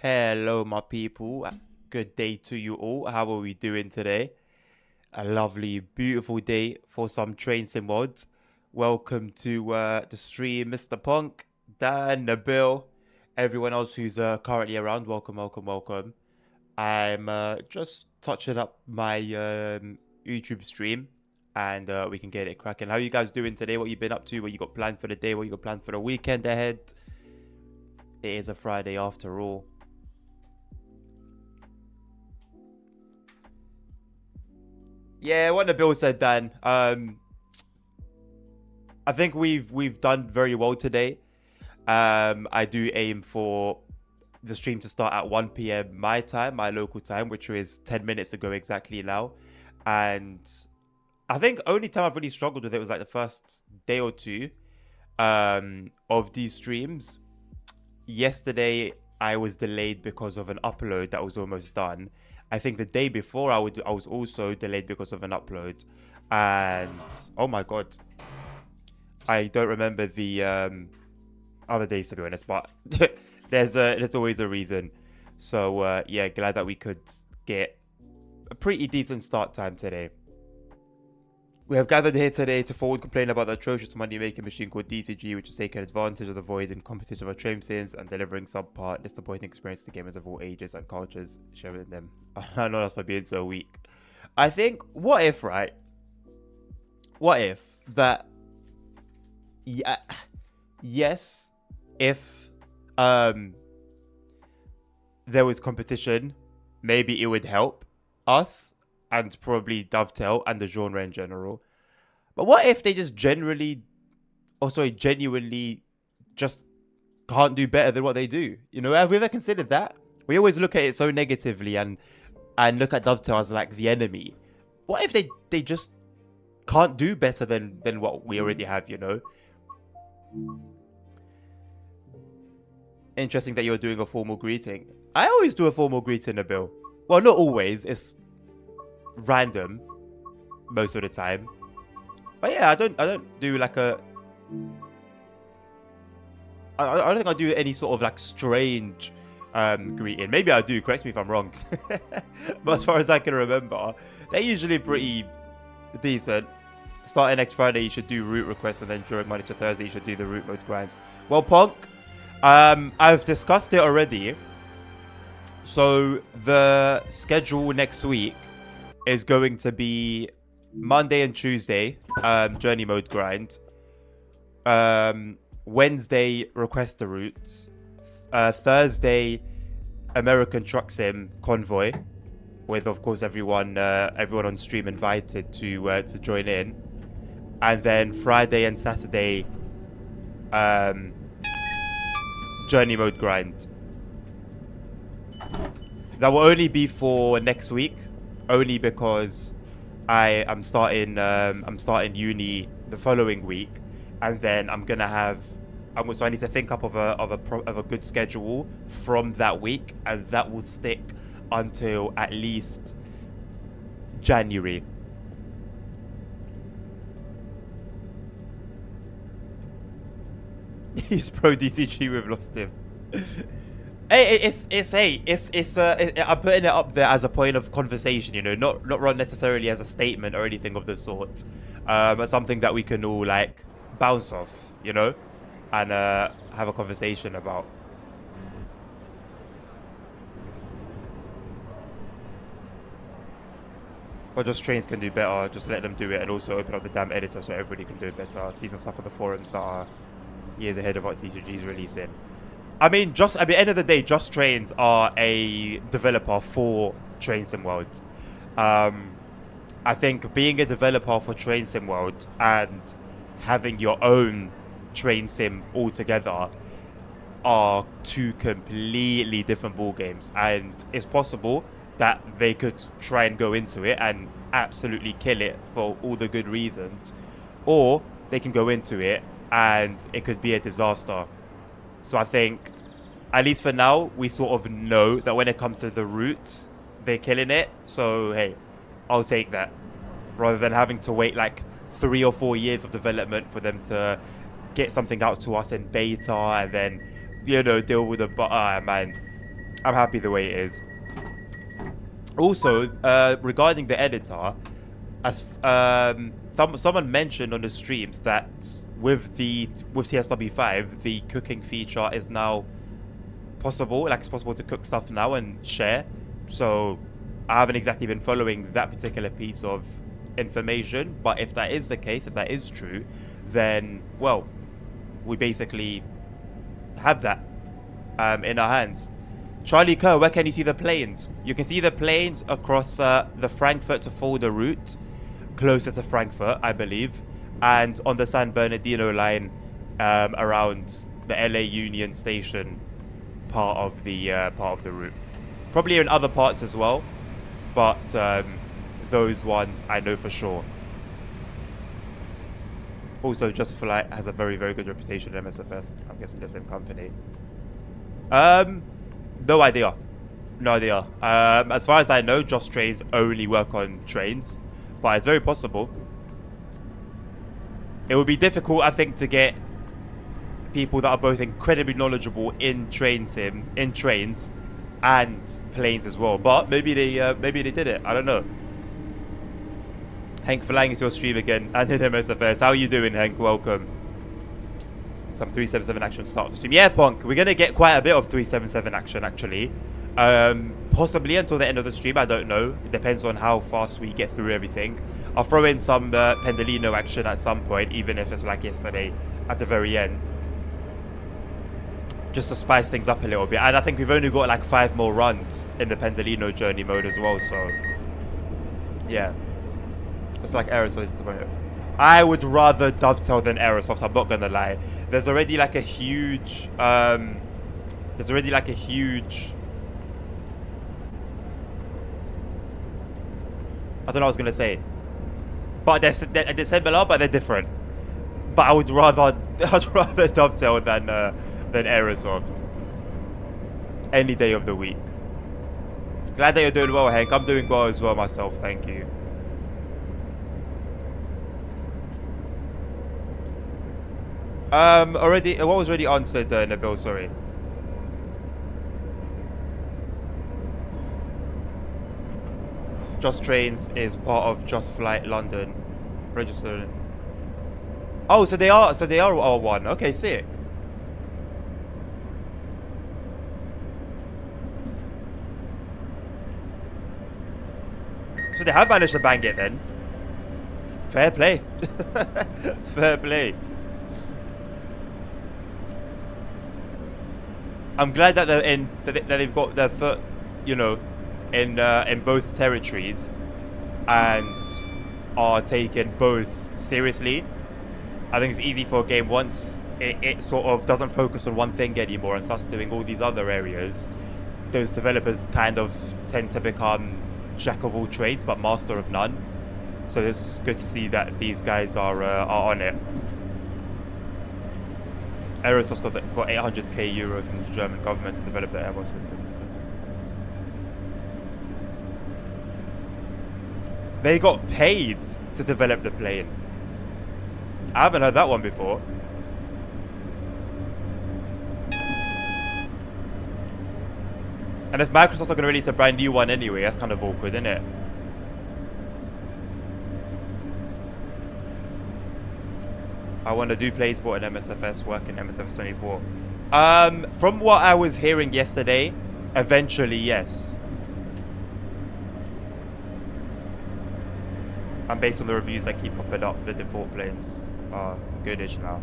Hello, my people. Good day to you all. How are we doing today? A lovely, beautiful day for some train sim mods. Welcome to the stream, Mr. Punk, Dan, Nabil, everyone else who's currently around. Welcome, welcome, welcome. I'm just touching up my YouTube stream, and we can get it cracking. How are you guys doing today? What you been up to? What you got planned for the day? What you got planned for the weekend ahead? It is a Friday after all. Yeah, what Nabil said, Dan. I think we've done very well today. I do aim for the stream to start at 1 p.m. my time, my local time, which is 10 minutes ago exactly now. And I think only time I've really struggled with it was like the first day or two of these streams. Yesterday, I was delayed because of an upload that was almost done. I think the day before I was also delayed because of an upload. And oh my god, I don't remember the other days, to be honest, but there's always a reason. So yeah, glad that we could get a pretty decent start time today. We have gathered here today to forward complain about the atrocious money-making machine called DCG, which has taken advantage of the void and competition of our train sims and delivering subpar, disappointing experience to gamers of all ages and cultures, sharing them. I know that's for being so weak. I think, what if, right? What if that... Yeah, yes, if there was competition, maybe it would help us and probably dovetail and the genre in general. But what if they just genuinely just can't do better than what they do? You know, have we ever considered that? We always look at it so negatively and look at dovetail as like the enemy. What if they just can't do better than what we already have, you know? Interesting that you're doing a formal greeting. I always do a formal greeting, Nabil. Well, not always. It's random most of the time. But yeah, I don't do like a... I don't think I do any sort of like strange greeting. Maybe I do, correct me if I'm wrong. But as far as I can remember, they're usually pretty decent. Starting next Friday, you should do route requests, and then during Monday to Thursday, you should do the route mode grinds. Well, Punk, I've discussed it already. So the schedule next week is going to be Monday and Tuesday, journey mode grind. Wednesday, request the routes. Thursday, American Truck Sim convoy, with of course everyone on stream invited to join in. And then Friday and Saturday, journey mode grind. That will only be for next week, only because I'm starting uni the following week, and then I'm gonna have. So I need to think up of a good schedule from that week, and that will stick until at least January. He's pro DTG. We've lost him. I'm putting it up there as a point of conversation, you know, not necessarily as a statement or anything of the sort, but something that we can all like bounce off, you know, and have a conversation about. Or just trains can do better. Just let them do it, and also open up the damn editor so everybody can do it better. See some stuff on the forums that are years ahead of what DCG is releasing. I mean, at the end of the day, Just Trains are a developer for Train Sim World. I think being a developer for Train Sim World and having your own Train Sim altogether are two completely different ball games, and it's possible that they could try and go into it and absolutely kill it for all the good reasons, or they can go into it and it could be a disaster. So I think, at least for now, we sort of know that when it comes to the routes, they're killing it. So, hey, I'll take that. Rather than having to wait like 3 or 4 years of development for them to get something out to us in beta and then, you know, deal with the... man, I'm happy the way it is. Also, regarding the editor, as someone mentioned on the streams that with TSW5, the cooking feature is now possible. Like, it's possible to cook stuff now and share. So I haven't exactly been following that particular piece of information, but if that is the case, if that is true, then, well, we basically have that in our hands. Charlie Kerr, where can you see the planes? You can see the planes across the Frankfurt to Fulda route, closer to Frankfurt, I believe, and on the San Bernardino line around the LA Union Station part of the route. Probably in other parts as well, but those ones I know for sure. Also, Just Flight has a very, very good reputation in MSFS. I'm guessing the same company. No idea. No idea. As far as I know, Just Trains only work on trains, but it's very possible. It would be difficult, I think, to get people that are both incredibly knowledgeable in trains and planes as well. But maybe they did it. I don't know. Hank flying into a stream again. And in MSFS. How are you doing, Hank? Welcome. Some 377 action start the stream. Yeah, Punk. We're going to get quite a bit of 377 action, actually. Possibly until the end of the stream. I don't know. It depends on how fast we get through everything. I'll throw in some Pendolino action at some point, even if it's like yesterday at the very end. Just to spice things up a little bit. And I think we've only got like 5 more runs in the Pendolino journey mode as well. So, yeah. It's like Aerosoft. I would rather Dovetail than Aerosoft, I'm not gonna lie. There's already like a huge I don't know what I was gonna say. But they're similar, but they're different. But I'd rather Dovetail than Aerosoft. Any day of the week. Glad that you're doing well, Hank. I'm doing well as well myself, thank you. What was already answered, Nabil, sorry. Just Trains is part of Just Flight London. Registered. Oh, so they are all one. Okay, sick. So they have managed to bang it then. Fair play. Fair play. I'm glad that they've got their foot, you know, in both territories, and are taking both seriously. I think it's easy for a game once it sort of doesn't focus on one thing anymore and starts doing all these other areas. Those developers kind of tend to become jack of all trades but master of none. So it's good to see that these guys are on it. Aerosoft got 800k euro from the German government to develop the Airbus systems. They got paid to develop the plane. I haven't heard that one before. And if Microsoft's not going to release a brand new one anyway, that's kind of awkward, isn't it? I want to do PlaySport and MSFS work in MSFS 24. From what I was hearing yesterday, eventually, yes. And based on the reviews that keep popping up, the default planes are goodish now.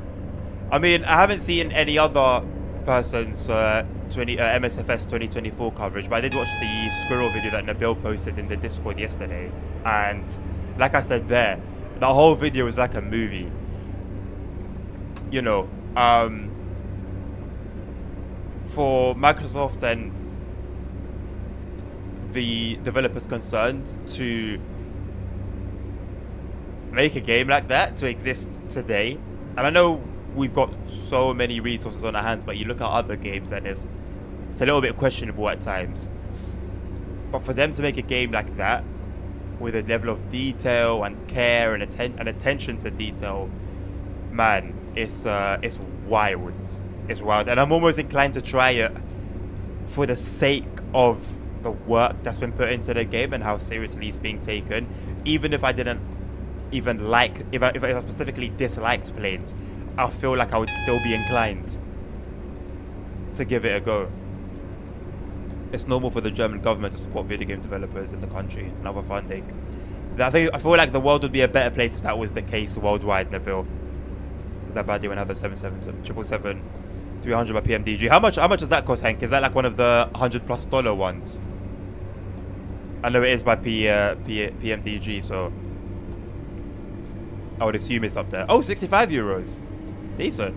I mean, I haven't seen any other person's MSFS 2024 coverage, but I did watch the squirrel video that Nabil posted in the Discord yesterday. And like I said there, the whole video was like a movie. You know, for Microsoft and the developers concerned to make a game like that to exist today, and I know we've got so many resources on our hands, but you look at other games and it's a little bit questionable at times. But for them to make a game like that with a level of detail and care and attention to detail, man, it's wild. It's wild, and I'm almost inclined to try it for the sake of the work that's been put into the game and how seriously it's being taken. Even if I didn't even like, if I specifically disliked planes, I feel like I would still be inclined to give it a go. It's normal for the German government to support video game developers in the country and other funding. I feel like the world would be a better place if that was the case worldwide, Nabil. That bad when I have 777 300 by PMDG. How much does that cost, Hank? Is that like one of the $100+ ones? I know it is by PMDG, so I would assume it's up there. Oh, 65 euros. Decent.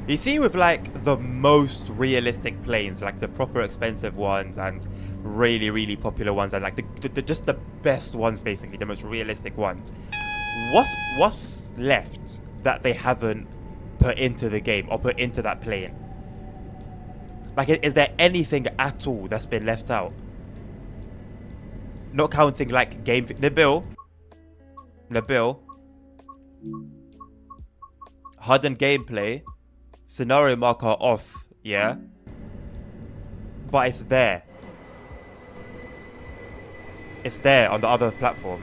You see, with like the most realistic planes, like the proper expensive ones and really, really popular ones, and like just the best ones, basically the most realistic ones. What's left that they haven't put into the game or put into that plane? Like, is there anything at all that's been left out? Not counting like game. Nabil. HUD and gameplay. Scenario marker off, yeah. but it's there. It's there on the other platform.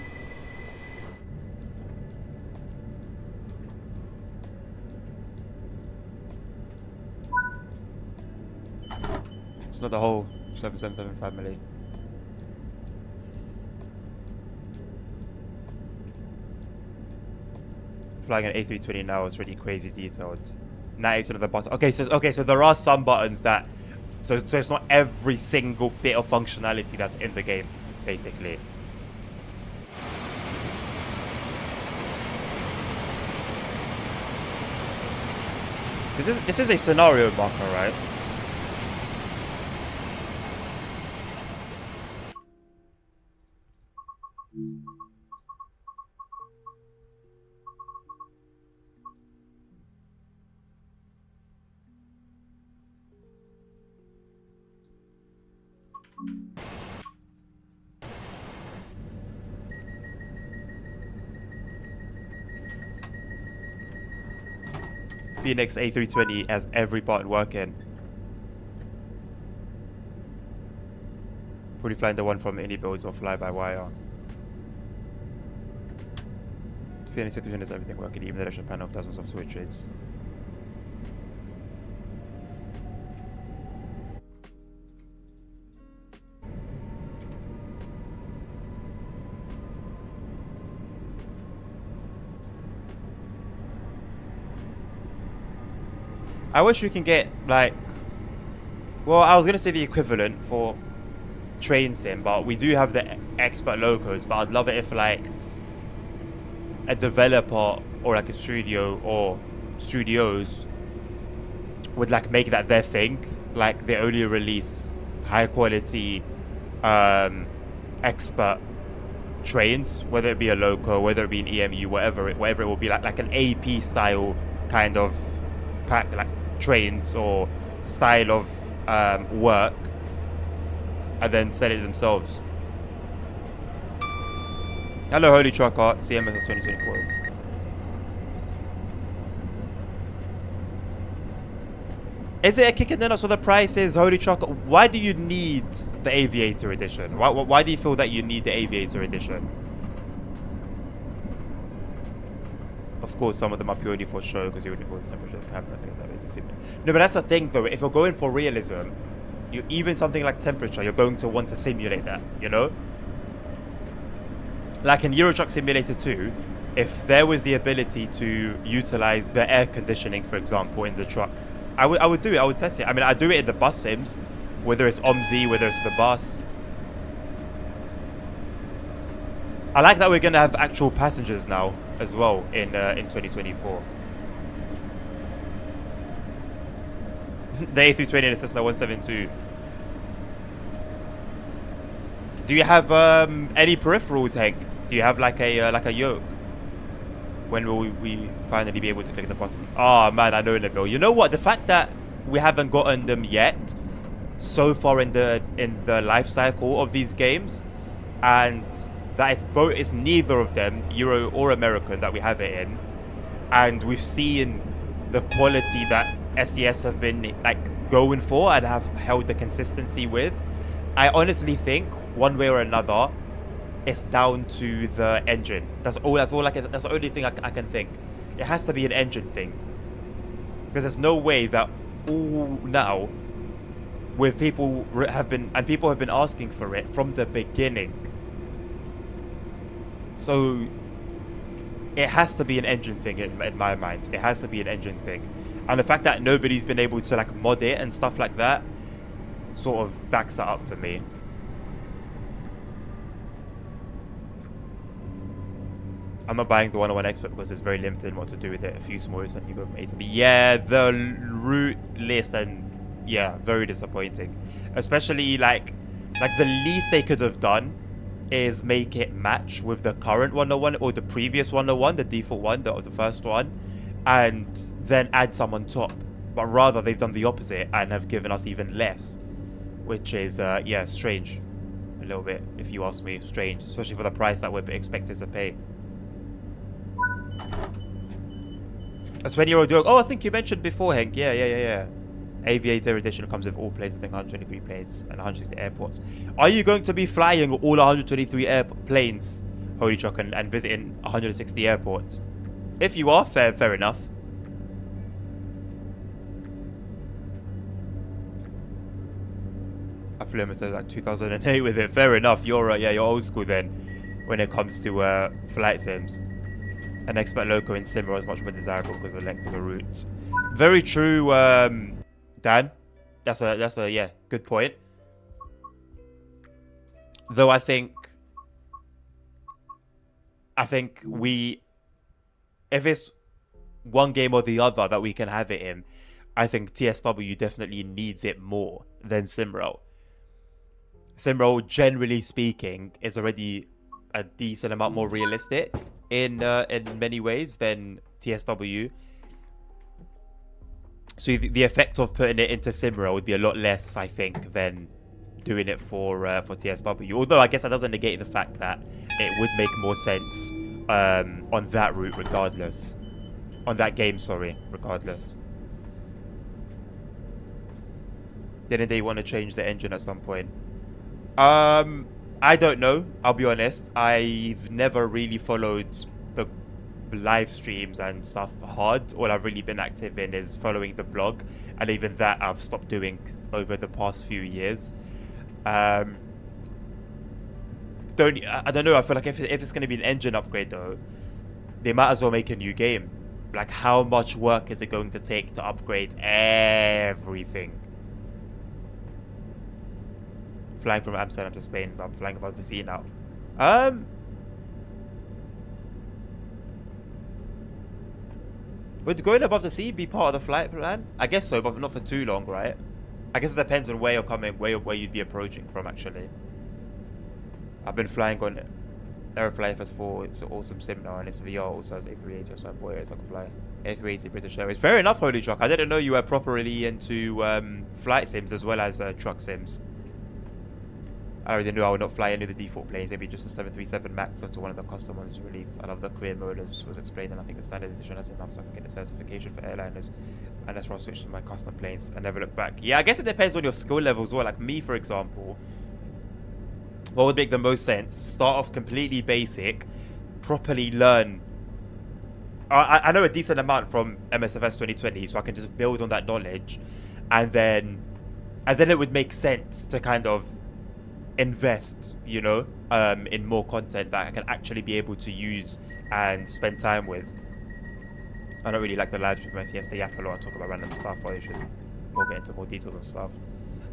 It's not the whole 777 family. Flying an A320 now is really crazy detailed. 90% of the buttons. Okay, so there are some buttons that. So it's not every single bit of functionality that's in the game, basically. This is a scenario marker, right? Phoenix A320 has every button working. Probably flying the one from any builds or fly by wire. Phoenix A320 has everything working, even the electric panel of dozens of switches. I wish we can get, like... Well, I was going to say the equivalent for train sim, but we do have the expert locos, but I'd love it if, like, a developer or, like, a studio or studios would, like, make that their thing. Like, they only release high-quality expert trains, whether it be a loco, whether it be an EMU, whatever it will be, like an AP-style kind of pack, like, trains or style of work, and then sell it themselves. Hello, Holy Trucker, CMS 2024 is. Is it a kick in the nuts for the prices, Holy Trucker? Why do you need the Aviator Edition? Why do you feel that you need the Aviator Edition? Of course, some of them are purely for show because you already for the temperature of the camera. No, but that's the thing, though. If you're going for realism, even something like temperature, you're going to want to simulate that, you know? Like in Euro Truck Simulator 2, if there was the ability to utilize the air conditioning, for example, in the trucks, I would do it. I would test it. I mean, I do it in the bus sims, whether it's OMSI, whether it's the bus. I like that we're going to have actual passengers now as well in 2024. The A320 and the Cessna 172. Do you have any peripherals, Hank? Do you have like a yoke? When will we finally be able to click the buttons? Oh man, I know, Nabil. You know what? The fact that we haven't gotten them yet, so far in the life cycle of these games, and that it's neither of them, Euro or American, that we have it in, and we've seen the quality that SES have been like going for and have held the consistency with. I honestly think one way or another, it's down to the engine. That's the only thing I can think. It has to be an engine thing, because there's no way that all now, with people have been asking for it from the beginning. So it has to be an engine thing in my mind. It has to be an engine thing. And the fact that nobody's been able to like mod it and stuff like that sort of backs that up for me. I'm not buying the 101 Expert because it's very limited in what to do with it. A few small routes and you go from A to B. Yeah, the route list, and yeah, very disappointing. Especially like the least they could have done is make it match with the current 101 or the previous 101, the default one, the first one, and then add some on top. But rather they've done the opposite and have given us even less, which is yeah, strange. A little bit, if you ask me, strange, especially for the price that we're expected to pay. A 20-year-old dog. Oh, I think you mentioned before, Hank. Yeah. Aviator Edition comes with all planes, I think 123 planes and 160 airports. Are you going to be flying all 123 airplanes, Holy Truck, and visiting 160 airports? If you are, fair enough. I flew him since like 2008 with it. Fair enough. You're you're old school then when it comes to flight sims. An expert loco in SimRail is much more desirable because of the length of the routes. Very true, Dan. That's a yeah, good point. Though I think we, if it's one game or the other that we can have it in, I think TSW definitely needs it more than SimRail. SimRail, generally speaking, is already a decent amount more realistic in many ways than TSW. So the effect of putting it into SimRail would be a lot less, I think, than doing it for TSW. Although I guess that doesn't negate the fact that it would make more sense on that route regardless. On that game, sorry, regardless. Didn't they want to change the engine at some point? I don't know. I'll be honest. I've never really followed the live streams and stuff hard. All I've really been active in is following the blog, and even that I've stopped doing over the past few years. I don't know. I feel like if it's going to be an engine upgrade though, they might as well make a new game. Like, how much work is it going to take to upgrade everything? Flying from Amsterdam to Spain, but I'm flying above the sea now. Would going above the sea be part of the flight plan? I guess so, but not for too long, right? I guess it depends on where you're coming, where you'd be approaching from, actually. I've been flying on Aerofly FS4. It's an awesome sim now, and it's VR also has A380, so boy, it's like a fly. A380 British Airways. Fair enough, Holy Truck. I didn't know you were properly into flight sims as well as truck sims. I already knew I would not fly any of the default planes, maybe just a 737 MAX until one of the custom ones released. I love the career mode as was explained, and I think the standard edition has enough so I can get the certification for airliners. And that's where I'll switch to my custom planes and never look back. Yeah, I guess it depends on your skill level as well. Like me, for example, what would make the most sense? Start off completely basic, properly learn. I know a decent amount from MSFS 2020, so I can just build on that knowledge, and then it would make sense to kind of invest, you know, in more content that I can actually be able to use and spend time with. I don't really like the live stream. I see they yap a lot and talk about random stuff, or you should more get into more details and stuff.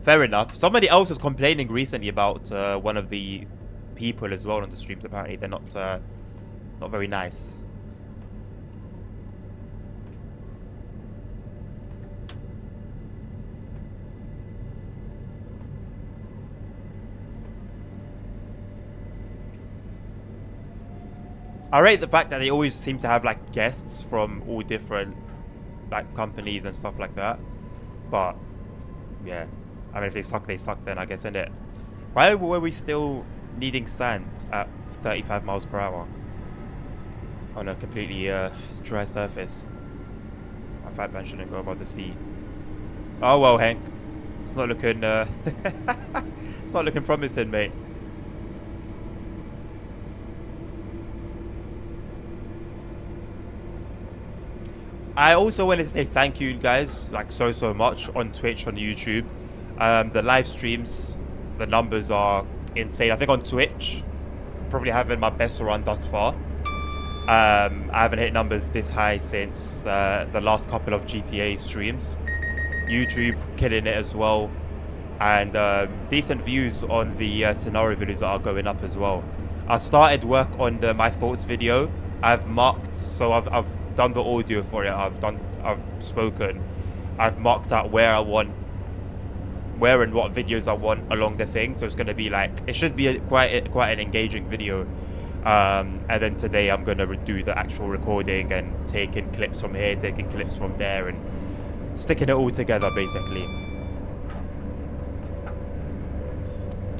Fair enough. Somebody else was complaining recently about one of the people as well on the streams. Apparently they're not very nice. I rate the fact that they always seem to have like guests from all different like companies and stuff like that. But yeah, I mean, if they suck then, I guess, innit? Why were we still needing sand at 35 miles per hour on a completely dry surface? My fat man shouldn't go above the sea. Oh well, Hank, it's not looking it's not looking promising, mate. I also wanted to say thank you guys, like so much, on Twitch, on YouTube. The live streams, the numbers are insane. I think on Twitch, probably having my best run thus far. I haven't hit numbers this high since the last couple of GTA streams. YouTube killing it as well, and decent views on the scenario videos that are going up as well. I started work on the My Thoughts video. I've marked, so I've done the audio for it. I've spoken. I've marked out where and what videos I want along the thing. So it's going to be like, it should be quite an engaging video. And then today I'm going to do the actual recording and taking clips from here, taking clips from there, and sticking it all together basically.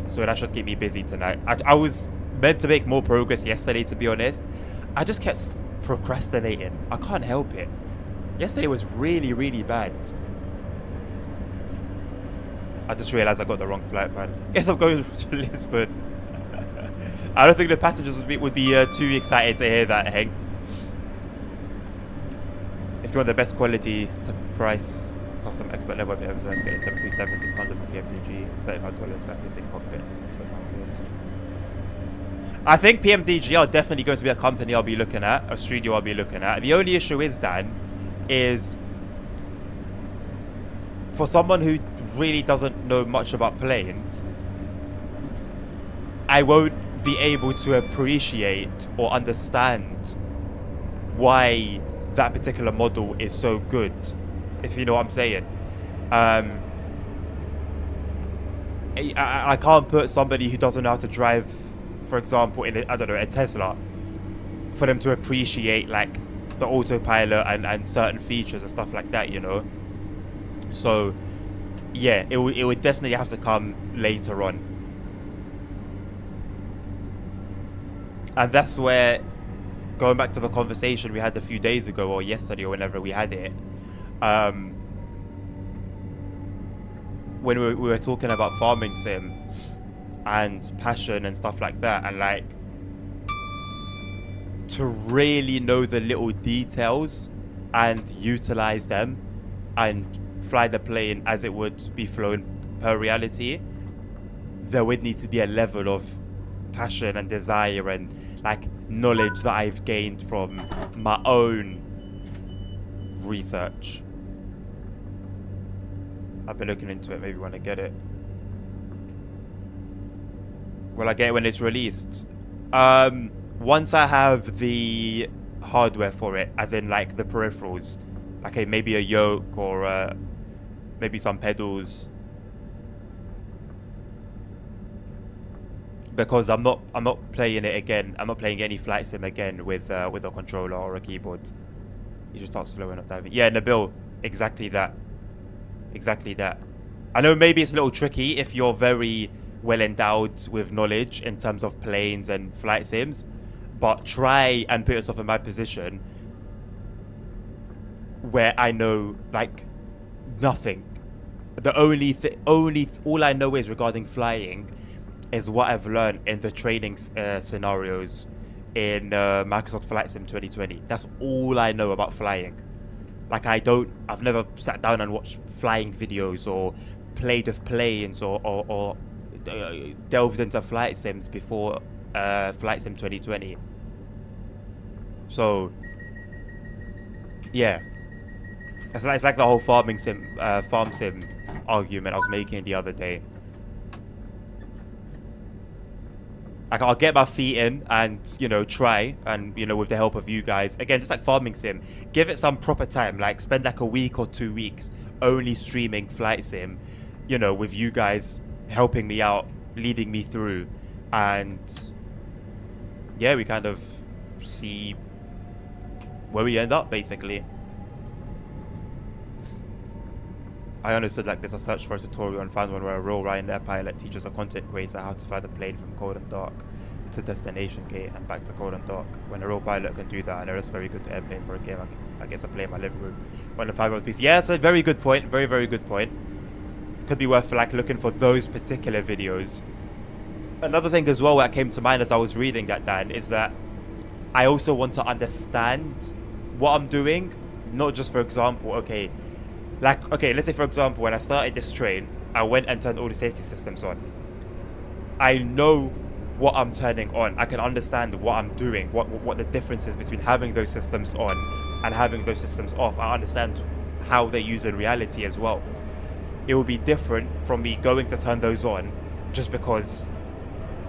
So that should keep me busy tonight. I was meant to make more progress yesterday, to be honest. I just kept procrastinating. I can't help it. Yesterday was really bad. I just realised I got the wrong flight plan. Guess I'm going to Lisbon. I don't think the passengers would be too excited to hear that, Hank. If you want the best quality to price, custom expert level PMs, let's get 737, 600 for PMDG, $35, accuracy, cockpit systems. I think PMDG are definitely going to be a company I'll be looking at, a studio I'll be looking at. The only issue is, Dan, is for someone who really doesn't know much about planes, I won't be able to appreciate or understand why that particular model is so good, if you know what I'm saying. I can't put somebody who doesn't know how to drive, for example, in a Tesla, for them to appreciate like the autopilot and certain features and stuff like that, you know. So yeah, it would definitely have to come later on. And that's where, going back to the conversation we had a few days ago, or yesterday, or whenever we had it, when we were talking about farming sim and passion and stuff like that, and like to really know the little details and utilize them and fly the plane as it would be flown per reality, there would need to be a level of passion and desire and like knowledge that I've gained from my own research. I've been looking into it, maybe when I get it. Will I get it when it's released? Once I have the hardware for it, as in like the peripherals, okay, maybe a yoke or maybe some pedals, because I'm not playing it again. I'm not playing any flight sim again with a controller or a keyboard. You just start slow enough diving. Yeah, Nabil, exactly that. Exactly that. I know maybe it's a little tricky if you're very well endowed with knowledge in terms of planes and flight sims, but try and put yourself in my position where I know like nothing. The all I know is regarding flying is what I've learned in the training scenarios in Microsoft Flight Sim 2020. That's all I know about flying. Like I've never sat down and watched flying videos or played with planes or delved into flight sims before Flight Sim 2020. So yeah, it's like the whole farm sim argument I was making the other day. Like, I'll get my feet in and, you know, try, and, you know, with the help of you guys, again, just like farming sim, give it some proper time, like spend like a week or 2 weeks only streaming flight sim, you know, with you guys helping me out, leading me through, and yeah, we kind of see where we end up, basically. I understood like this. I searched for a tutorial and found one where a real Ryanair pilot teaches a content creator how to fly the plane from cold and dark to destination gate and back to cold and dark. When a real pilot can do that, and it's very good to airplane for a game I guess I play in my living room on a 5-year-old PC. Yeah, it's a very good point. Very, very good point. Could be worth like looking for those particular videos. Another thing as well that came to mind as I was reading that, Dan, is that I also want to understand what I'm doing. Not just, for example, okay, let's say, for example, when I started this train, I went and turned all the safety systems on. I know what I'm turning on. I can understand what I'm doing, what the difference is between having those systems on and having those systems off. I understand how they use in reality as well. It will be different from me going to turn those on just because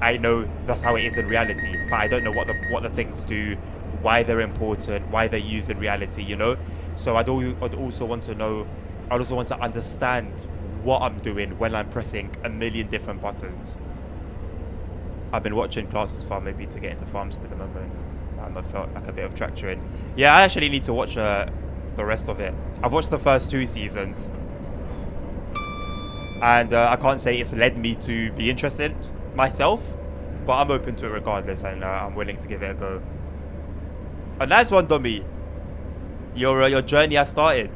I know that's how it is in reality, but I don't know what the things do, why they're important, why they're used in reality, you know? So I'd also want to know, I'd also want to understand what I'm doing when I'm pressing a million different buttons. I've been watching Classes Farm maybe to get into farms at the moment, and I felt like a bit of traction. Yeah, I actually need to watch the rest of it. I've watched the first 2 seasons, and I can't say it's led me to be interested myself, but I'm open to it regardless, and I'm willing to give it a go. A nice one, Dummy. Your journey has started.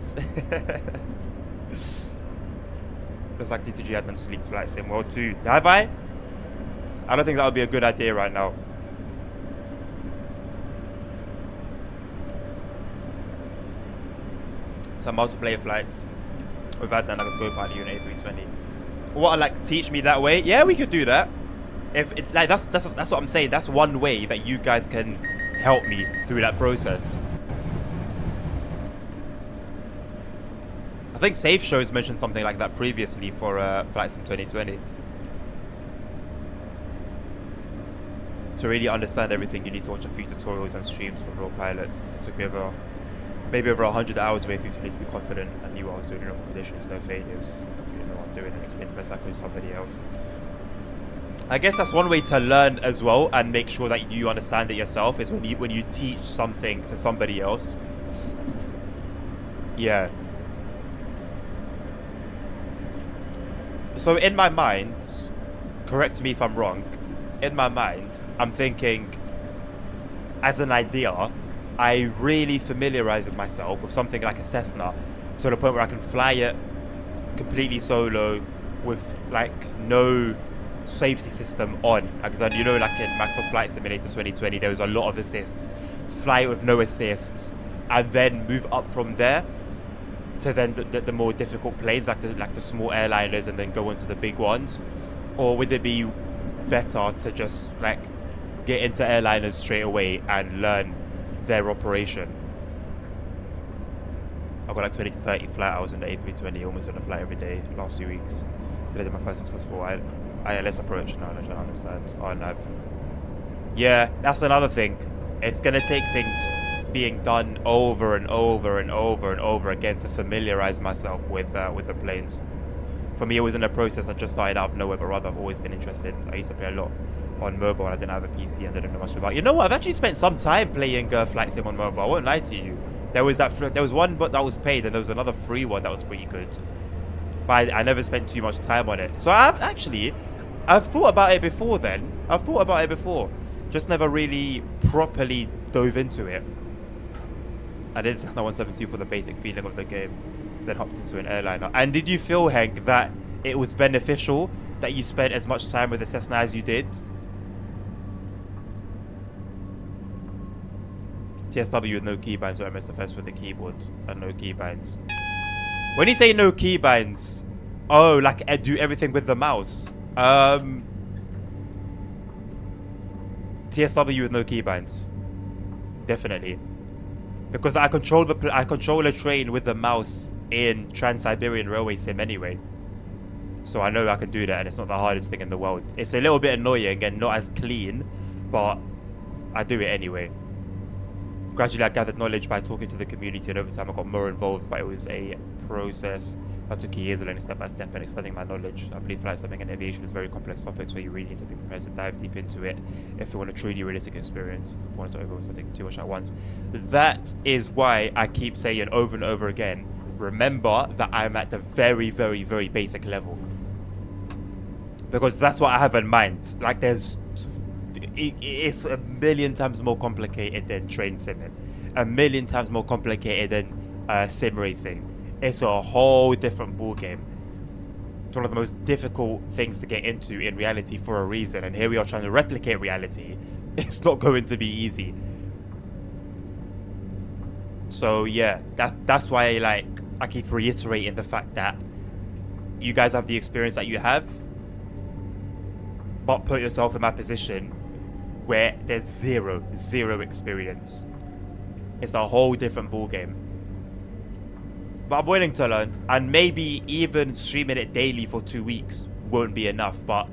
Looks like DCG had them leaked flight sim world 2. Have I? I don't think that would be a good idea right now. Some multiplayer flights with Adnan, I could go pilot you an A320. What, like teach me that way? Yeah, we could do that. If it, like that's what I'm saying. That's one way that you guys can help me through that process. I think Safe Shows mentioned something like that previously for flights in 2020. To really understand everything, you need to watch a few tutorials and streams from real pilots. It took me maybe over 100 hours way through to be confident. I knew what I was doing in normal conditions, no failures. You know what I'm doing and explain the best I could to somebody else. I guess that's one way to learn as well and make sure that you understand it yourself, is when you teach something to somebody else. Yeah. So in my mind, correct me if I'm wrong, in my mind, I'm thinking, as an idea, I really familiarize myself with something like a Cessna to the point where I can fly it completely solo with like no safety system on. Because you know, like in Microsoft Flight Simulator 2020, there was a lot of assists. So fly it with no assists and then move up from there to then the more difficult planes, like the small airliners, and then go into the big ones. Or would it be better to just like get into airliners straight away and learn their operation? I've got like 20 to 30 flight hours in the A320, almost on a flight every day last 2 weeks. Today did my first successful ILS approach. Now I don't understand. Oh, nav. Yeah, that's another thing. It's gonna take things being done over and over and over and over again to familiarize myself with the planes. For me, it was in a process. I just started out of nowhere, but rather I've always been interested. I used to play a lot on mobile. I didn't have a PC and didn't know much about. You know what? I've actually spent some time playing flight sim on mobile. I won't lie to you. There was one, but that was paid, and there was another free one that was pretty good. But I never spent too much time on it. So I've thought about it before. Then I've thought about it before, just never really properly dove into it. I did Cessna 172 for the basic feeling of the game, then hopped into an airliner. And did you feel, Hank, that it was beneficial that you spent as much time with the Cessna as you did? TSW with no keybinds, or MSFS with the keyboards and no keybinds. When you say no keybinds, oh, like do everything with the mouse. TSW with no keybinds, definitely, because I control a train with the mouse in Trans-Siberian Railway Sim anyway. So I know I can do that, and it's not the hardest thing in the world. It's a little bit annoying and not as clean, but I do it anyway. Gradually, I gathered knowledge by talking to the community, and over time I got more involved, but it was a process that took years of learning step by step and expanding my knowledge. I believe flight simulating and aviation is a very complex topic, so you really need to be prepared to dive deep into it if you want a truly realistic experience. It's important to overlook something too much at once. That is why I keep saying over and over again, remember that I'm at the very, very, very basic level. Because that's what I have in mind. Like, it's a million times more complicated than train simming, a million times more complicated than sim racing. It's a whole different ball game. It's one of the most difficult things to get into in reality for a reason, and here we are trying to replicate reality. It's not going to be easy. So yeah, that's why I keep reiterating the fact that you guys have the experience that you have, but put yourself in my position where there's zero experience. It's a whole different ball game. But I'm willing to learn, and maybe even streaming it daily for 2 weeks won't be enough, but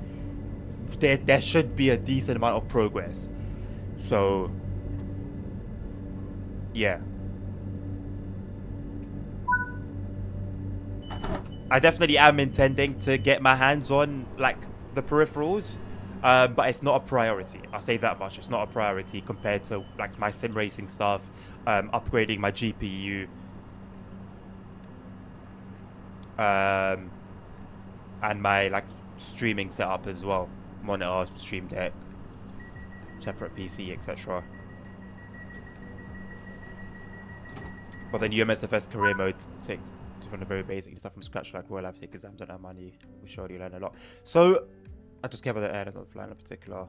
there should be a decent amount of progress. So yeah, I definitely am intending to get my hands on the peripherals, but it's not a priority. I'll say that much. It's not a priority compared to my sim racing stuff, upgrading my GPU, and my streaming setup as well, monitor, stream deck, separate PC, etc. But then UMSFS career mode takes from the very basic stuff from scratch, like Royal Life, take exams and earn money. We surely learn a lot. So I just care about the air, that's not flying in particular.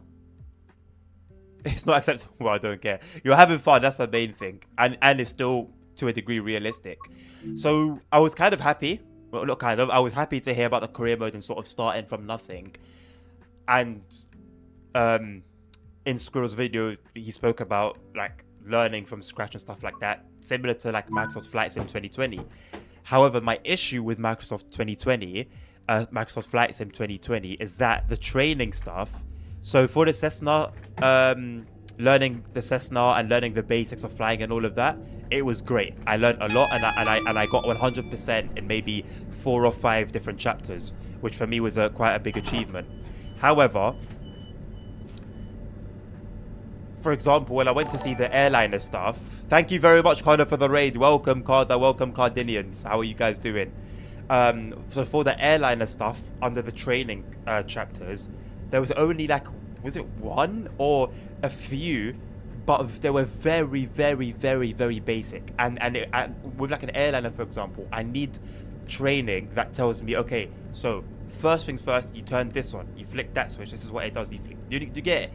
It's not acceptable. Well, I don't care. You're having fun. That's the main thing. And it's still, to a degree, realistic. So I was kind of happy. Well, not kind of. I was happy to hear about the career mode and sort of starting from nothing. And in Squirrel's video, he spoke about like learning from scratch and stuff like that, similar to like Microsoft Flight Sim 2020. However, my issue with Microsoft Flight Sim 2020 is that the training stuff. So for the Cessna, learning the Cessna and learning the basics of flying and all of that, it was great. I learned a lot, and I got 100% in maybe 4 or 5 different chapters, which for me was quite a big achievement. However, for example, when I went to see the airliner stuff, thank you very much, Connor, for the raid. Welcome, Carda. Welcome, Cardinians. How are you guys doing? So for the airliner stuff under the training chapters, there was only like, was it 1 or a few, but they were very, very, very, very basic. And with like an airliner, for example, I need training that tells me, okay, so first things first, you turn this on, you flick that switch, this is what it does. You get it?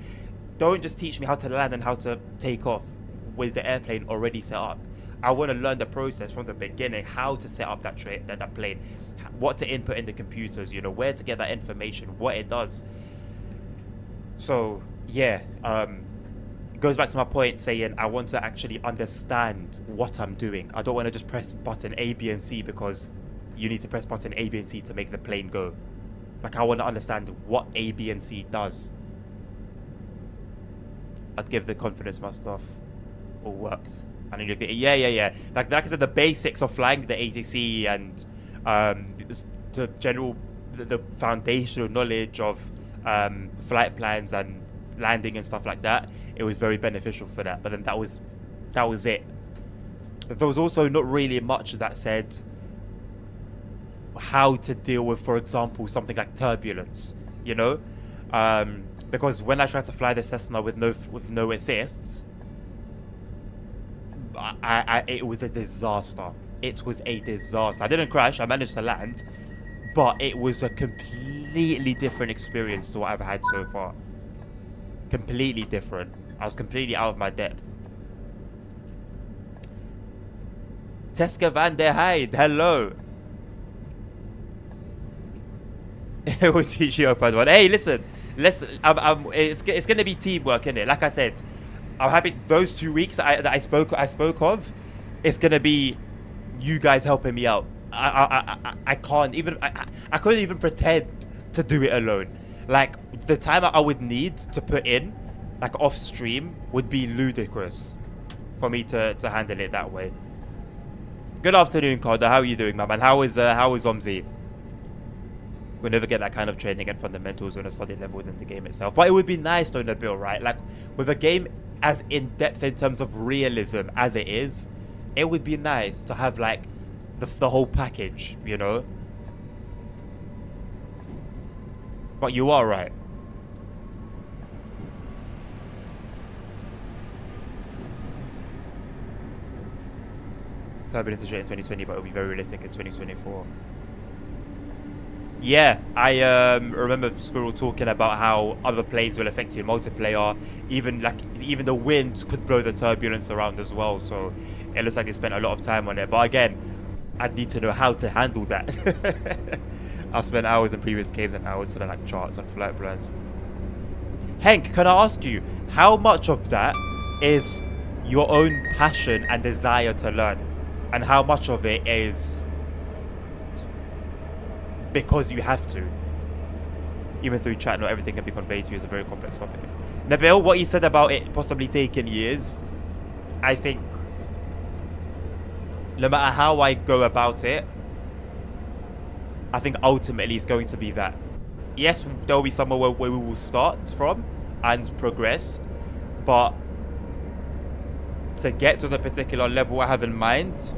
Don't just teach me how to land and how to take off with the airplane already set up. I want to learn the process from the beginning, how to set up that plane, what to input in the computers, you know, where to get that information, what it does. So yeah, it goes back to my point saying I want to actually understand what I'm doing. I don't want to just press button A, B, and C because you need to press button A, B, and C to make the plane go. Like, I want to understand what A, B, and C does. I'd give the confidence my stuff all worked. And you look at it, yeah. Like I said, the basics of flying, the ATC and the general, the foundational knowledge of flight plans and landing and stuff like that, it was very beneficial for that. But then that was it. There was also not really much that said how to deal with, for example, something like turbulence, you know, because when I tried to fly the Cessna with no assists, it was a disaster. It was a disaster. I didn't crash. I managed to land, but it was a completely different experience to what I've had so far. Completely different. I was completely out of my depth. Teska van der Heide, hello. It will teach you up one. Hey, listen. It's gonna be teamwork, innit? Like I said, I'm happy those 2 weeks that I spoke of. It's gonna be you guys helping me out. I couldn't even pretend to do it alone. Like, the time I would need to put in, like off stream, would be ludicrous for me to handle it that way. Good afternoon, Carda. How are you doing, my man? How is Omzi? We'll never get that kind of training and fundamentals on a study level within the game itself. But it would be nice, though, Nabil, right? Like, with a game as in-depth in terms of realism as it is, it would be nice to have, like, the whole package, you know? But you are right. Turbulence is in 2020, but it'll be very realistic in 2024. Yeah, I remember Squirrel talking about how other planes will affect you in multiplayer. Even the wind could blow the turbulence around as well. So it looks like they spent a lot of time on it. But again, I'd need to know how to handle that. I've spent hours in previous games and hours to like charts and flight plans. Henk, can I ask you, how much of that is your own passion and desire to learn? And how much of it is because you have to? Even through chat, not everything can be conveyed to you. It's a very complex topic. Nabil, what you said about it possibly taking years, I think no matter how I go about it, I think ultimately it's going to be that. Yes, there'll be somewhere where we will start from and progress, but to get to the particular level I have in mind,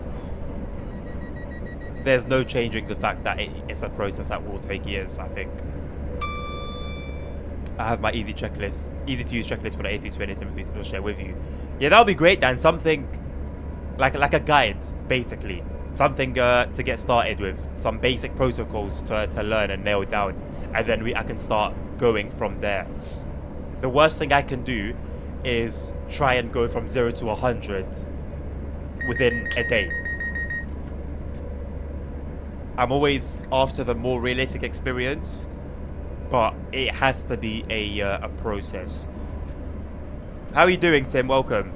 there's no changing the fact that it's a process that will take years, I think. I have my easy to use checklist for the A320 to share with you. Yeah, that would be great, Dan. Something like a guide, basically. something to get started with, some basic protocols to learn and nail down, and then I can start going from there. The worst thing I can do is try and go from 0 to 100 within a day. I'm always after the more realistic experience, but it has to be a process. How are you doing, Tim? Welcome.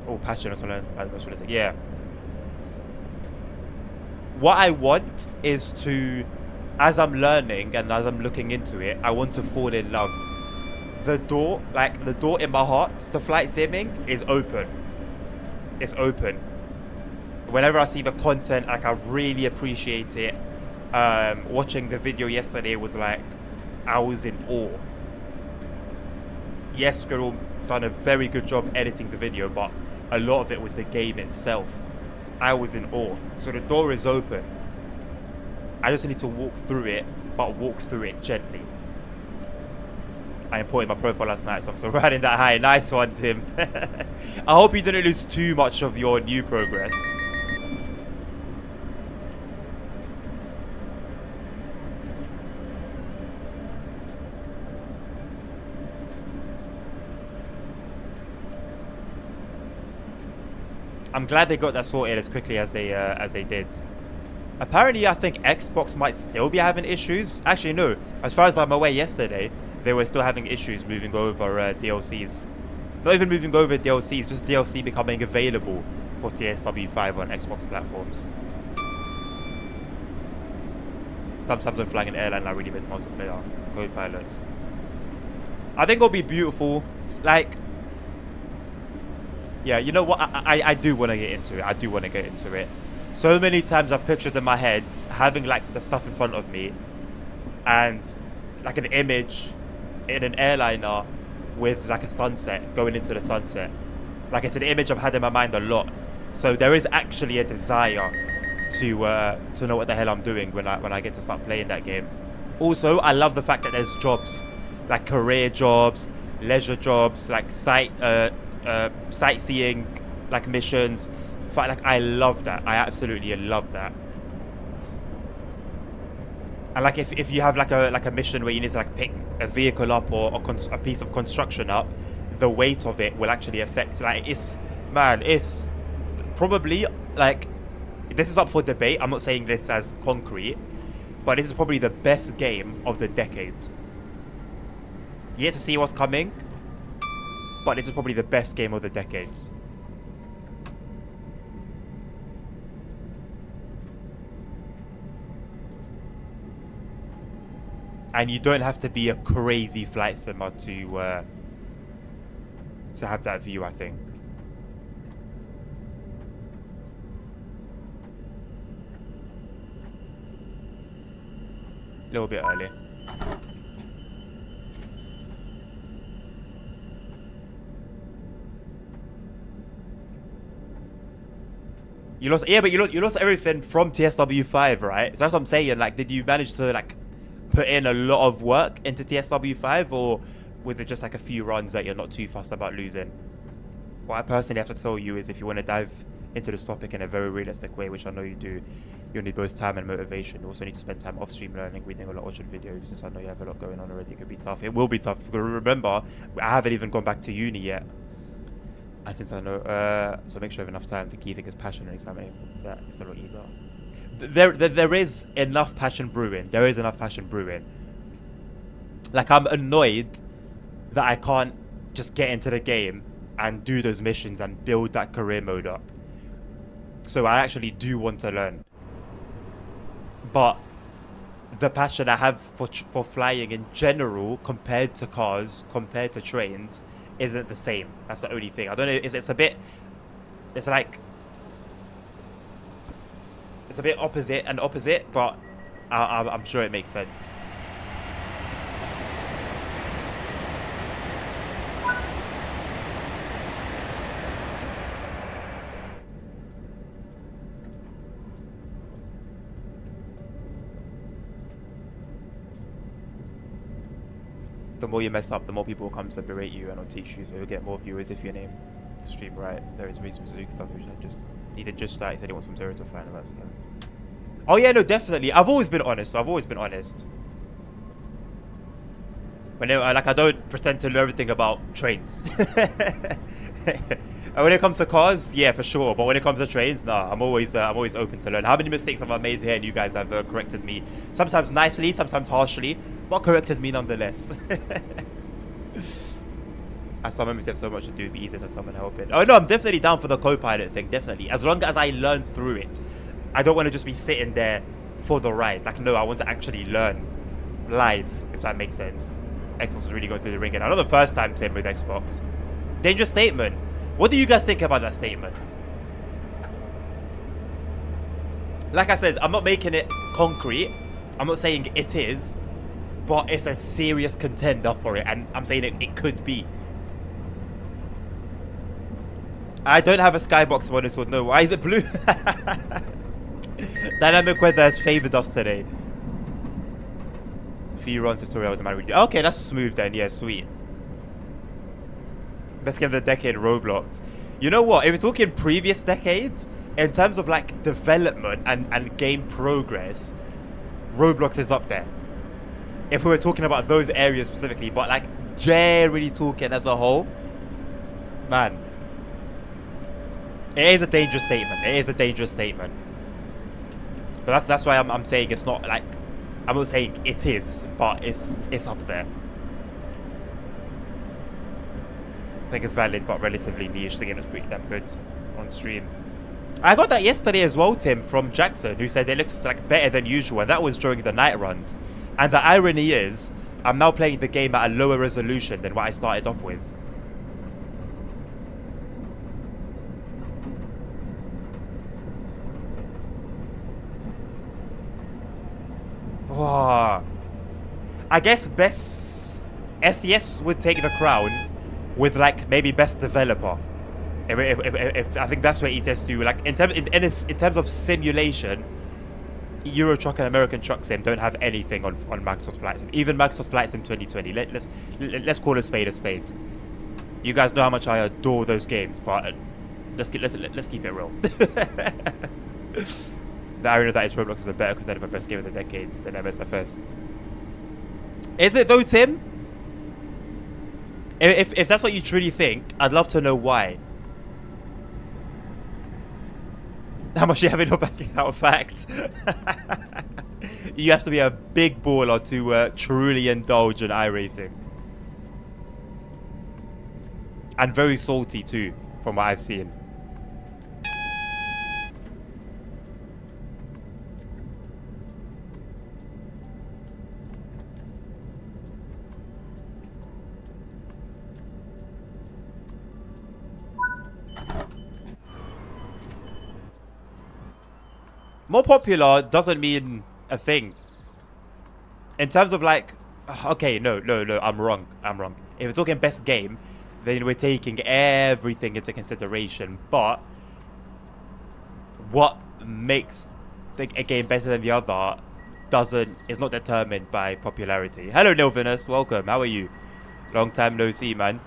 Oh, passion or something. Yeah. What I want is to, as I'm learning and as I'm looking into it, I want to fall in love. The door in my heart to flight simming is open. It's open. Whenever I see the content, like, I really appreciate it. Watching the video yesterday was like, I was in awe. Yes, Squirrel done a very good job editing the video, but a lot of it was the game itself. I was in awe. So the door is open. I just need to walk through it, but walk through it gently. I imported my profile last night, so I'm still riding that high. Nice one, Tim. I hope you didn't lose too much of your new progress. I'm glad they got that sorted as quickly as they did. Apparently, I think Xbox might still be having issues. Actually, no. As far as I'm aware, yesterday they were still having issues moving over DLCs. Not even moving over DLCs, just DLC becoming available for TSW5 on Xbox platforms. Sometimes when flying an airline, I really miss multiplayer co-pilots. I think it'll be beautiful. Like, yeah, you know what? I do want to get into it. I do want to get into it. So many times I've pictured in my head having like the stuff in front of me and like an image in an airliner with like a sunset, going into the sunset. Like, it's an image I've had in my mind a lot. So there is actually a desire to know what the hell I'm doing when I get to start playing that game. Also, I love the fact that there's jobs, like career jobs, leisure jobs, like sightseeing, like missions. Like, I love that. I absolutely love that. And like, if you have like a mission where you need to like pick a vehicle up or a piece of construction up, the weight of it will actually affect. Like, it's probably, like, this is up for debate. I'm not saying this as concrete, but this is probably the best game of the decade. Yet to see what's coming, but this is probably the best game of the decade. And you don't have to be a crazy flight simmer to have that view, I think. A little bit early. You lost, yeah, but you lost everything from TSW5, right? So that's what I'm saying. Like, did you manage to like put in a lot of work into TSW5, or was it just like a few runs that you're not too fussed about losing? What I personally have to tell you is, if you want to dive into this topic in a very realistic way, which I know you do, you'll need both time and motivation. You also need to spend time off stream learning, reading a lot, watching videos. Since I know you have a lot going on already, it could be tough. It will be tough. But remember, I haven't even gone back to uni yet. And since I know, so make sure you have enough time to keep things passionate and exciting. That it's a lot easier. There is enough passion brewing. There is enough passion brewing. Like, I'm annoyed that I can't just get into the game and do those missions and build that career mode up. So I actually do want to learn. But the passion I have for flying in general, compared to cars, compared to trains, isn't the same. That's the only thing. I don't know. It's a bit. It's like. It's a bit opposite, but I'm sure it makes sense. The more you mess up, the more people will come to berate you and will teach you, so you'll get more viewers if you name the stream right. There is reasons to do stuff, which I just He did just that. He said he wants some zero to fly. That's oh yeah, no, definitely. I've always been honest. I've always been honest. Like I don't pretend to know everything about trains. And when it comes to cars, yeah, for sure. But when it comes to trains, nah, I'm always open to learn. How many mistakes have I made here? And you guys have corrected me. Sometimes nicely, sometimes harshly, but corrected me nonetheless. As some members have so much to do, it'd be easier to someone help it. Oh no, I'm definitely down for the co-pilot thing. Definitely, as long as I learn through it. I don't want to just be sitting there for the ride. Like, no, I want to actually learn live, if that makes sense. Xbox is really going through the ringer. Now, not the first time, Tim, with Xbox. Dangerous statement. What do you guys think about that statement? Like I said, I'm not making it concrete. I'm not saying it is. But it's a serious contender for it. And I'm saying it could be. I don't have a skybox monitor. No, why is it blue? Dynamic weather has favored us today. Few runs tutorial. Okay, that's smooth then. Yeah, sweet. Best game of the decade, Roblox. You know what? If we're talking previous decades, in terms of like development and game progress, Roblox is up there. If we were talking about those areas specifically, but like generally talking as a whole, man, it is a dangerous statement. It is a dangerous statement. But that's why I'm saying it's not like, I'm not saying it is, but it's up there. I think it's valid, but relatively niche. The game is pretty damn good on stream. I got that yesterday as well, Tim, from Jackson, who said it looks like better than usual, and that was during the night runs. And the irony is, I'm now playing the game at a lower resolution than what I started off with. Oh, I guess best SES would take the crown with like maybe best developer. If I think that's what ETS do. Like in terms of simulation, Euro Truck and American Truck Sim don't have anything on Microsoft Flight Sim. Even Microsoft Flight Sim 2020. Let's call a spade a spade. You guys know how much I adore those games, but let's keep it real. The irony of that is Roblox is a better contender for best game of the decades than MSFS. Is it though, Tim? If that's what you truly think, I'd love to know why. How much you have in your bank account? Fact. You have to be a big baller to truly indulge in iRacing. And very salty too, from what I've seen. More popular doesn't mean a thing. In terms of like, okay, no, I'm wrong. If we're talking best game, then we're taking everything into consideration. But what makes a game better than the other is not determined by popularity. Hello, Nilvinus. Welcome. How are you? Long time no see, man.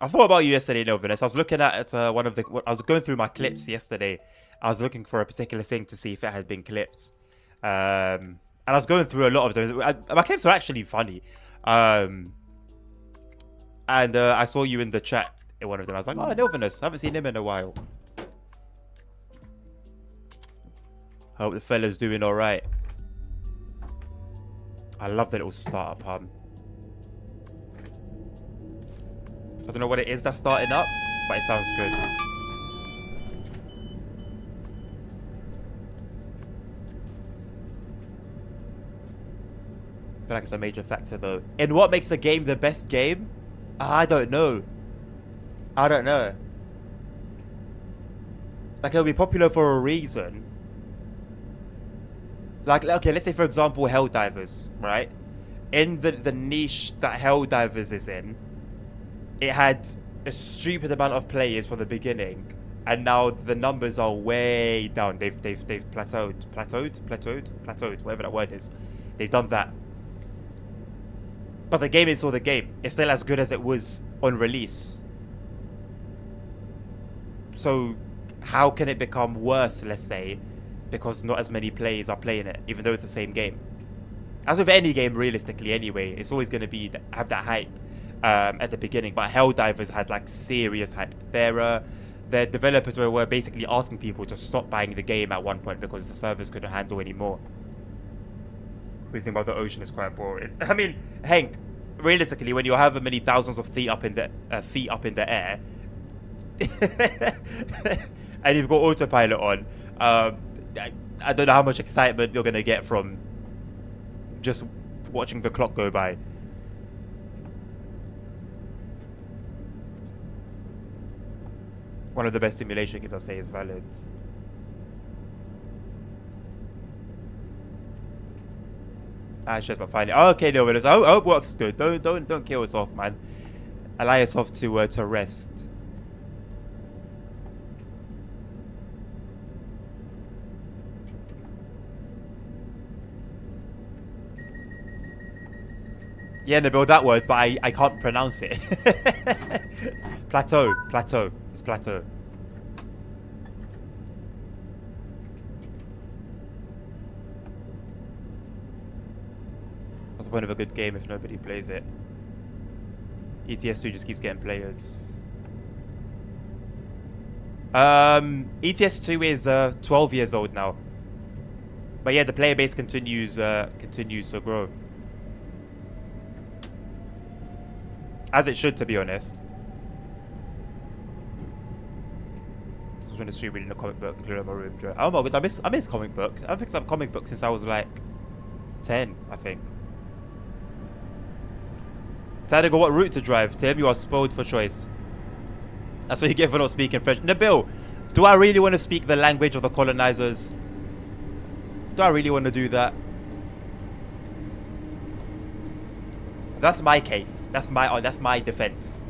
I thought about you yesterday, Nilvinus. I was looking at I was going through my clips yesterday. I was looking for a particular thing to see if it had been clipped. And I was going through a lot of them. My clips are actually funny. And I saw you in the chat in one of them. I was like, oh, Nilvinus. I haven't seen him in a while. Hope the fella's doing all right. I love the little startup hum. I don't know what it is that's starting up, but it sounds good. I feel like it's a major factor though. In what makes a game the best game? I don't know. Like it'll be popular for a reason. Like okay, let's say for example Helldivers, right? In the niche that Helldivers is in, it had a stupid amount of players from the beginning, and now the numbers are way down. They've plateaued, whatever that word is. They've done that. But the game is still the game. It's still as good as it was on release. So how can it become worse, let's say, because not as many players are playing it, even though it's the same game? As with any game, realistically, anyway, it's always going to be have that hype at the beginning. But Helldivers had like serious hype. Their developers were basically asking people to stop buying the game at one point because the servers couldn't handle anymore. We think about the ocean is quite boring. I mean, Hank, realistically, when you have many thousands of feet up in the air, and you've got autopilot on, I don't know how much excitement you're gonna get from just watching the clock go by. One of the best simulation games, I'll say, is valid. Ah, shit, but finally. Oh, okay, no, I hope works good. Don't kill us off, man. Allow yourself to rest. Yeah, Nabil, that word, but I can't pronounce it. Plateau. It's plateau. What's the point of a good game if nobody plays it? ETS2 just keeps getting players. ETS2 is 12 years old now. But yeah, the player base continues to grow. As it should, to be honest. I was trying to stream reading a comic book, including my room. Oh my god, I miss comic books. I've picked up comic books since I was like 10, I think. Tadigo, what route to drive? Tim, you are spoiled for choice. That's what you get for not speaking French. Nabil, do I really want to speak the language of the colonizers? Do I really want to do that? That's my case. That's my defense.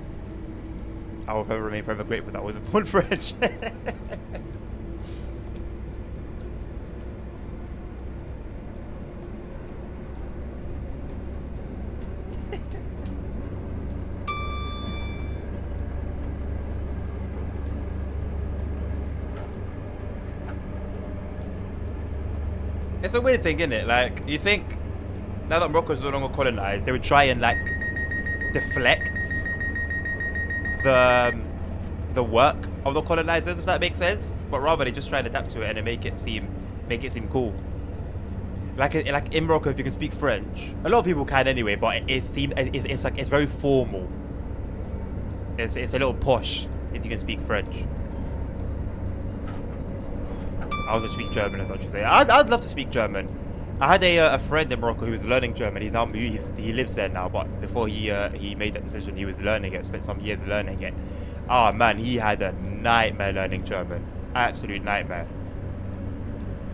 I will remain forever grateful that I wasn't born French. It's a weird thing, isn't it? Like, you think now that Morocco's no longer colonized, they would try and like deflect the work of the colonizers, if that makes sense. But rather they just try and adapt to it and then make it seem cool. Like in Morocco, if you can speak French, a lot of people can anyway. But it's very formal. It's a little posh if you can speak French. I was to speak German, I thought you'd say. I'd love to speak German. I had a friend in Morocco who was learning German. He lives there now, but before he made that decision, he was learning it. Spent some years learning it. Oh man, he had a nightmare learning German. Absolute nightmare.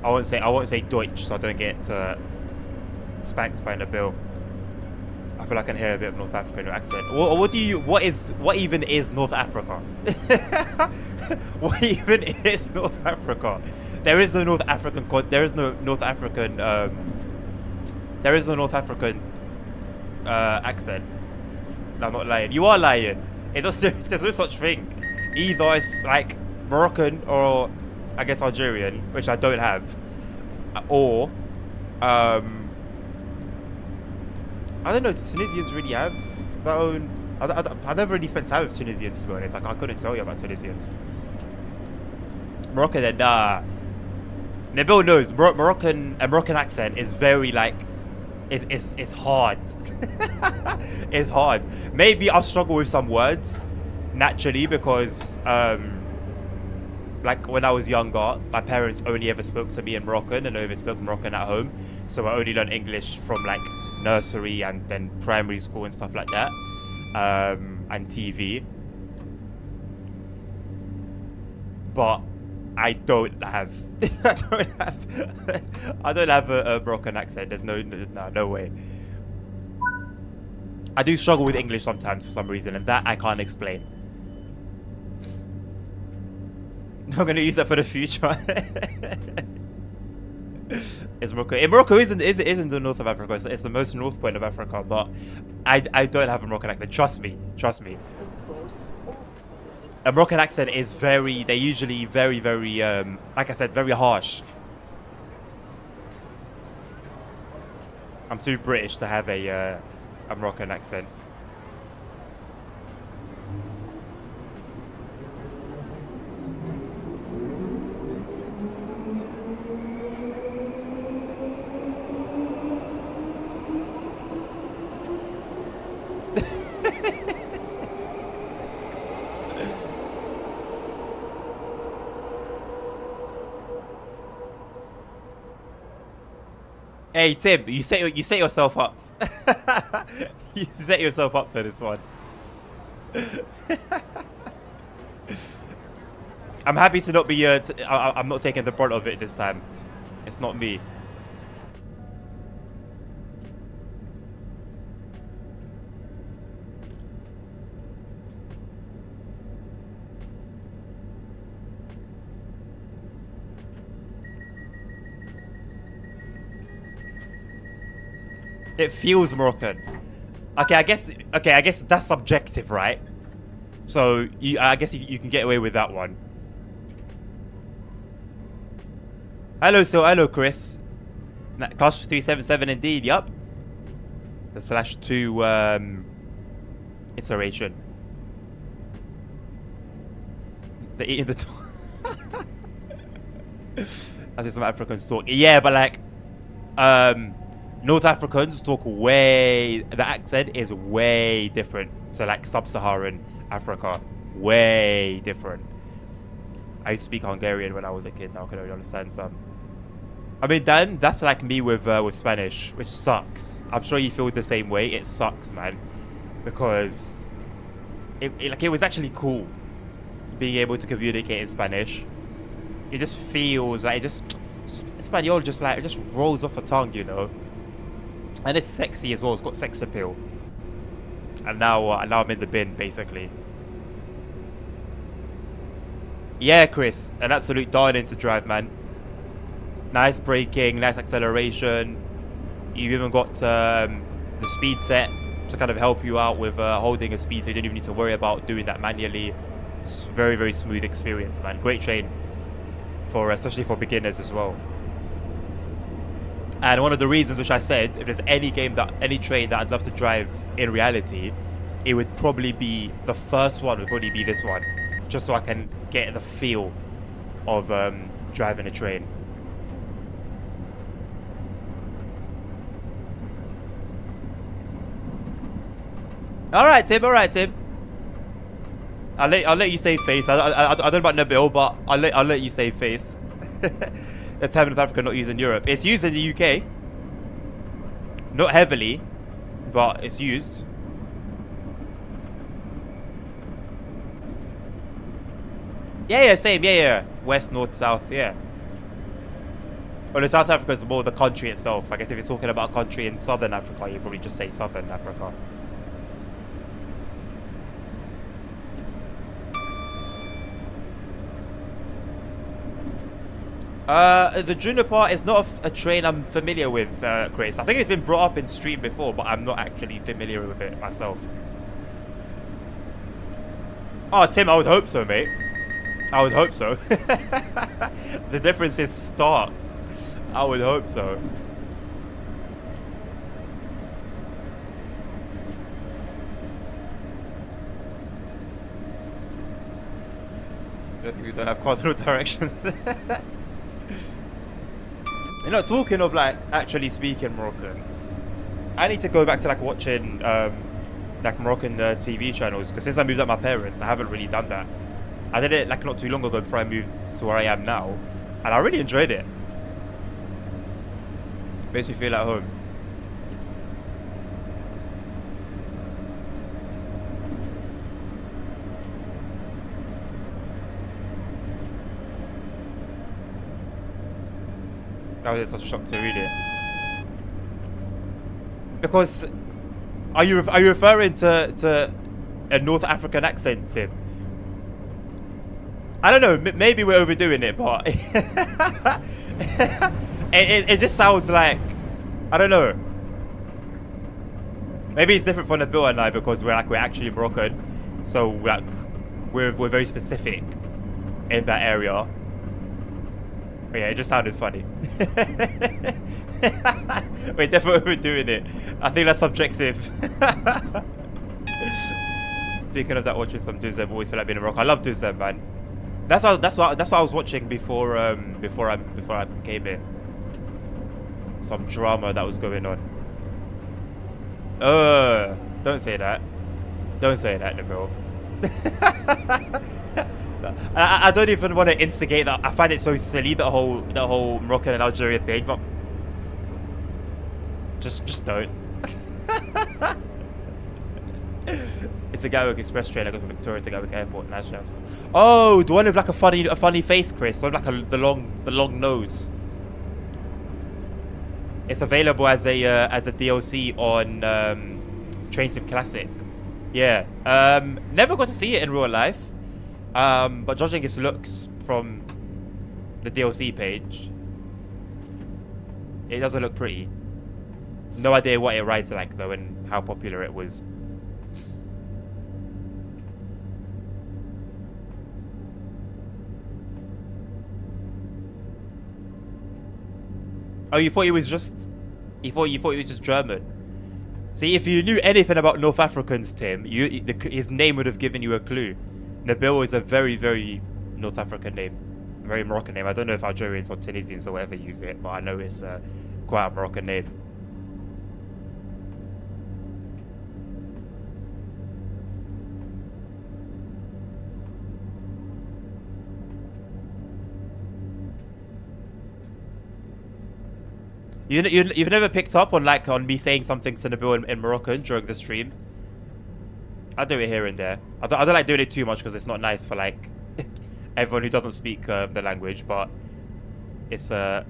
I won't say Deutsch, so I don't get spanked by Nabil. I feel like I can hear a bit of North African accent. What even is North Africa? What even is North Africa? There is no North African accent. No, I'm not lying. You are lying. There's no such thing. Either it's like Moroccan or I guess Algerian, which I don't have, or I don't know. Do Tunisians really have their own? I've never really spent time with Tunisians, to be honest. Like, I couldn't tell you about Tunisians. Moroccan, then nah. Nabil knows Moroccan accent is very like it's hard. It's hard. Maybe I'll struggle with some words naturally because like when I was younger, my parents only ever spoke to me in Moroccan and only spoke Moroccan at home. So I only learned English from like nursery and then primary school and stuff like that, and TV. But I don't have I don't have a Moroccan accent. There's no way. I do struggle with English sometimes for some reason, and that I can't explain. I'm gonna use that for the future. It's Morocco. Morocco isn't the north of Africa. It's the most north point of Africa, but I don't have a Moroccan accent. Trust me. a Moroccan accent is very, they're usually very, very, like I said, very harsh. I'm too British to have a Moroccan accent. Hey Tim, you set yourself up. You set yourself up for this one. I'm happy to not be. I'm not taking the brunt of it this time. It's not me. It feels Moroccan. Okay, I guess that's subjective, right? So I guess you can get away with that one. Hello, Chris. Class 377 indeed. Yup. The /2 iteration. The eating the. As if some Africans talk. Yeah, but like, North Africans talk the accent is way different to like sub-Saharan Africa. Way different. I used to speak Hungarian when I was a kid. Now I can only understand some. I mean, Dan, that's like me with Spanish, which sucks. I'm sure you feel the same way. It sucks, man, because it was actually cool being able to communicate in Spanish. It just feels like Espanol just like it just rolls off the tongue, you know. And it's sexy as well. It's got sex appeal. And now I'm in the bin, basically. Yeah, Chris, an absolute darling to drive, man. Nice braking, nice acceleration. You've even got the speed set to kind of help you out with holding a speed, so you don't even need to worry about doing that manually. It's very, very smooth experience, man. Great train for especially for beginners as well. And one of the reasons which I said, if there's any train that I'd love to drive in reality, it would probably be, the first one would probably be this one. Just so I can get the feel of driving a train. Alright, Tim. I'll let you save face. I don't know about Nabil, but I'll let you save face. The term of Africa not used in Europe. It's used in the UK. Not heavily, but it's used. Yeah, same. Yeah. West, north, south. Yeah. Well, in South Africa is more the country itself. I guess if you're talking about a country in Southern Africa, you probably just say Southern Africa. The Juniper is not a train I'm familiar with, Chris. I think it's been brought up in stream before, but I'm not actually familiar with it myself. Oh, Tim, I would hope so, mate. I would hope so. The difference is stark. I would hope so. I don't think we don't have cardinal directions. You know, talking of like actually speaking Moroccan, I need to go back to like watching like Moroccan TV channels, because since I moved out with my parents, I haven't really done that. I did it like not too long ago before I moved to where I am now, and I really enjoyed it. Makes me feel at home. That was such a shock to read it. Because are you referring to a North African accent, Tim? I don't know. Maybe we're overdoing it, but it just sounds like, I don't know. Maybe it's different from Nabil and I, because we're actually Moroccan, so we're very specific in that area. But yeah, it just sounded funny. We're definitely doing it. I think that's subjective. Speaking of that, watching some Duzem, always feel like being in Morocco. I love Duzem, man. That's what I was watching before I came here. Some drama that was going on. Don't say that. Don't say that, Nabil. I don't even want to instigate that. I find it so silly, the whole Moroccan and Algeria thing, but just don't. It's the Gatwick Express train. I go from Victoria to Gatwick Airport. National. Oh, the one with like a funny face, Chris. Or like the long nose. It's available as a DLC on Train Sim Classic. Yeah. Never got to see it in real life. But judging its looks from the DLC page, it doesn't look pretty. No idea what it rides like though, and how popular it was. Oh, you thought it was just... You thought it was just German. See, if you knew anything about North Africans, Tim, his name would have given you a clue. Nabil is a very, very North African name. A very Moroccan name. I don't know if Algerians or Tunisians or whatever use it, but I know it's quite a Moroccan name. You've never picked up on me saying something to Nabil in Moroccan during the stream? I do it here and there. I don't like doing it too much because it's not nice for like everyone who doesn't speak the language. But it's I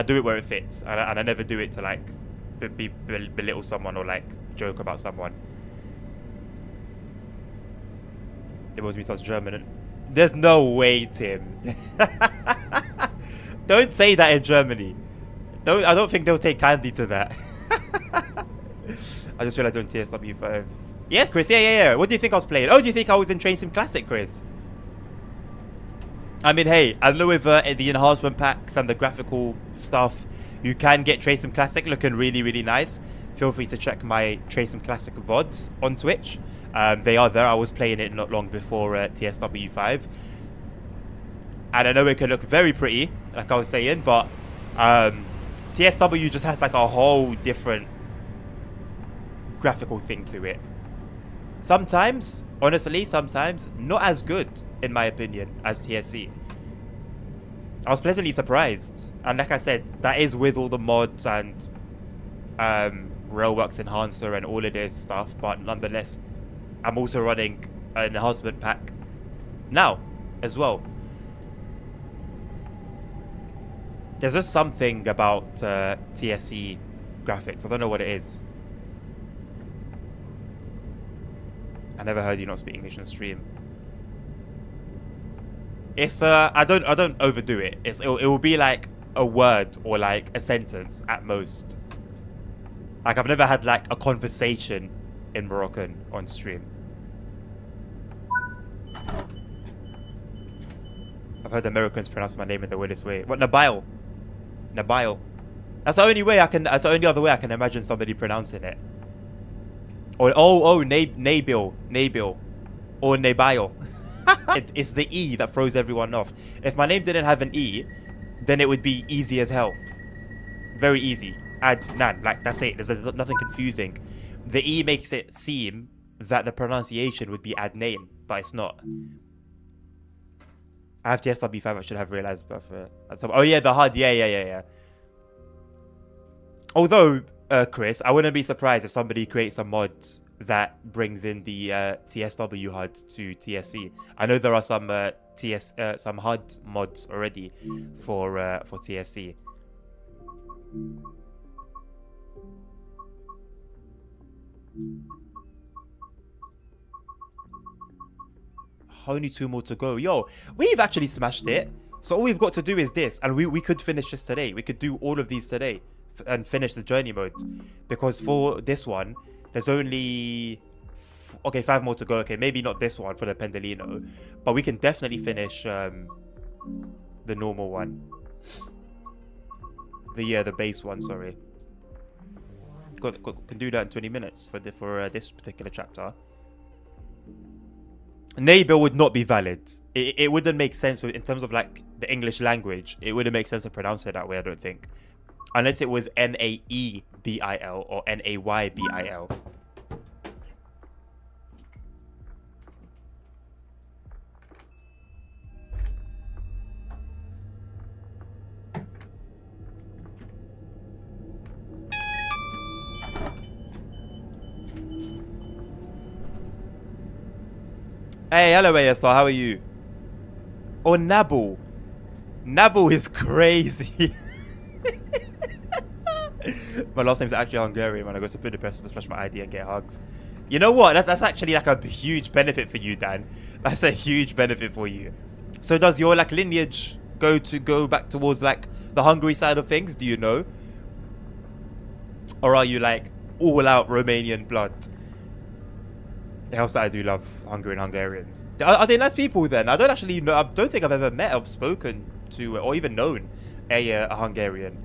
do it where it fits, and I never do it to like belittle someone or like joke about someone. It was me, such German. There's no way, Tim. Don't say that in Germany. I don't think they'll take kindly to that. I just realized on TSW5. Yeah, Chris. Yeah. What do you think I was playing? Oh, do you think I was in Train Sim Classic, Chris? I mean, hey, I know with the enhancement packs and the graphical stuff, you can get Train Sim Classic looking really, really nice. Feel free to check my Train Sim Classic VODs on Twitch. They are there. I was playing it not long before TSW5. And I know it can look very pretty, like I was saying, but... TSW just has like a whole different graphical thing to it. Sometimes, honestly, not as good, in my opinion, as TSC. I was pleasantly surprised. And like I said, that is with all the mods and Railworks Enhancer and all of this stuff. But nonetheless, I'm also running an enhancement pack now as well. There's just something about TSC graphics. I don't know what it is. I never heard you not speak English on stream. It's I don't overdo it. It will be like a word or like a sentence at most. Like I've never had like a conversation in Moroccan on stream. I've heard Americans pronounce my name in the weirdest way. What, Nabil? Nabil. That's the only way I can. That's the only other way I can imagine somebody pronouncing it. Or Nabil, or Nabil. It's the E that throws everyone off. If my name didn't have an E, then it would be easy as hell. Very easy. Adnan, like that's it. There's nothing confusing. The E makes it seem that the pronunciation would be Adnan, but it's not. I have TSW5. I should have realized, but oh yeah, the HUD. Yeah. Although, Chris, I wouldn't be surprised if somebody creates a mod that brings in the TSW HUD to TSC. I know there are some some HUD mods already for TSC. Only 2 more to go. Yo, we've actually smashed it. So all we've got to do is this, and we could finish this today. We could do all of these today and finish the journey mode, because for this one there's only Okay, 5 more to go. Okay, maybe not this one for the Pendolino, but we can definitely finish the normal one. The base one, sorry. Can do that in 20 minutes for this particular chapter. Neighbor would not be valid. It wouldn't make sense in terms of like the English language. It wouldn't make sense to pronounce it that way, I don't think. Unless it was Naebil or Naybil. Hey, hello ASR, how are you? Oh, Nabu. Nabu is crazy. My last name's actually Hungarian. When I go to Budapest, I just flash my ID and get hugs. You know what? That's actually like a huge benefit for you, Dan. That's a huge benefit for you. So does your like lineage go back towards like the Hungary side of things? Do you know? Or are you like all out Romanian blood? It helps that I do love Hungarians. Are they nice people then? I don't actually know. I don't think I've ever met or spoken to or even known a Hungarian.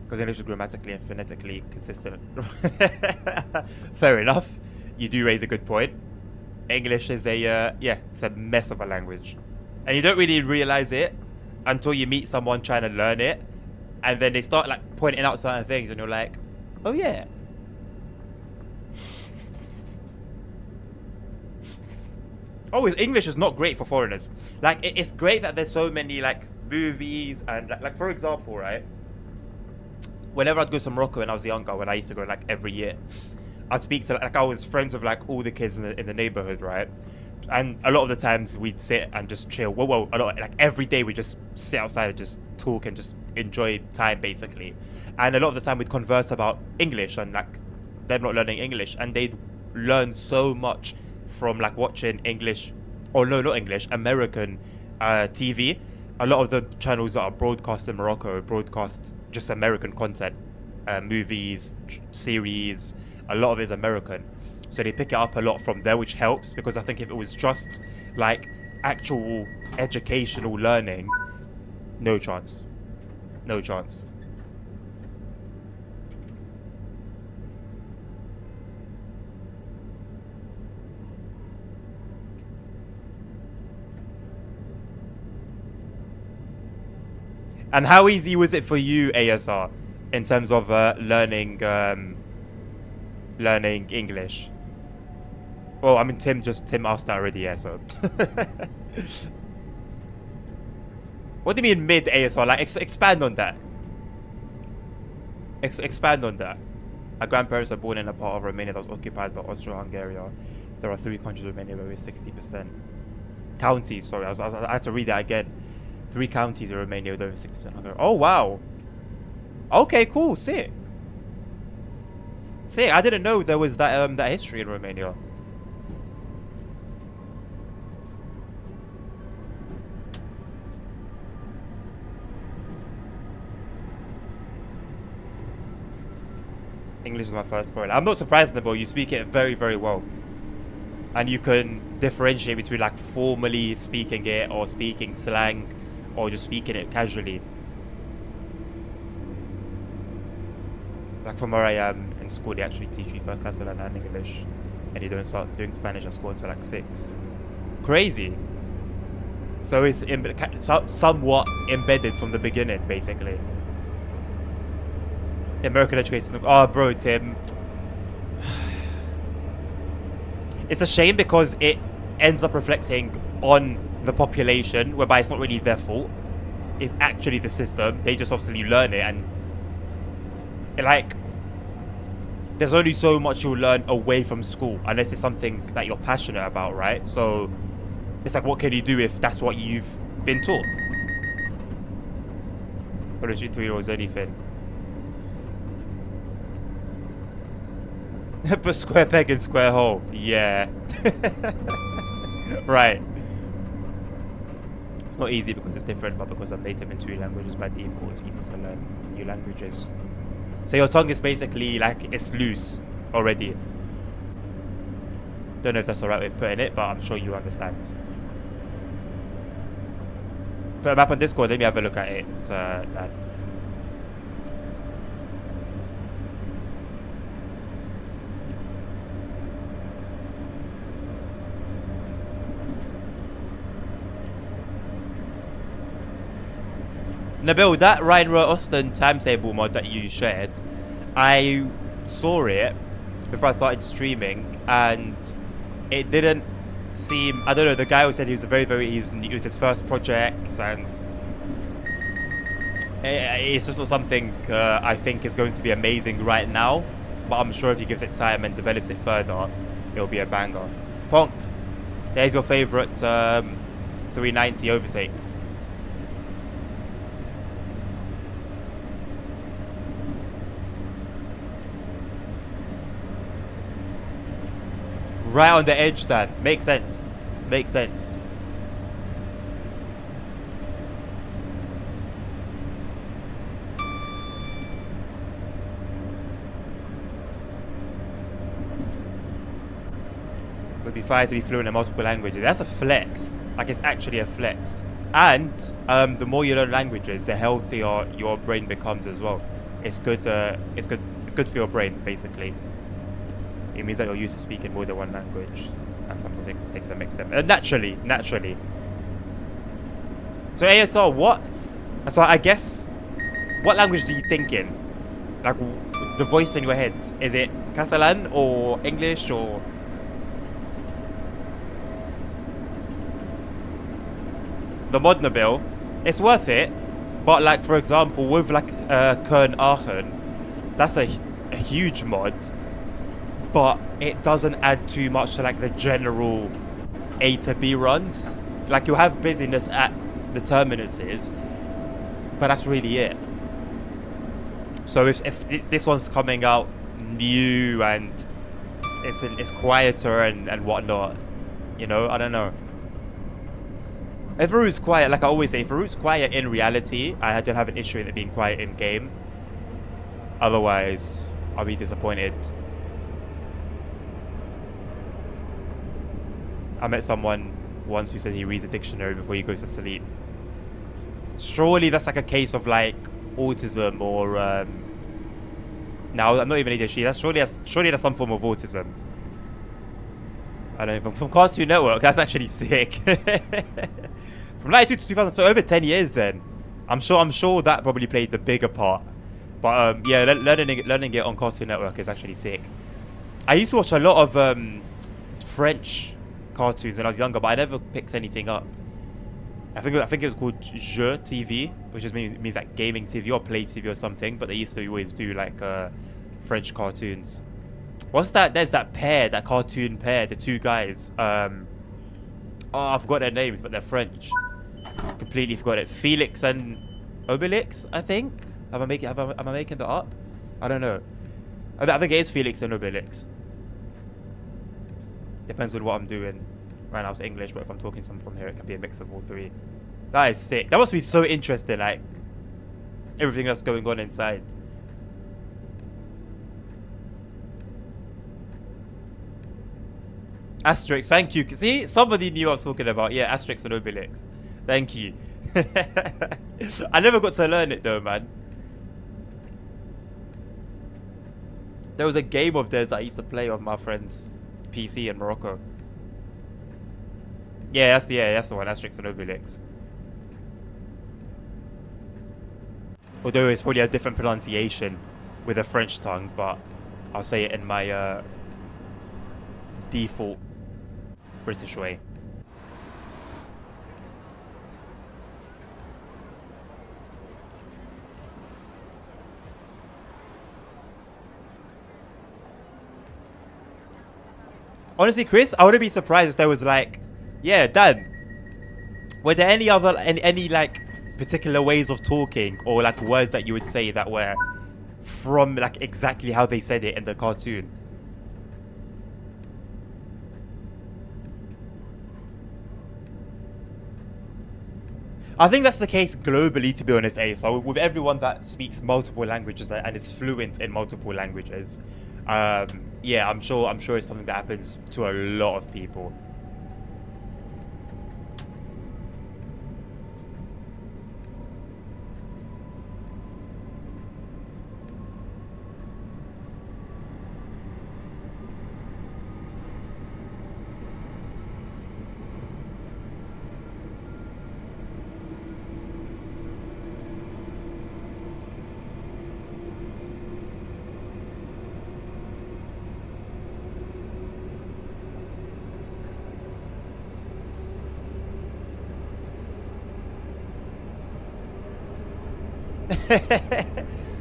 Because English is grammatically and phonetically consistent. Fair enough. You do raise a good point. English is it's a mess of a language. And you don't really realize it until you meet someone trying to learn it. And then they start like pointing out certain things and you're like, oh yeah. Oh, English is not great for foreigners. Like, it's great that there's so many, like, movies and, like for example, right? Whenever I'd go to Morocco when I was younger, when I used to go, like, every year, I'd speak to, like, I was friends with, like, all the kids in the neighborhood, right? And a lot of the times we'd sit and just chill. Well, a lot, like, every day we just sit outside and just talk and just enjoy time, basically. And a lot of the time we'd converse about English and, like, them not learning English. And they'd learn so much from like watching English, or no, not English, American TV. A lot of the channels that are broadcast in Morocco broadcast just American content, movies, series. A lot of it is American, so they pick it up a lot from there, which helps, because I think if it was just like actual educational learning, no chance. And how easy was it for you, ASR, in terms of learning English? Oh, I mean, Tim asked that already, yeah, so. What do you mean mid, ASR? Like, expand on that. Expand on that. Our grandparents are born in a part of Romania that was occupied by Austro-Hungary. There are 3 countries in Romania where we're 60%. Counties, sorry, I had to read that again. 3 counties in Romania with over 60% Hungary. Oh, wow. Okay, cool. Sick. I didn't know there was that history in Romania. English is my first foreign. I'm not surprised, Nabo. You speak it very, very well. And you can differentiate between like formally speaking it or speaking slang, or just speaking it casually. Like from where I am in school, they actually teach you first class to learn English, and you don't start doing Spanish at school until like 6. Crazy. So it's somewhat embedded from the beginning, basically. The American education system. Oh, bro, Tim. It's a shame because it ends up reflecting on the population, whereby it's not really their fault. It's actually the system. They just obviously learn it, and like there's only so much you'll learn away from school unless it's something that you're passionate about, right? So it's like, what can you do if that's what you've been taught? Or literally 3-year-olds, anything. But square peg and square hole. Yeah. Right. It's not easy because it's different, but because I'm native in 2 languages by default, it's easy to learn new languages. So your tongue is basically like, it's loose already. Don't know if that's the right way of putting it, but I'm sure you understand. Put a map on Discord. Let me have a look at it, Dan. Nabil, that Ryan Austin timetable mod that you shared, I saw it before I started streaming, and it didn't seem, I don't know, the guy who said he was it was his first project, and it's just not something I think is going to be amazing right now, but I'm sure if he gives it time and develops it further, it'll be a banger. Ponk, there's your favorite 390 overtake. Right on the edge, Dan. Makes sense. Makes sense. Would be fine to be fluent in multiple languages. That's a flex. Like, it's actually a flex. And the more you learn languages, the healthier your brain becomes as well. It's good. It's good for your brain, basically. It means that you're used to speaking more than one language, and sometimes make mistakes and mix them. Naturally. So ASR, what? So I guess, what language do you think in? Like, the voice in your head, is it Catalan or English or? The mod, Nabil, it's worth it, but like, for example, with like Kern Aachen, that's a huge mod. But it doesn't add too much to like the general A to B runs. Like, you'll have busyness at the terminuses, but that's really it. So if this one's coming out new and it's quieter and whatnot, you know, I don't know. If a route's quiet, like I always say, if a route's quiet in reality, I don't have an issue with it being quiet in game. Otherwise, I'll be disappointed. I met someone once who said he reads a dictionary before he goes to sleep. Surely that's like a case of like autism or no, I'm not even ADHD. Surely that's some form of autism. I don't know, from Cartoon Network. That's actually sick. From 92 to 2003, over 10 years. Then I'm sure that probably played the bigger part. But yeah, learning it on Cartoon Network is actually sick. I used to watch a lot of French cartoons when I was younger, but I never picked anything up. I think it was called Jeux TV, which just means like gaming TV or play TV or something. But they used to always do like French cartoons. What's that? There's that pair, that cartoon pair, the two guys. Oh, I forgot their names, but they're French. Completely forgot it. Felix and Obelix, I think. Am I making that up? I don't know. I think it is Felix and Obelix. Depends on what I'm doing. Right now it's English, but if I'm talking something from here, it can be a mix of all three. That is sick. That must be so interesting, like everything that's going on inside. Asterix, thank you. See, somebody knew what I was talking about. Yeah, Asterix and Obelix. Thank you. I never got to learn it though, man. There was a game of theirs I used to play on my friend's PC in Morocco. Yeah, that's the one. Asterix and Obelix. Although it's probably a different pronunciation with a French tongue, but I'll say it in my default British way. Honestly, Chris, I wouldn't be surprised if there was like, yeah, Dan, were there any other any like particular ways of talking or like words that you would say that were from like exactly how they said it in the cartoon? I think that's the case globally, to be honest, So with everyone that speaks multiple languages and is fluent in multiple languages, Yeah, I'm sure it's something that happens to a lot of people.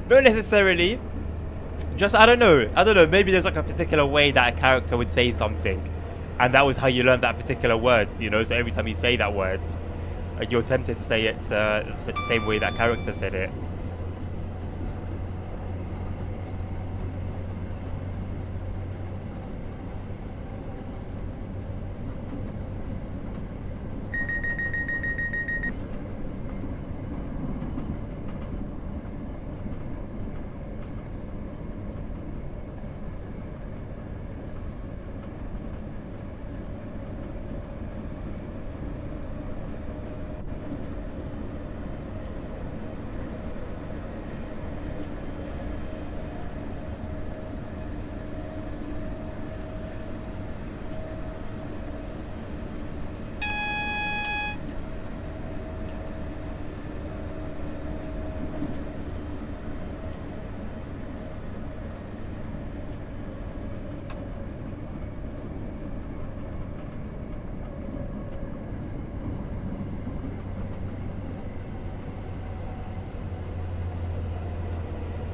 Not necessarily. Just I don't know. Maybe there's like a particular way that a character would say something, and that was how you learned that particular word. You know, so every time you say that word, you're tempted to say it the same way that character said it.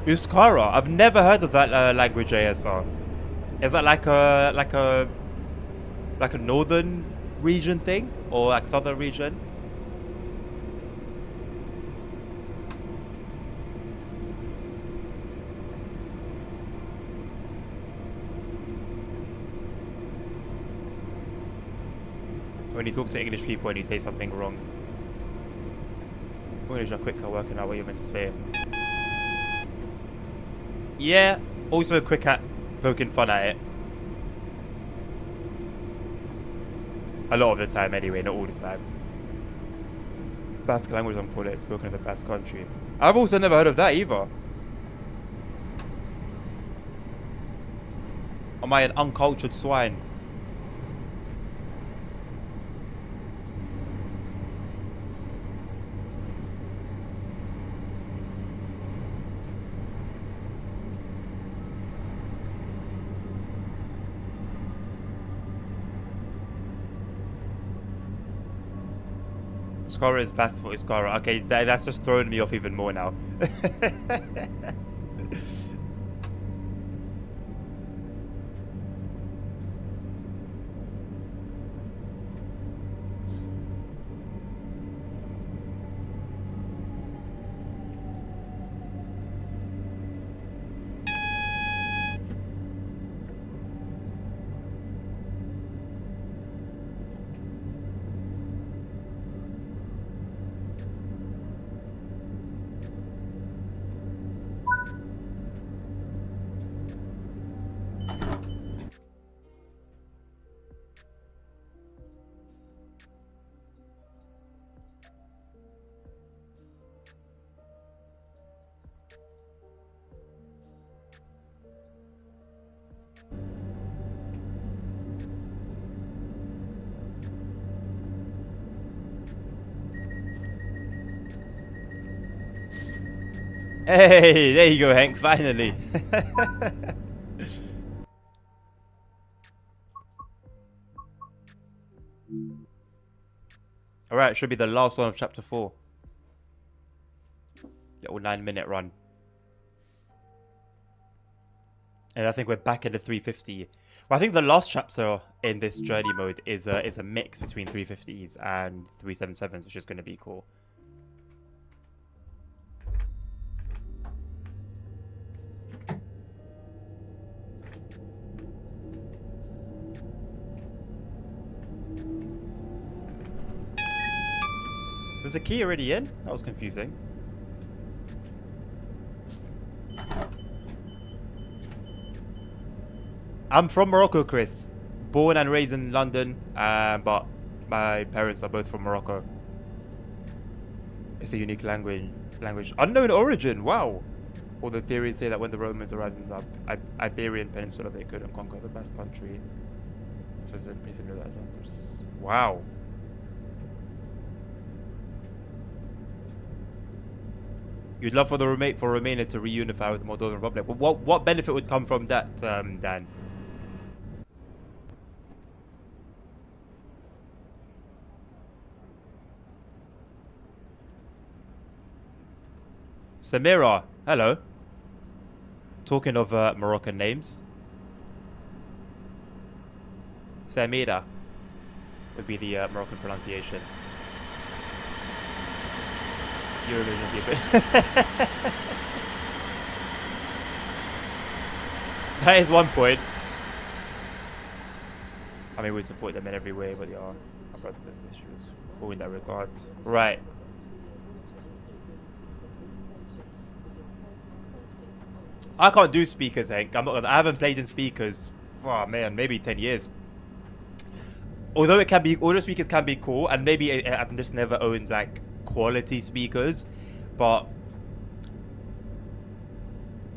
Euskara. I've never heard of that language, ASR. Is that like a northern region thing or like southern region? When you talk to English people and you say something wrong. English are quicker working out what you're meant to say. Yeah, also quick at poking fun at it. A lot of the time anyway, not all the time. Basque language, I'm told it's spoken in the Basque country. I've also never heard of that either. Am I an uncultured swine? Euskara is best for Euskara. Okay, that's just throwing me off even more now. Hey, there you go, Hank, finally. Alright, should be the last one of chapter 4. Little 9-minute run. And I think we're back in the 350. Well, I think the last chapter in this journey mode is a mix between 350s and 377s, which is going to be cool. Was the key already in? That was confusing. I'm from Morocco, Chris. Born and raised in London, but my parents are both from Morocco. It's a unique language. Unknown origin. Wow. All the theories say that when the Romans arrived in the Iberian Peninsula, they couldn't conquer the Basque country. So it's pretty similar to that. Wow. You'd love for Romania to reunify with the Moldovan Republic. What benefit would come from that, Dan? Samira, hello. Talking of Moroccan names, Samira would be the Moroccan pronunciation. Eurovision would be a bit. That is one point. I mean, we support them in every way, but they are our brothers and issues. All in that regard. Right. I can't do speakers, Hank. I haven't played in speakers. Oh man, maybe 10 years. Although it can be, audio speakers can be cool, and maybe I've just never owned like quality speakers, but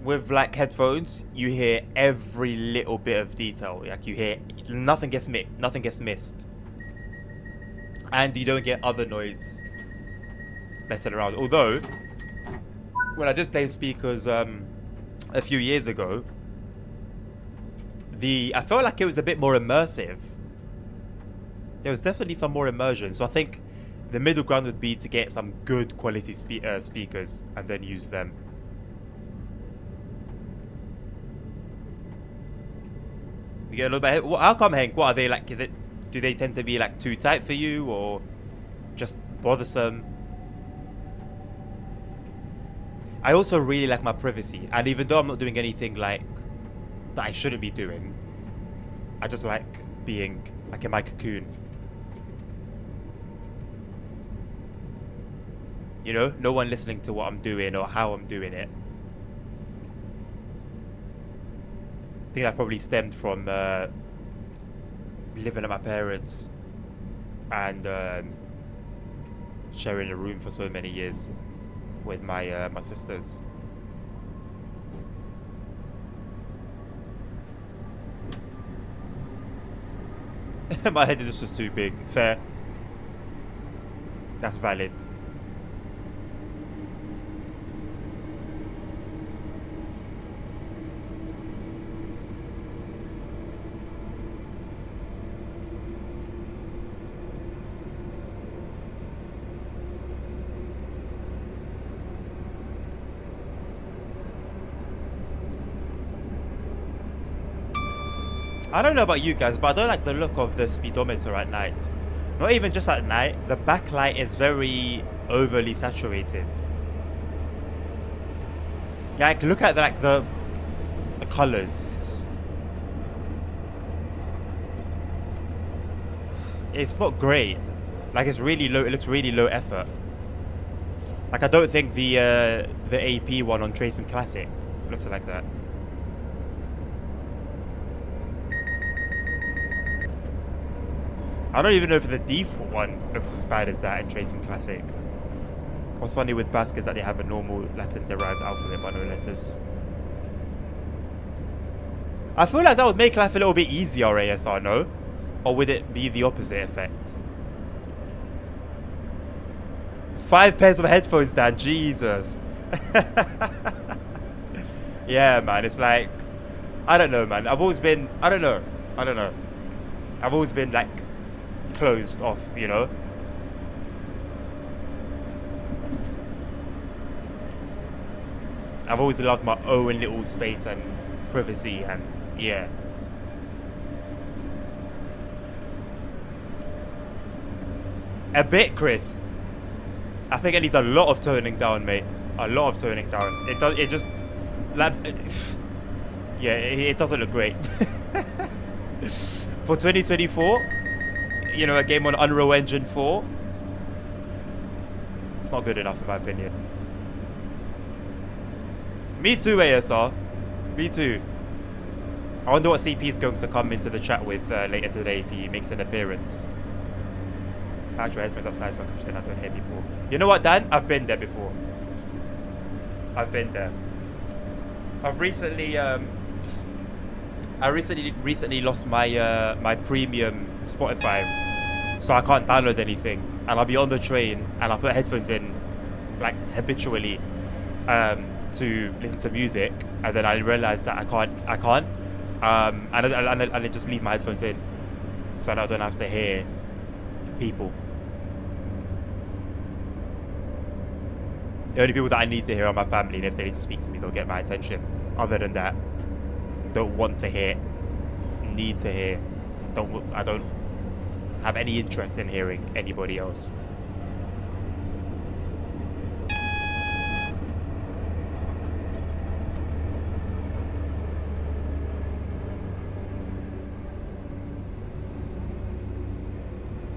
with like headphones, you hear every little bit of detail. Like you hear nothing gets missed, and you don't get other noise messing around. Although when I did play speakers a few years ago, I felt like it was a bit more immersive. There was definitely some more immersion. So I think the middle ground would be to get some good quality speakers and then use them. You get a little bit. How come, Hank? What are they like? Do they tend to be like too tight for you, or just bothersome? I also really like my privacy, and even though I'm not doing anything like that I shouldn't be doing, I just like being like in my cocoon. You know, no one listening to what I'm doing or how I'm doing it. I think that probably stemmed from living at my parents and sharing a room for so many years with my my sisters. My head is just too big. Fair. That's valid. I don't know about you guys, but I don't like the look of the speedometer at night. Not even just at night, the backlight is very overly saturated. Like, look at like the colors. It's not great. Like, it's really low. It looks really low effort. Like, I don't think the AP one on Tracing Classic looks like that. I don't even know if the default one looks as bad as that in Tracing Classic. What's funny with Basque is that they have a normal Latin-derived alphabet but no letters. I feel like that would make life a little bit easier, ASR, no? Or would it be the opposite effect? 5 pairs of headphones, Dan. Jesus. Yeah, man. It's like, I don't know, man. I've always been, I don't know. I've always been like closed off, you know? I've always loved my own little space and privacy, and yeah. A bit, Chris. I think it needs a lot of toning down, mate. A lot of toning down. It just like, yeah, it doesn't look great. For 2024, you know, a game on Unreal Engine 4, it's not good enough in my opinion. Me too, ASR. Me too. I wonder what CP is going to come into the chat with later today if he makes an appearance. Actually, headphones upside so I can pretend I don't hear people. You know what, Dan? I've been there before. I've been there. I've recently recently lost my my premium Spotify, so I can't download anything. And I'll be on the train and I'll put headphones in, like habitually, to listen to music, and then I realize that I can't, and I just leave my headphones in, so that I don't have to hear people. The only people that I need to hear are my family, and if they need to speak to me, they'll get my attention. Other than that, don't want to hear, need to hear. I don't have any interest in hearing anybody else.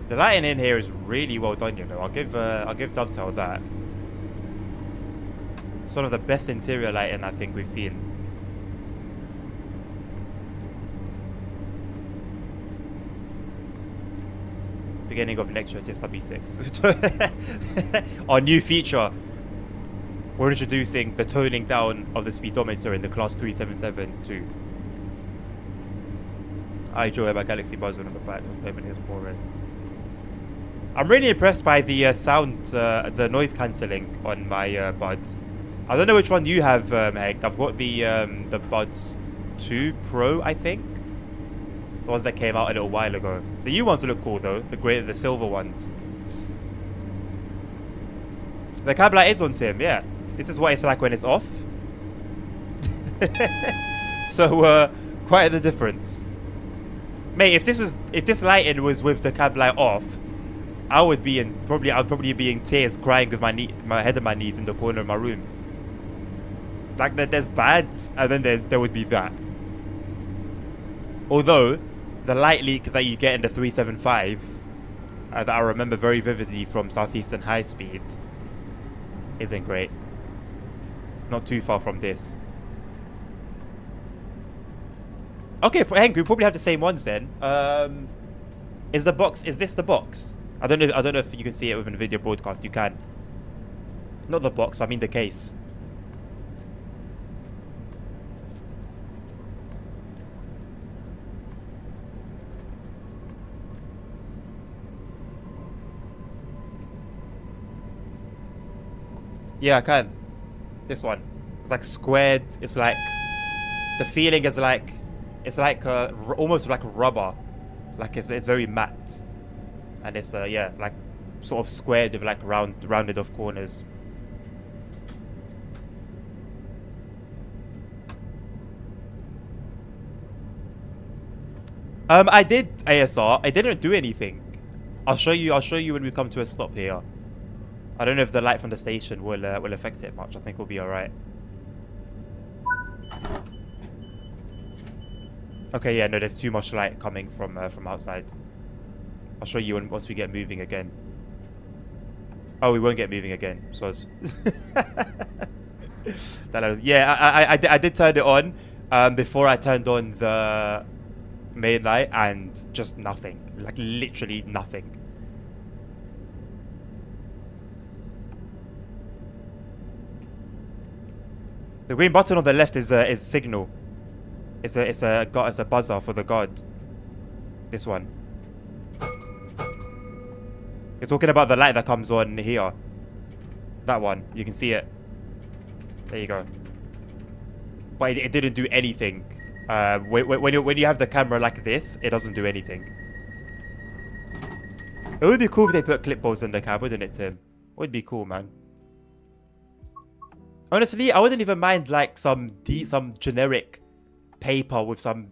The lighting in here is really well done, you know. I'll give Dovetail that. It's one of the best interior lighting I think we've seen. Beginning of lecture to sub E6. Our new feature. We're introducing the toning down of the speedometer in the class 377 too. I enjoy my Galaxy Buzz on the back. It's boring. I'm really impressed by the sound, the noise cancelling on my buds. I don't know which one you have, Hank. I've got the Buds 2 Pro, I think. The ones that came out a little while ago. The new ones look cool though. The silver ones. The cab light is on, Tim. Yeah, this is what it's like when it's off. So quite the difference, mate. If this lighting was with the cab light off, I would be I'd probably be in tears, crying with my head on my knees in the corner of my room. Like there's bad, and then there would be that. Although the light leak that you get in the 375, that I remember very vividly from Southeastern High Speed, isn't great. Not too far from this. Okay, Hank, we probably have the same ones then. Is this the box? I don't know if you can see it within the video broadcast. You can. Not the box, I mean the case. Yeah, I can. This one. It's like squared. It's like the feeling is like almost like rubber. Like it's very matte, and it's yeah, like sort of squared with like rounded off corners. I did ASR. I didn't do anything. I'll show you when we come to a stop here. I don't know if the light from the station will affect it much. I think we'll be all right. Okay, yeah, no, there's too much light coming from outside. I'll show you once we get moving again. Oh, we won't get moving again. So yeah, I did turn it on before I turned on the main light, and just nothing. Like literally nothing. The green button on the left is signal. It's a buzzer for the guard. This one. You're talking about the light that comes on here. That one. You can see it. There you go. But it didn't do anything. When you have the camera like this, it doesn't do anything. It would be cool if they put clipboards in the cab, wouldn't it, Tim? It would be cool, man. Honestly, I wouldn't even mind like some generic paper with some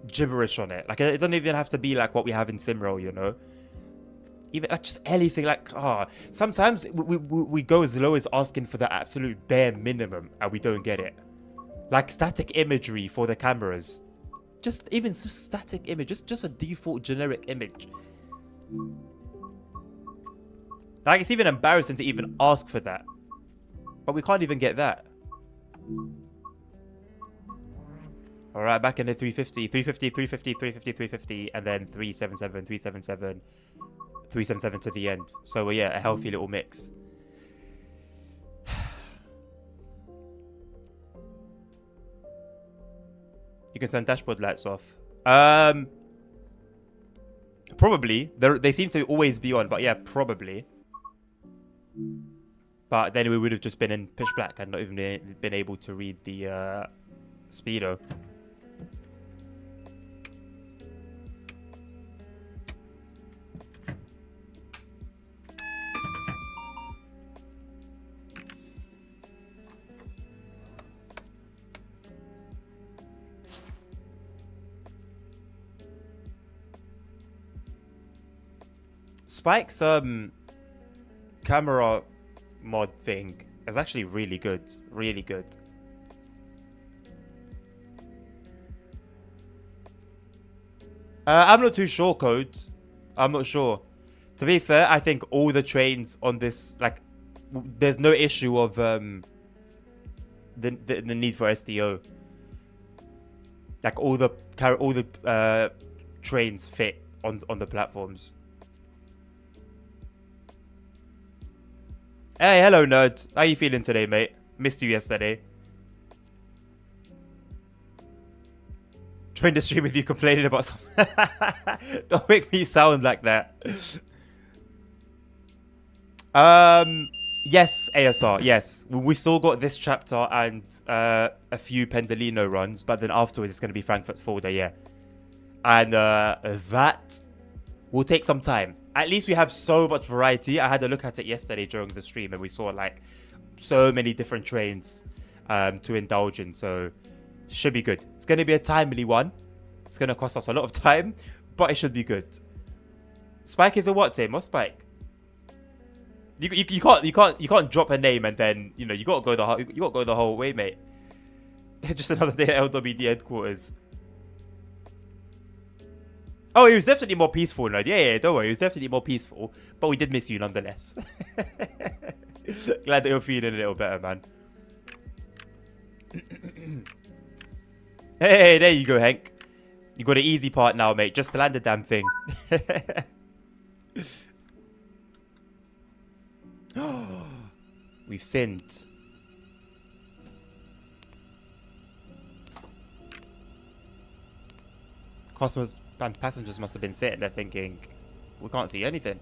gibberish on it. Like it doesn't even have to be like what we have in Simro, you know. Even like just anything like sometimes we go as low as asking for the absolute bare minimum and we don't get it. Like static imagery for the cameras. Just static image, just a default generic image. Like it's even embarrassing to even ask for that. But we can't even get that. All right, back in the 350, 350, 350, 350, 350, and then 377, 377, 377 to the end. So, yeah, a healthy little mix. You can turn dashboard lights off. Probably. They seem to always be on, but yeah, probably. But then we would have just been in pitch black and not even been able to read the speedo. Spike's camera mod thing is actually really good. Really good. I'm not too sure, Code. I'm not sure. To be fair, I think all the trains on this, like, there's no issue of the need for SDO. Like all the trains fit on the platforms. Hey, hello, nerd. How you feeling today, mate? Missed you yesterday. Joined the stream with you complaining about something. Don't make me sound like that. Yes, ASR, yes. We still got this chapter and a few Pendolino runs, but then afterwards it's going to be Frankfurt's folder, yeah. And that will take some time. At least we have so much variety. I had a look at it yesterday during the stream and we saw like so many different trains to indulge in. So should be good. It's going to be a timely one. It's going to cost us a lot of time, but it should be good. Spike is a what, Tim? What's Spike? You can't drop a name and then you gotta go the whole way, mate. Just another day at LWD headquarters. Oh, he was definitely more peaceful, Nerd. Yeah, don't worry. He was definitely more peaceful. But we did miss you nonetheless. Glad that you're feeling a little better, man. Hey, there you go, Hank. You got an easy part now, mate. Just to land the damn thing. We've sinned. Customers and passengers must have been sitting there thinking, we can't see anything.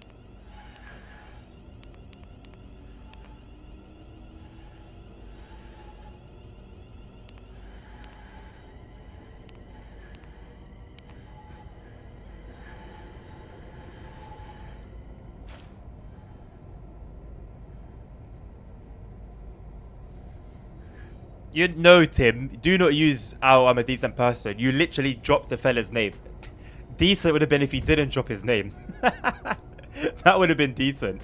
You know, Tim, do not use, oh, I'm a decent person. You literally dropped the fella's name. Decent would have been if he didn't drop his name. That would have been decent.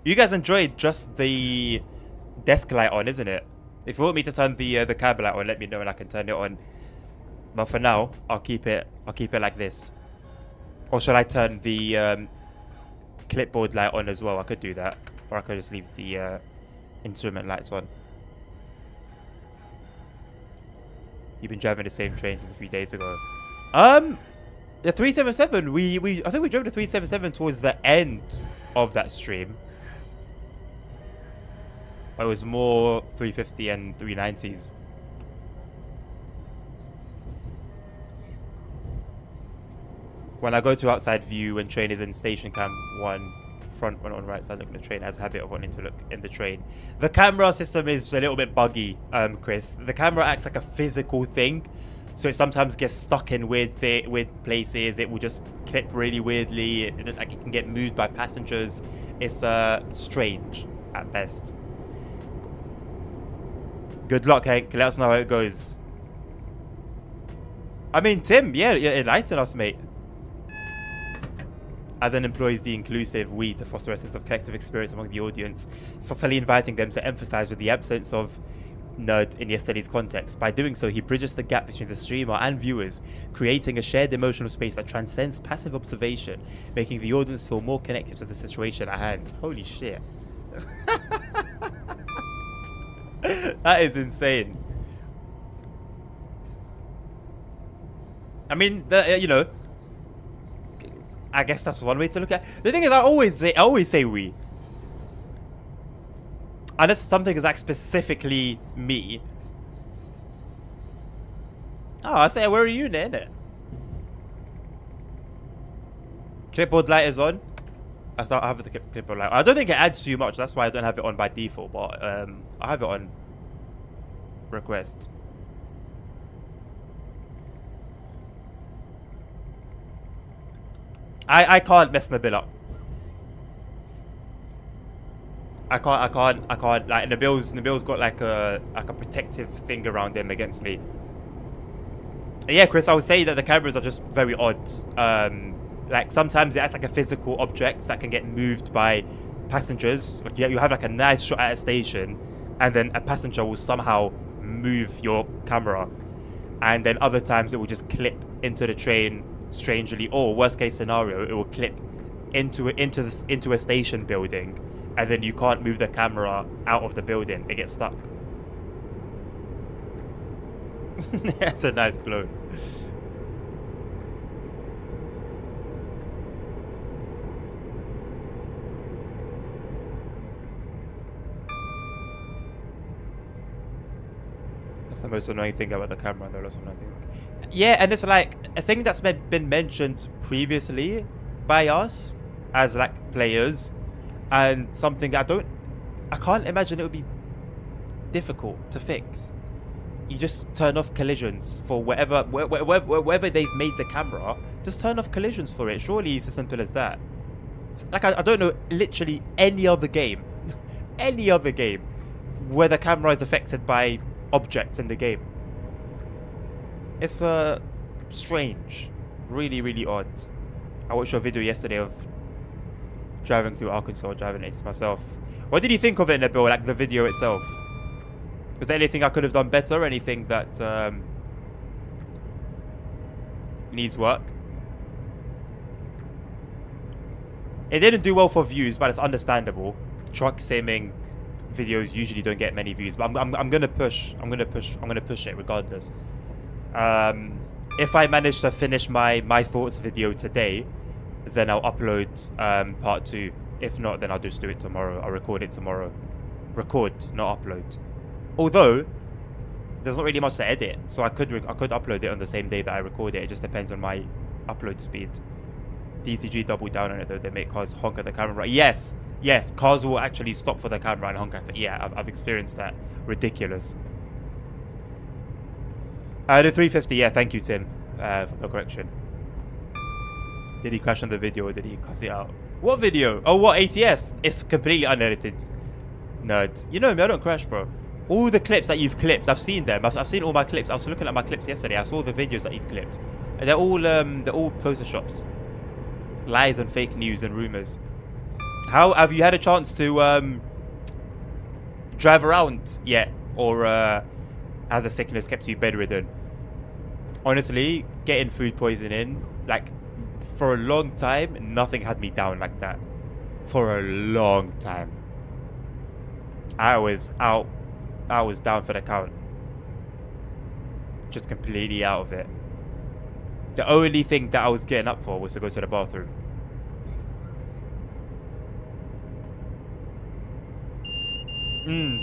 You guys enjoyed just the desk light on, isn't it? If you want me to turn the cab light on, let me know and I can turn it on. But for now, I'll keep it like this. Or should I turn the clipboard light on as well? I could do that, or I could just leave the instrument lights on. You've been driving the same train since a few days ago. The 377. I think we drove the 377 towards the end of that stream. It was more 350 and 390s. When I go to outside view when train is in station cam 1, front one on right side looking at the train, has a habit of wanting to look in the train. The camera system is a little bit buggy, Chris. The camera acts like a physical thing, so it sometimes gets stuck in weird places. It will just clip really weirdly. It can get moved by passengers. It's strange at best. Good luck, Hank. Let us know how it goes. I mean, Tim, yeah, enlighten us, mate. Adam employs the inclusive we to foster a sense of collective experience among the audience, subtly inviting them to emphasize with the absence of nerd in yesterday's context. By doing so, he bridges the gap between the streamer and viewers, creating a shared emotional space that transcends passive observation, making the audience feel more connected to the situation at hand. Holy shit. That is insane. I mean, you know, I guess that's one way to look at it. The thing is, I always say we. Unless something is like specifically me. Oh, I say, where are you, innit? Clipboard light is on. I have the clipboard light. I don't think it adds too much. That's why I don't have it on by default. But I have it on request. I can't mess the bill up. I can't. Like Nabil's got like a protective thing around him against me. Yeah, Chris, I would say that the cameras are just very odd. Like sometimes they act like a physical object that can get moved by passengers. Like, you have like a nice shot at a station, and then a passenger will somehow move your camera, and then other times it will just clip into the train strangely, or worst case scenario, it will clip into a station building, and then you can't move the camera out of the building. It gets stuck. That's a nice glow. That's the most annoying thing about the camera. Yeah, and it's like a thing that's been mentioned previously by us as like players, and something I can't imagine it would be difficult to fix. You just turn off collisions for wherever they've made the camera. Just turn off collisions for it. Surely it's as simple as that. Like I don't know literally any other game, any other game where the camera is affected by objects in the game. It's strange, really odd. I watched your video yesterday of driving through Arkansas, driving it myself. What did you think of it, Nabil? Like the video itself? Was there anything I could have done better? Anything that needs work? It didn't do well for views, but it's understandable. Truck simming videos usually don't get many views, but I'm gonna push. I'm gonna push it regardless. If I manage to finish my thoughts video today, then I'll upload part 2. If not, then I'll just do it tomorrow. I'll record it tomorrow. Record, not upload. Although there's not really much to edit, so I could upload it on the same day that I record it. It just depends on my upload speed. DCG double down on it though. They make cars honk at the camera. Yes, cars will actually stop for the camera and honk at it. Yeah, I've experienced that. Ridiculous. The 350. Yeah, thank you, Tim, for the correction. Did he crash on the video or did he cuss it out? What video? Oh, what ATS? It's completely unedited. Nerds. You know me, I don't crash, bro. All the clips that you've clipped, I've seen them. I've seen all my clips. I was looking at my clips yesterday. I saw the videos that you've clipped. And they're all photoshops. Lies and fake news and rumors. How have you had a chance to drive around yet? Or has the sickness kept you bedridden? Honestly, getting food poisoning, like, for a long time, nothing had me down like that. For a long time. I was down for the count. Just completely out of it. The only thing that I was getting up for was to go to the bathroom.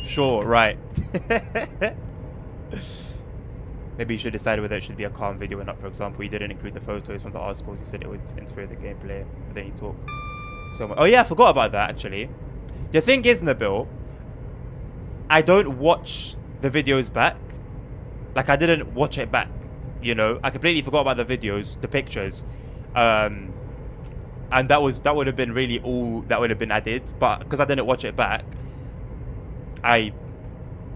Sure, right. Maybe you should decide whether it should be a calm video or not. For example, you didn't include the photos from the articles. You said it would interfere with the gameplay. But then you talk so much. Oh yeah, I forgot about that actually. The thing is, Nabil, I don't watch the videos back. Like, I didn't watch it back. You know, I completely forgot about the videos, the pictures. And that would have been really all that would have been added. But because I didn't watch it back, I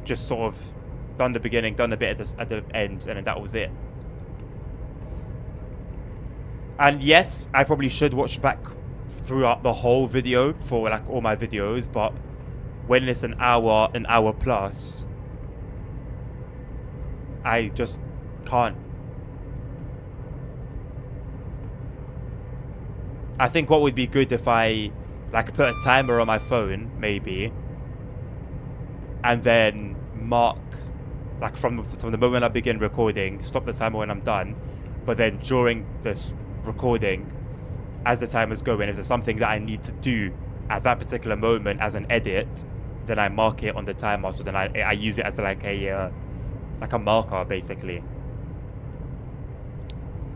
just sort of done the beginning, done a bit at the end, and then that was it. And yes, I probably should watch back throughout the whole video for like all my videos, but when it's an hour plus, I just can't. I think what would be good if I Like put a timer on my phone, maybe, and then mark, like from the moment I begin recording, stop the timer when I'm done. But then during this recording, as the timer's going, if there's something that I need to do at that particular moment as an edit, then I mark it on the timer. So then I use it as like a marker, basically.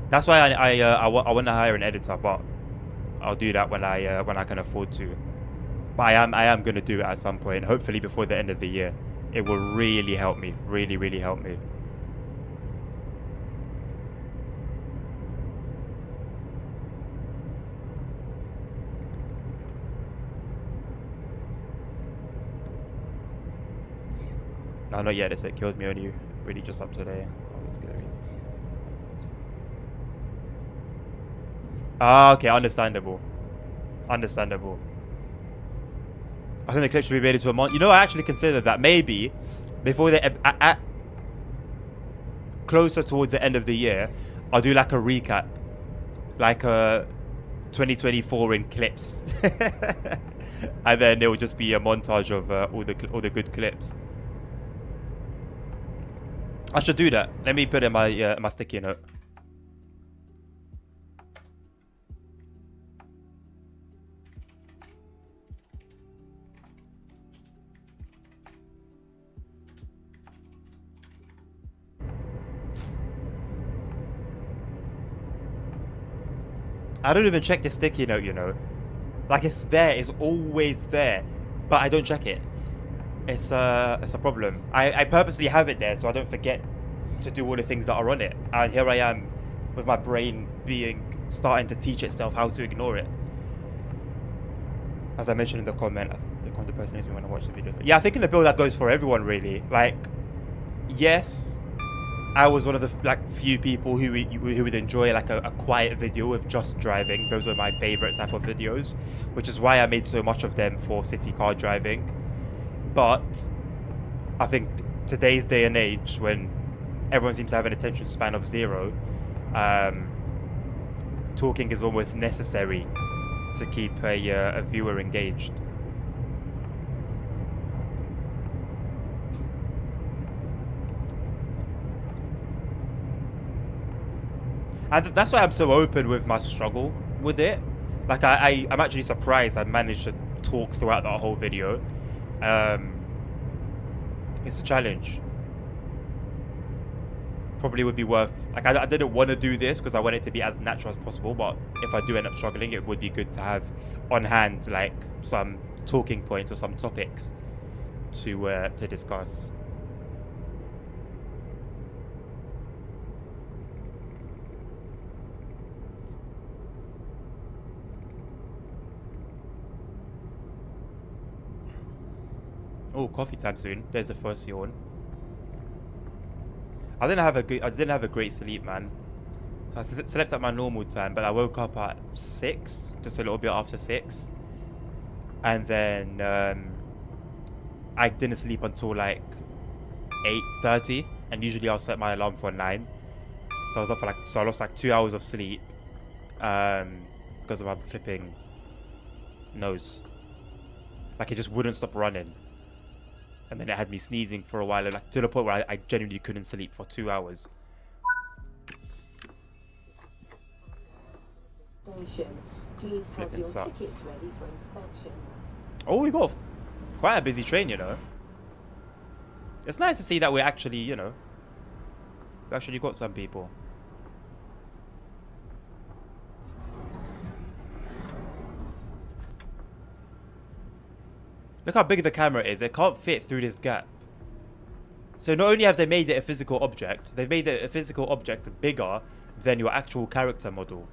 That's why I want to hire an editor, but I'll do that when I can afford to. But I am gonna do it at some point, hopefully before the end of the year. It will really help me, really help me. No, not yet. It killed me only really just up today. Ah, okay, understandable. Understandable. I think the clip should be made into a month. You know, I actually considered that maybe before the closer towards the end of the year, I'll do like a recap, like a 2024 in clips, and then it will just be a montage of all the good clips. I should do that. Let me put in my sticky note. I don't even check the sticky note, you know. Like, it's there, it's always there, but I don't check it. It's a problem. I purposely have it there so I don't forget to do all the things that are on it. And here I am with my brain starting to teach itself how to ignore it. As I mentioned in the comment, the content person makes me want to watch the video. Yeah, I think in the build that goes for everyone, really. Like, yes, I was one of the few people who would enjoy like a quiet video of just driving. Those were my favorite type of videos, which is why I made so much of them for city car driving. But I think today's day and age, when everyone seems to have an attention span of 0, talking is almost necessary to keep a viewer engaged. And that's why I'm so open with my struggle with it. Like, I'm actually surprised I managed to talk throughout the whole video. It's a challenge. Probably would be worth, like, I didn't want to do this because I want it to be as natural as possible, but if I do end up struggling, it would be good to have on hand like some talking points or some topics to discuss. Oh, coffee time soon. There's the first yawn. I didn't have a great sleep, man. So I slept at my normal time, but I woke up at 6, just a little bit after 6, and then I didn't sleep until like 8:30, and usually I'll set my alarm for 9. So I was up for so I lost like 2 hours of sleep because of my flipping nose. Like, it just wouldn't stop running. And then it had me sneezing for a while, like to the point where I genuinely couldn't sleep for 2 hours. Station. Please have your tickets ready for inspection. Oh, we got quite a busy train, you know. It's nice to see that we're actually, you know, we actually got some people. Look how big the camera is. It can't fit through this gap. So not only have they made it a physical object, they've made it a physical object bigger than your actual character model.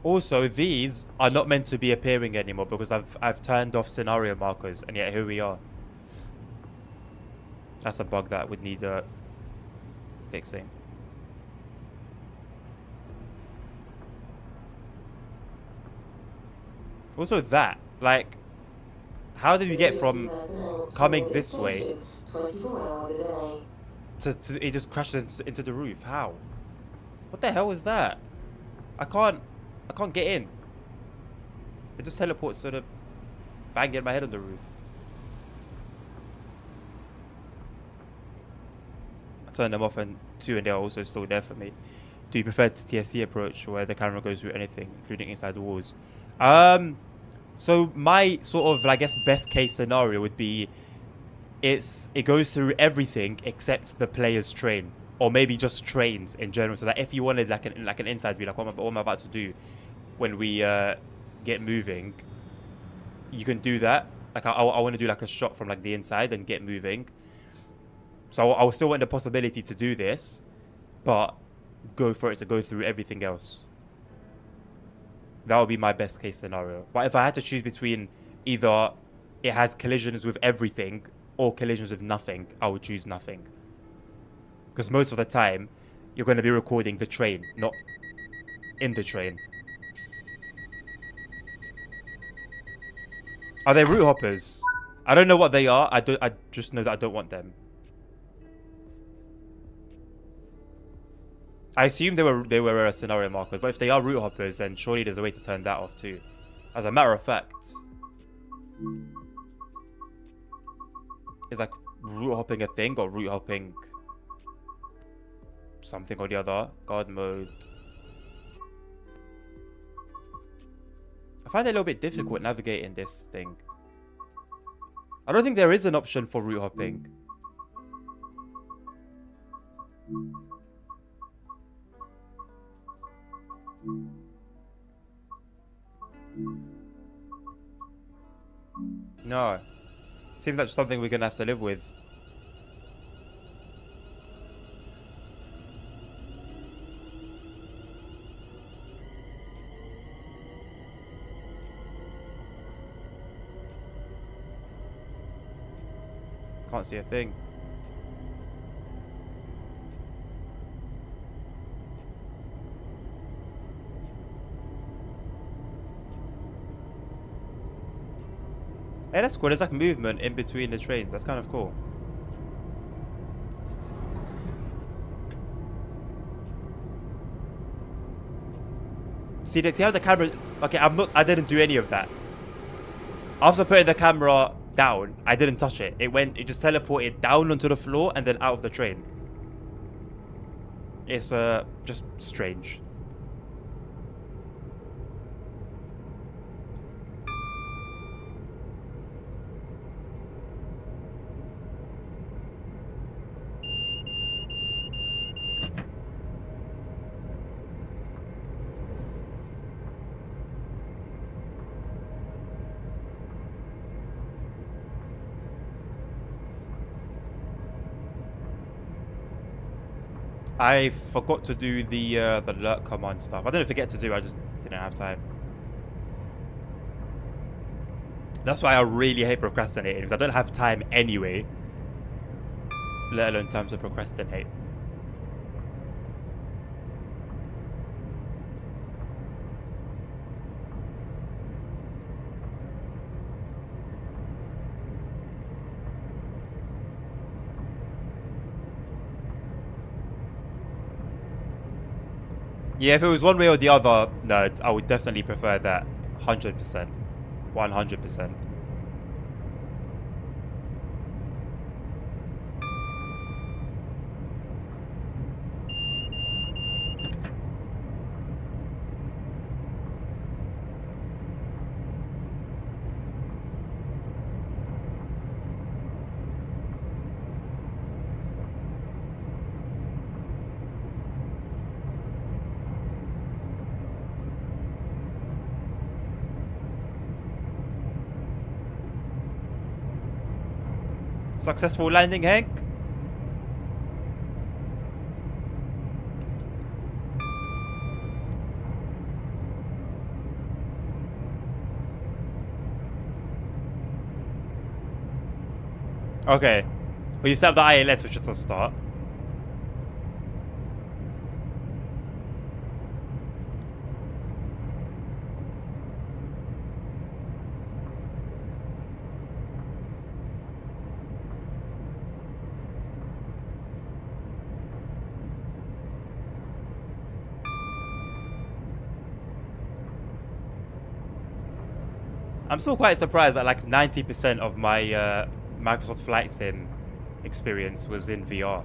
Also, these are not meant to be appearing anymore because I've turned off scenario markers, and yet here we are. That's a bug that would need fixing. Also that, like, how did we get from coming this way to it just crashes into the roof? How? What the hell is that? I can't get in. It just teleports to the banging my head on the roof. I turned them off and two, and they're also still there for me. Do you prefer the TSC approach where the camera goes through anything, including inside the walls? So my sort of, I guess, best case scenario would be it goes through everything except the player's train, or maybe just trains in general. So that if you wanted like an inside view, like what I'm about to do when we get moving, you can do that. Like I want to do like a shot from like the inside and get moving. So I still want the possibility to do this, but go for it to go through everything else. That would be my best case scenario. But if I had to choose between either it has collisions with everything or collisions with nothing, I would choose nothing. Because most of the time, you're going to be recording the train, not in the train. Are they route hoppers? I don't know what they are. I just know that I don't want them. I assume they were scenario markers, but if they are route hoppers, then surely there's a way to turn that off too. As a matter of fact, is like route hopping a thing, or route hopping something or the other? Guard mode. I find it a little bit difficult navigating this thing. I don't think there is an option for route hopping. No. Seems like something we're gonna have to live with. Can't see a thing. Hey, that's cool. There's like movement in between the trains. That's kind of cool. See how the camera... Okay, I didn't do any of that. After putting the camera down, I didn't touch it. It just teleported down onto the floor and then out of the train. It's just strange. I forgot to do the alert command stuff. I didn't forget to do, I just didn't have time. That's why I really hate procrastinating, because I don't have time anyway. Let alone time to procrastinate. Yeah, if it was one way or the other, no, I would definitely prefer that. 100%. 100%. Successful landing, Hank. Okay. Well, you set up the ILS, which is a start. I'm still quite surprised that like 90% of my Microsoft Flight Sim experience was in VR.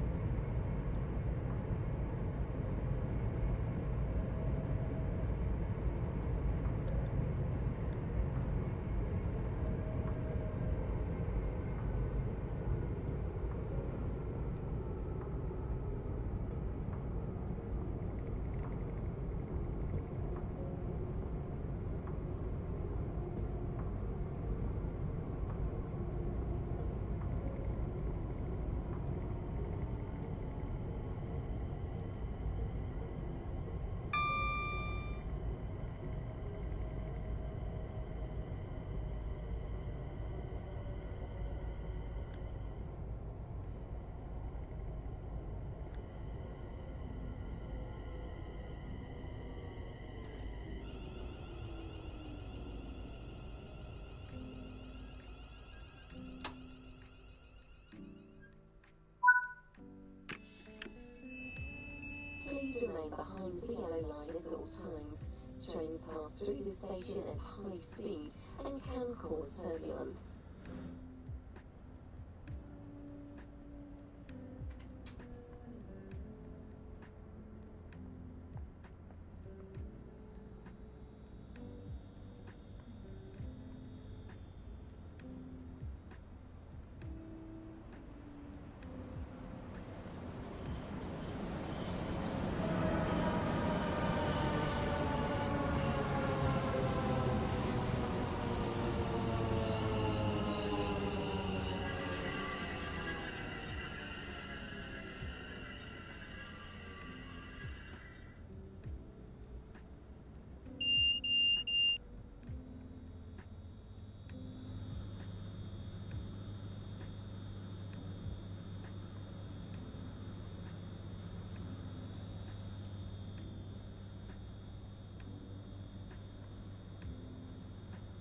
Please remain behind the yellow line at all times. Trains pass through the station at high speed and can cause turbulence.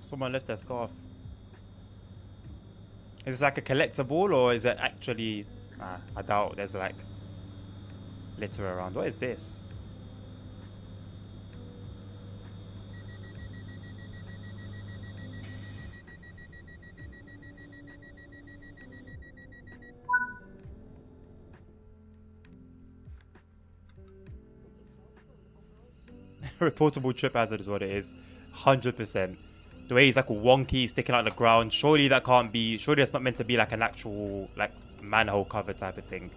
Someone left their scarf. Is this like a collectible or is it actually... I doubt there's like litter around. What is this? Reportable trip hazard is what it is. 100%. The way he's like wonky, sticking out the ground. Surely that can't be... Surely it's not meant to be like an actual like manhole cover type of thing.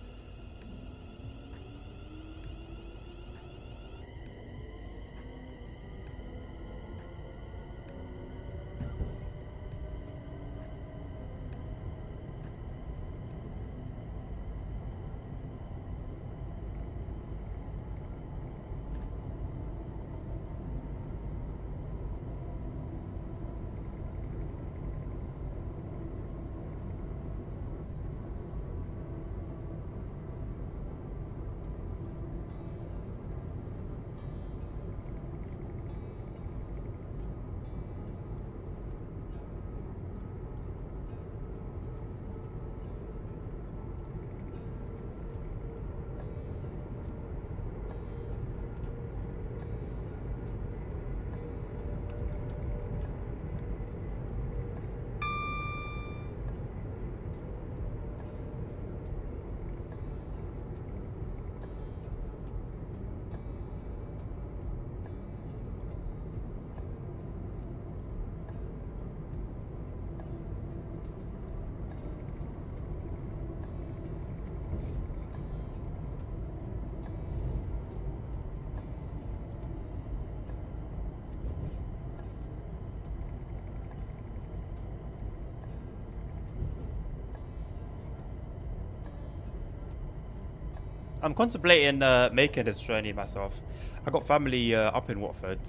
I'm contemplating making this journey myself. I got family up in Watford,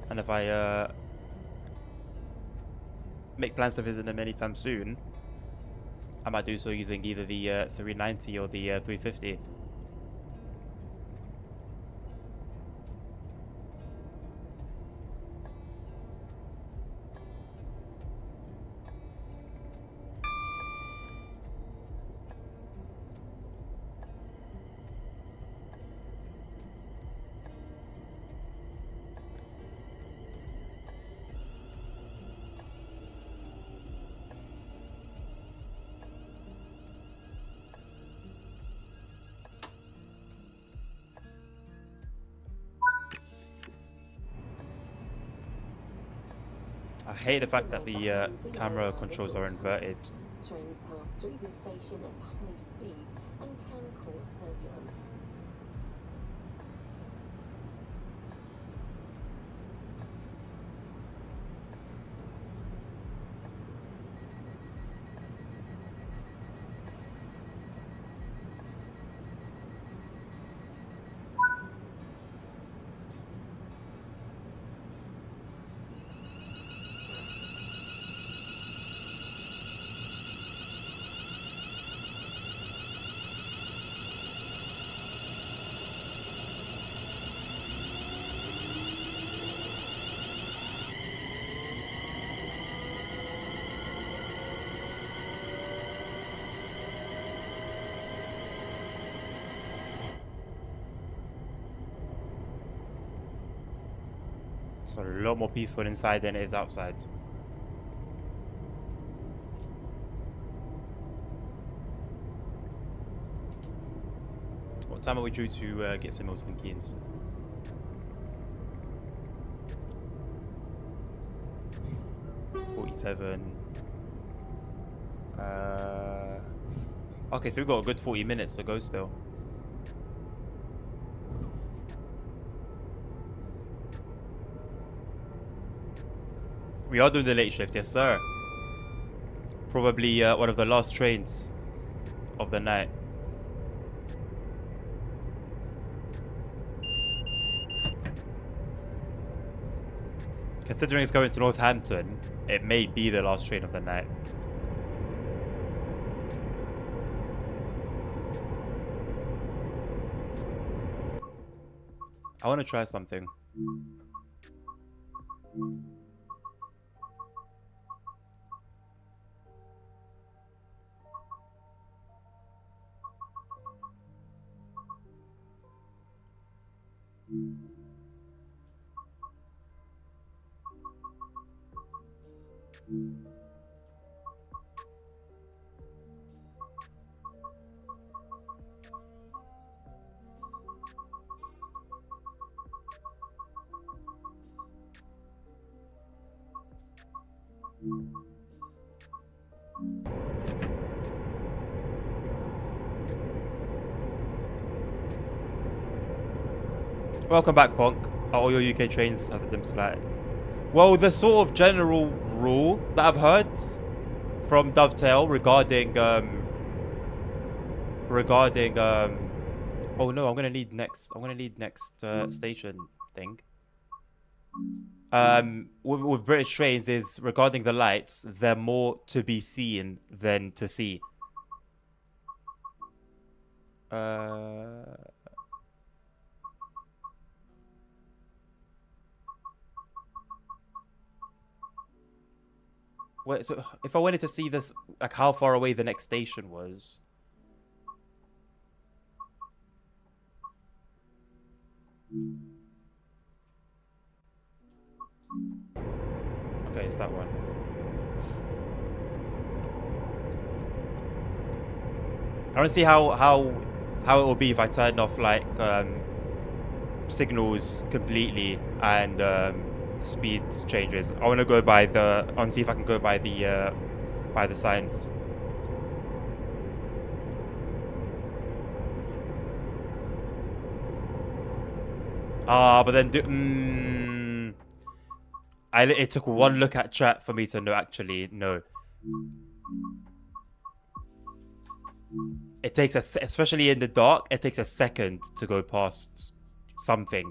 and if I make plans to visit them anytime soon, I might do so using either the 390 or the 350. I hate the fact that the camera controls are inverted. Trains pass through the station at high speed and can cause turbulence. It's a lot more peaceful inside than it is outside. What time are we due to get some Milton Keynes? $47. Okay, so we've got a good 40 minutes to go still. We are doing the late shift, yes sir. Probably one of the last trains of the night. Considering it's going to Northampton, it may be the last train of the night. I want to try something. Welcome back, Ponk. Are all your UK trains have the dim light? Well, the sort of general rule that I've heard from Dovetail regarding oh no, I'm gonna need next station thing. With British trains is regarding the lights, they're more to be seen than to see. Wait, so if I wanted to see this, like how far away the next station was. Okay, it's that one. I want to see how it will be if I turn off like signals completely and speed changes. I want to go by the. I want to see if I can go by the signs. But then it took one look at chat for me to know. Actually, no. It takes especially in the dark, it takes a second to go past something.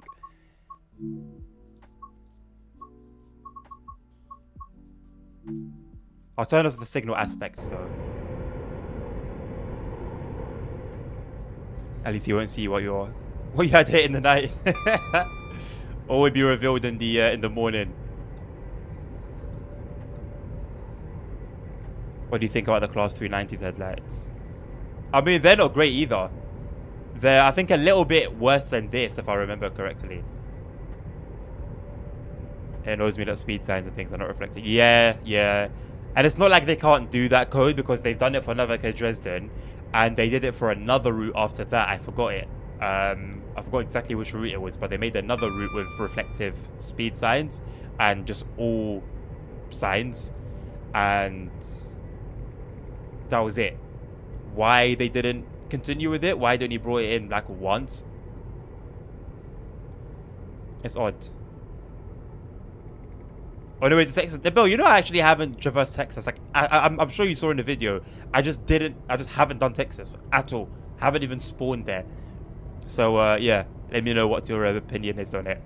I'll turn off the signal aspects though. At least you won't see what you had hit in the night. Or would be revealed in the morning. What do you think about the Class 390's headlights? I mean, they're not great either. They're, I think, a little bit worse than this, if I remember correctly. It annoys me that speed signs and things are not reflecting. Yeah, yeah. And it's not like they can't do that code, because they've done it for Navaca Dresden, and they did it for another route after that. I forgot it. I forgot exactly which route it was, but they made another route with reflective speed signs and just all signs, and that was it. Why they didn't continue with it? Why they only brought it in like once? It's odd. Oh no, it's Texas. Bill, you know I actually haven't traversed Texas. Like I'm sure you saw in the video. I just haven't done Texas at all. Haven't even spawned there. So yeah, let me know what your opinion is on it.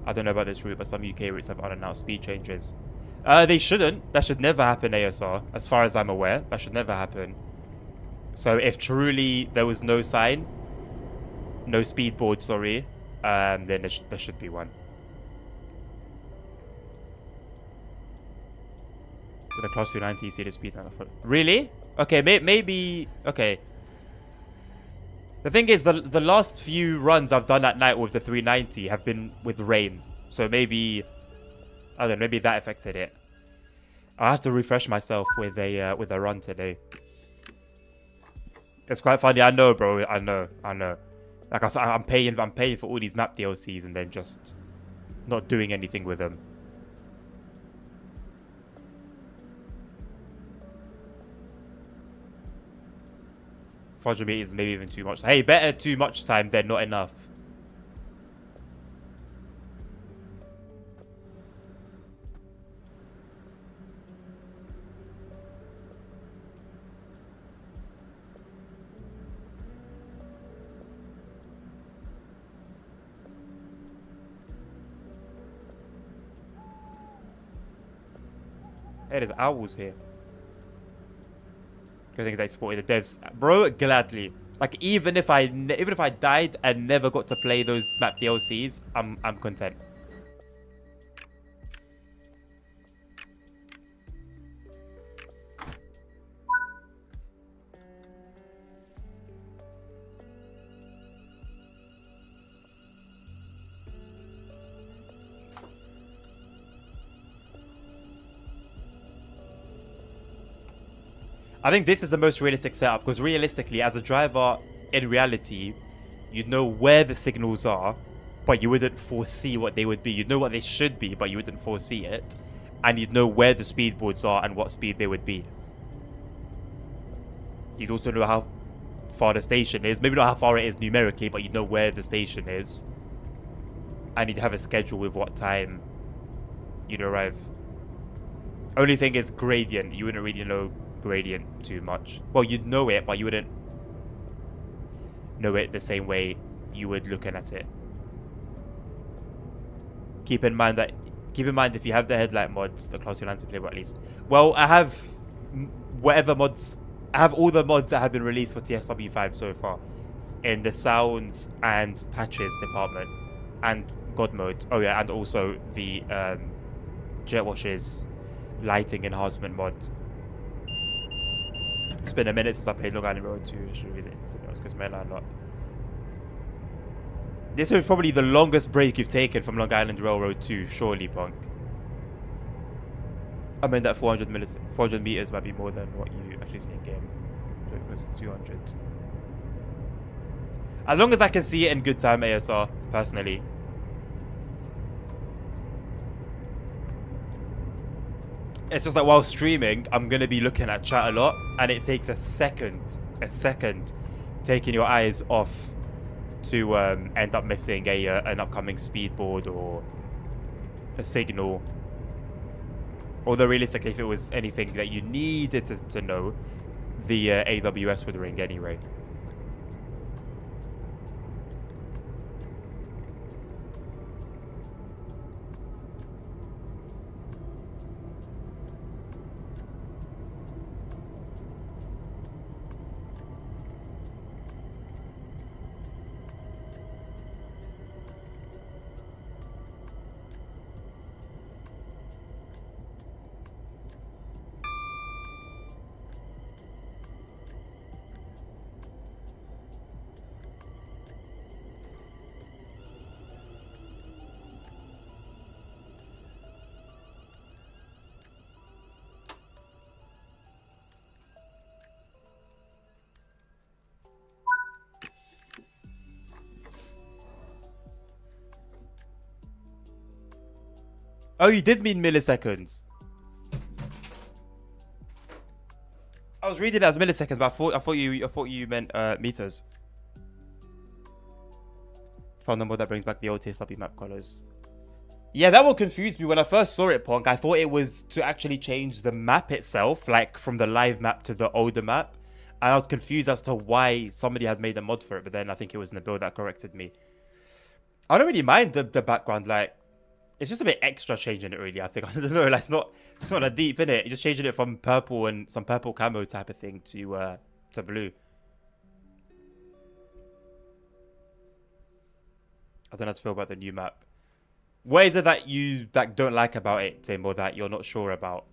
I don't know about this route, but some UK routes have unannounced speed changes. They shouldn't. That should never happen, ASR. As far as I'm aware, that should never happen. So if truly there was no sign, no speed board, sorry, then there should be one. With a Class 290, you see the speed sign. Really? Okay, maybe. Okay. The thing is, the last few runs I've done at night with the 390 have been with rain. So maybe, I don't know, maybe that affected it. I'll have to refresh myself with a run today. It's quite funny. I know, bro. I know. Like I'm paying for all these map DLCs and then just not doing anything with them. $400 meters, maybe even too much. Hey, better too much time than not enough. Hey, there's owls here. Good things they supported the devs, bro. Gladly, like even if I died and never got to play those map DLCs, I'm content. I think this is the most realistic setup, because realistically, as a driver, in reality, you'd know where the signals are, but you wouldn't foresee what they would be. You'd know what they should be, but you wouldn't foresee it. And you'd know where the speed boards are and what speed they would be. You'd also know how far the station is. Maybe not how far it is numerically, but you'd know where the station is. And you'd have a schedule with what time you'd arrive. Only thing is gradient. You wouldn't really know gradient too much. Well, you'd know it, but you wouldn't know it the same way you would looking at it. Keep in mind if you have the headlight mods, the Class 290 playable at least. Well, I have whatever mods. I have all the mods that have been released for TSW5 so far in the sounds and patches department and God mode. Oh yeah, and also the jet washes lighting enhancement mod. It's been a minute since I played Long Island Road 2. Should read it. Because a lot. This is probably the longest break you've taken from Long Island Railroad 2, surely, Punk. I mean that 400 meters might be more than what you actually see in game. So it goes to 200. As long as I can see it in good time, ASR, personally. It's just like while streaming, I'm going to be looking at chat a lot, and it takes a second taking your eyes off to end up missing an upcoming speed board or a signal. Although realistically, if it was anything that you needed to know, the AWS would ring anyway. Oh, you did mean milliseconds. I was reading it as milliseconds, but I thought you meant meters. Found the mod that brings back the old TSW map colors. Yeah, that one confused me when I first saw it, Punk. I thought it was to actually change the map itself, like from the live map to the older map. And I was confused as to why somebody had made a mod for it, but then I think it was Nabil that corrected me. I don't really mind the background, like, it's just a bit extra changing it, really, I think. I don't know, like, it's not that deep, innit? You're just changing it from purple and some purple camo type of thing to blue. I don't know how to feel about the new map. What is it that you don't like about it, Tim, or that you're not sure about?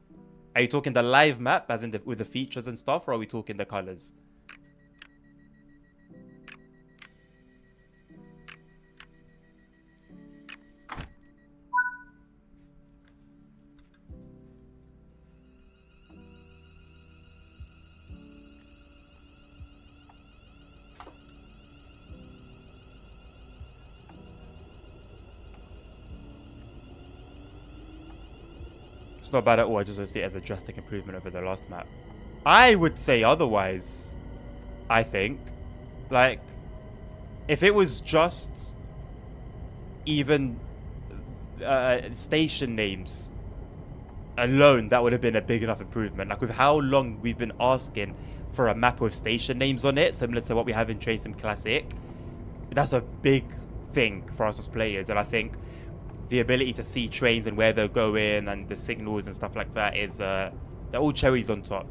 Are you talking the live map, as in with the features and stuff, or are we talking the colors? It's not bad at all. I just don't see it as a drastic improvement over the last map. I would say otherwise, I think. Like, if it was just even station names alone, that would have been a big enough improvement. Like, with how long we've been asking for a map with station names on it, similar to what we have in Trace Sim Classic, that's a big thing for us as players. And I think the ability to see trains and where they're going and the signals and stuff like that is they're all cherries on top.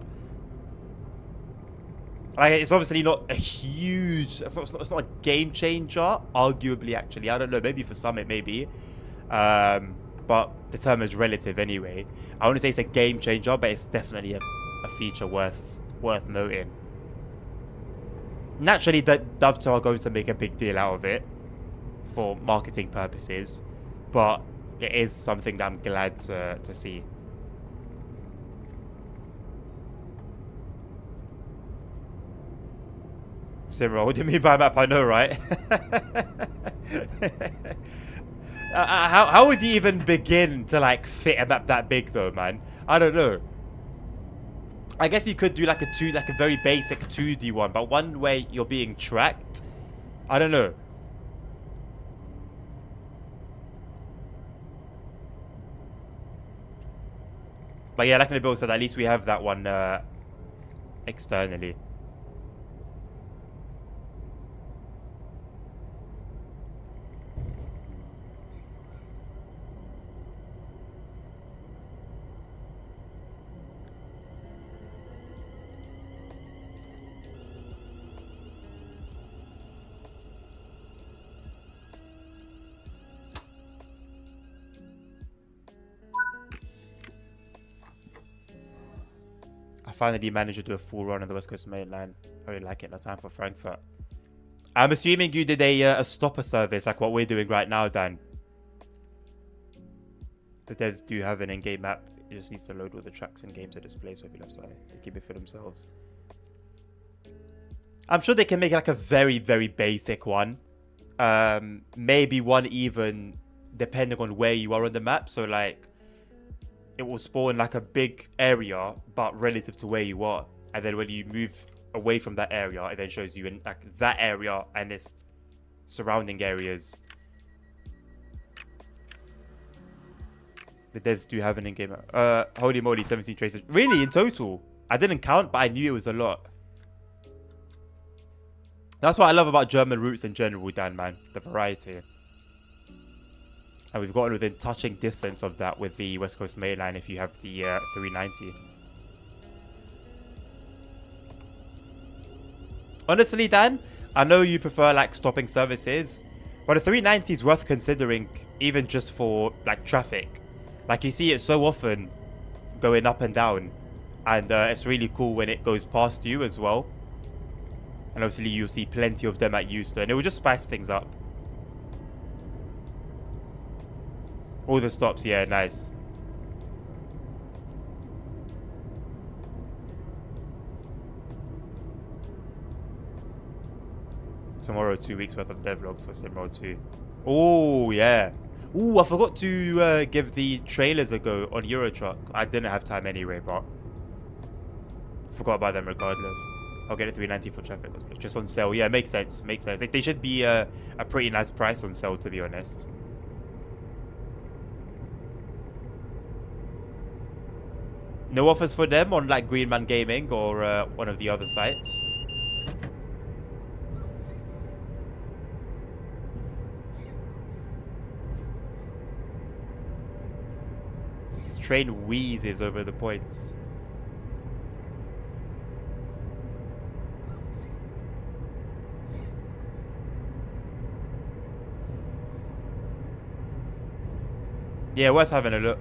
Like, it's obviously not a huge, it's not a game changer, arguably, actually. I don't know, maybe for some it may be, but the term is relative anyway. I wouldn't say it's a game changer, but it's definitely a feature worth noting. Naturally, Dovetail are going to make a big deal out of it for marketing purposes, but it is something that I'm glad to see. Simra, what do you mean by map? I know, right? How would you even begin to, like, fit a map that big, though, man? I don't know. I guess you could do like a very basic 2D one, but one where you're being tracked. I don't know. But yeah, like Nabil said, at least we have that one externally. Finally managed to do a full run on the West Coast main line. I really like it. No time for Frankfurt. I'm assuming you did a stopper service like what we're doing right now, Dan. The devs do have an in-game map. It just needs to load all the tracks and games to display, so if you left side, they keep it for themselves. I'm sure they can make like a very, very basic one. Maybe one even depending on where you are on the map. So like, it will spawn like a big area, but relative to where you are. And then when you move away from that area, it then shows you in like that area and its surrounding areas. The devs do have an in-game. Holy moly, 17 traces. Really, in total? I didn't count, but I knew it was a lot. That's what I love about German routes in general, Dan, man. The variety. And we've gotten within touching distance of that with the West Coast main line if you have the 390. Honestly, Dan, I know you prefer like stopping services, but the 390 is worth considering even just for like traffic. Like, you see it so often going up and down, and it's really cool when it goes past you as well. And obviously you'll see plenty of them at Euston. It will just spice things up. All the stops, yeah, nice. Tomorrow, 2 weeks worth of devlogs for Simroad 2. Oh, yeah. Ooh, I forgot to give the trailers a go on Eurotruck. I didn't have time anyway, but forgot about them regardless. I'll get it 390 for traffic. Just on sale. Yeah, makes sense. Makes sense. Like, they should be a pretty nice price on sale, to be honest. No offers for them on like Greenman Gaming or one of the other sites. This train wheezes over the points. Yeah, worth having a look.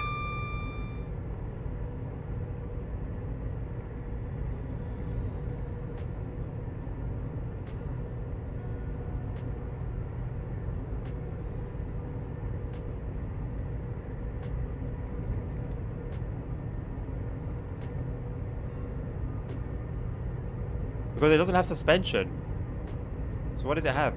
Because it doesn't have suspension. So what does it have?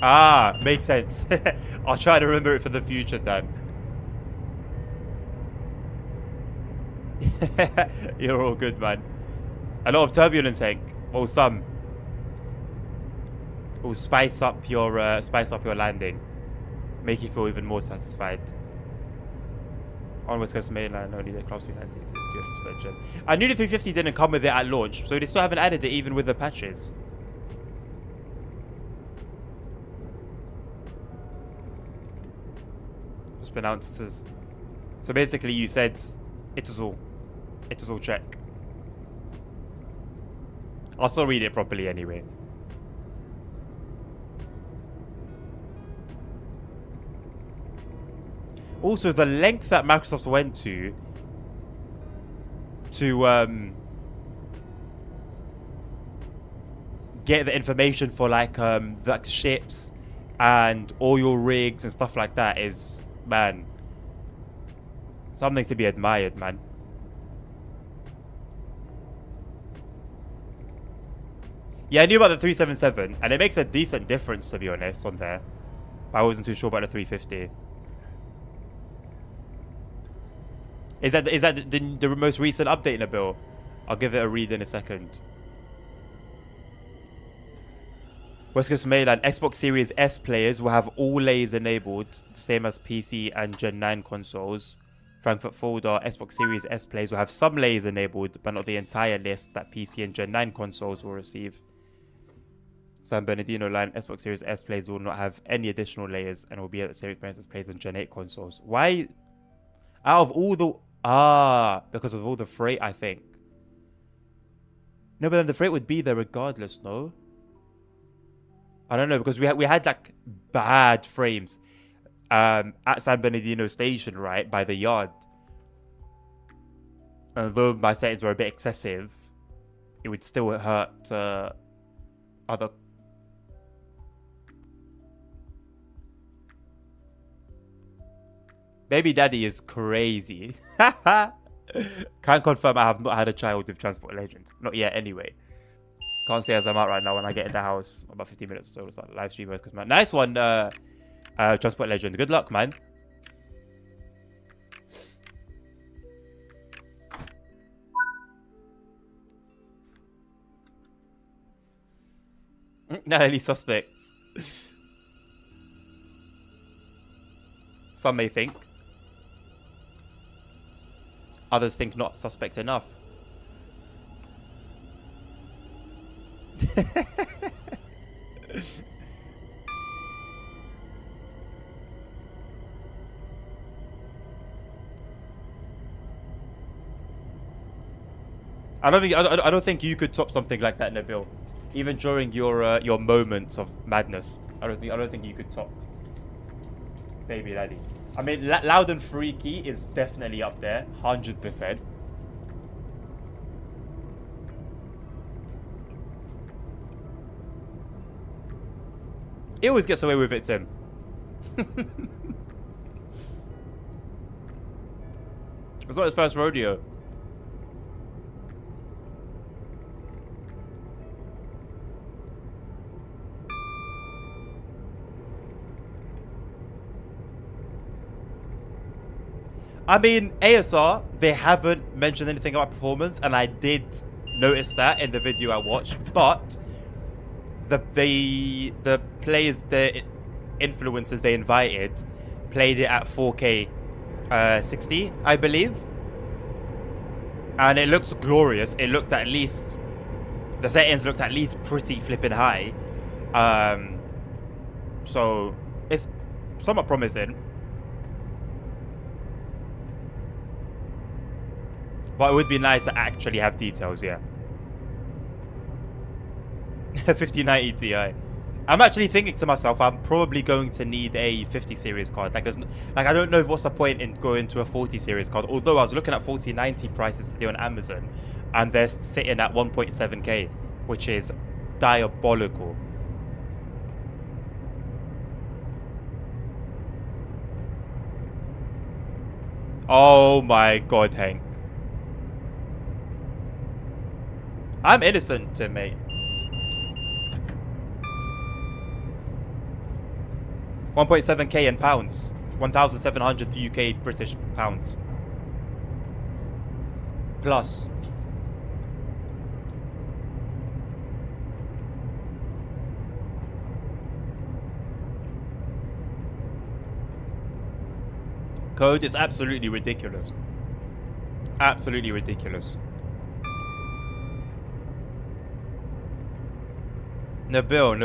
Ah, makes sense. I'll try to remember it for the future then. You're all good, man. A lot of turbulence, Hank. Well, some. Will spice up your landing, make you feel even more satisfied. On West Coast mainland, only the class 390 to your suspension. I knew the 350 didn't come with it at launch, so they still haven't added it even with the patches. It's pronounced as. So basically, you said it is all check. I'll still read it properly anyway. Also, the length that Microsoft went to get the information for like the ships and oil rigs and stuff like that is, man, something to be admired, man. Yeah, I knew about the 377, and it makes a decent difference, to be honest, on there. But I wasn't too sure about the 350. Is that the most recent update in the bill? I'll give it a read in a second. West Coast Mainland Xbox Series S players will have all layers enabled, same as PC and Gen 9 consoles. Frankfurt folder Xbox Series S players will have some layers enabled, but not the entire list that PC and Gen 9 consoles will receive. San Bernardino line Xbox Series S players will not have any additional layers and will be at the same experience as players on Gen 8 consoles. Why? Out of all the... because of all the freight, I think. No, but then the freight would be there regardless, no? I don't know, because we had like bad frames at San Bernardino station, right? By the yard. And although my settings were a bit excessive, it would still hurt other... Baby daddy is crazy. Can't confirm I have not had a child with Transport Legend. Not yet, anyway. Can't say as I'm out right now when I get in the house. About 15 minutes or so. It's like live stream. Nice one, Transport Legend. Good luck, man. Early suspects. Some may think. Others think not suspect enough. I don't think you could top something like that, Nabil. Even during your moments of madness, I don't think you could top Baby Daddy. I mean, Loud and Freaky is definitely up there, 100%. He always gets away with it, Tim. It's not his first rodeo. I mean, ASR, they haven't mentioned anything about performance, and I did notice that in the video I watched, but the players, the influencers they invited played it at 4K 60, I believe. And it looks glorious. It looked at least, the settings looked at least pretty flipping high. So it's somewhat promising. But it would be nice to actually have details, yeah. 5090 Ti. I'm actually thinking to myself, I'm probably going to need a 50 series card. Like, I don't know what's the point in going to a 40 series card. Although I was looking at 4090 prices today on Amazon, and they're sitting at 1.7K, which is diabolical. Oh my god, Hank. I'm innocent, mate. 1.7K in pounds. 1,700 UK British pounds. Plus. Code is absolutely ridiculous. Absolutely ridiculous. Nabil.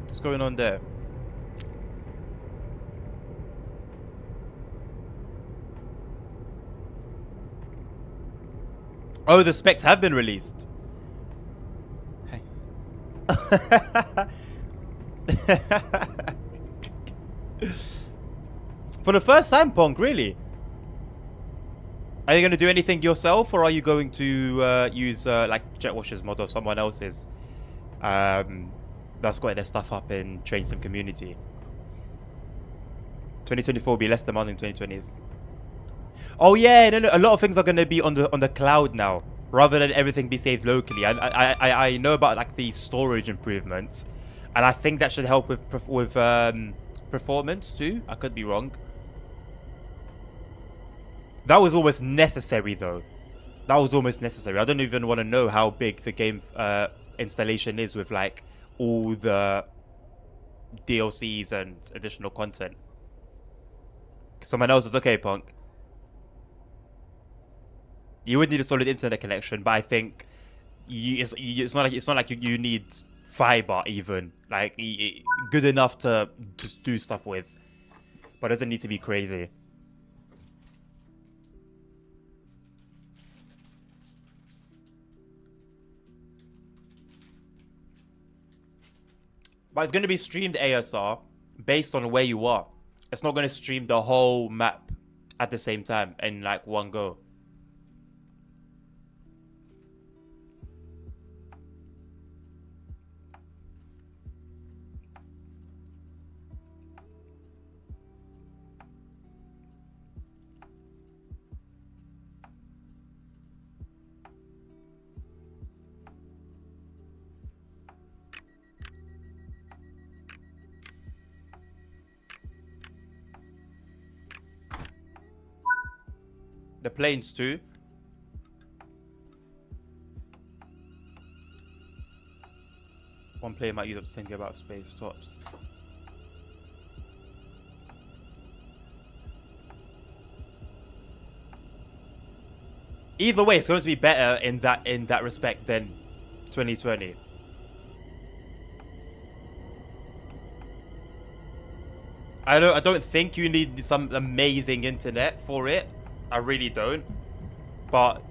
What's going on there? Oh, the specs have been released. Hey. For the first time, Punk, really? Are you going to do anything yourself, or are you going to use like Jetwash's mod or someone else's that's got their stuff up in Train Sim community? 2024 will be less demanding 2020s. Oh yeah, no, a lot of things are going to be on the cloud now, rather than everything be saved locally. I know about like the storage improvements, and I think that should help with performance too. I could be wrong. That was almost necessary though. That was almost necessary. I don't even want to know how big the game installation is with like all the DLCs and additional content. Someone else is okay, Punk. You would need a solid internet connection, but I think it's not like you need fiber even, like good enough to just do stuff with, but it doesn't need to be crazy. But it's going to be streamed ASR based on where you are. It's not going to stream the whole map at the same time in like one go. The planes too. One player might use up the same about space tops. Either way, it's going to be better in that respect than 2020. I don't think you need some amazing internet for it. I really don't. But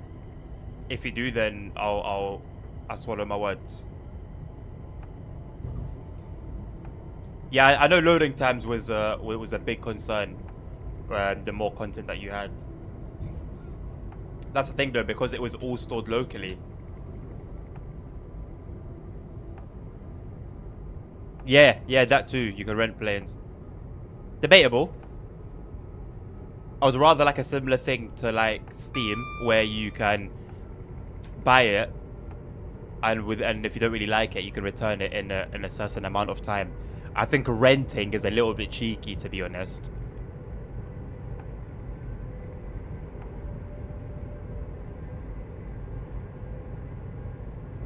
if you do, then I'll swallow my words. Yeah, I know loading times was a big concern. The more content that you had. That's the thing though, because it was all stored locally. Yeah, that too. You can rent planes. Debatable. I would rather like a similar thing to like Steam, where you can buy it, and if you don't really like it, you can return it in a certain amount of time. I think renting is a little bit cheeky, to be honest.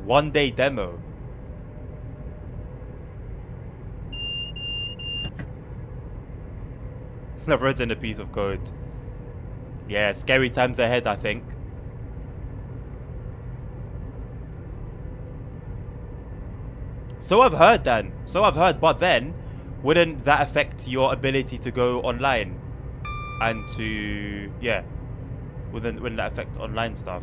One-day demo. I've written a piece of code. Yeah, scary times ahead, I think. So I've heard, Dan. So I've heard, but then, wouldn't that affect your ability to go online? And to, yeah. Wouldn't that affect online stuff?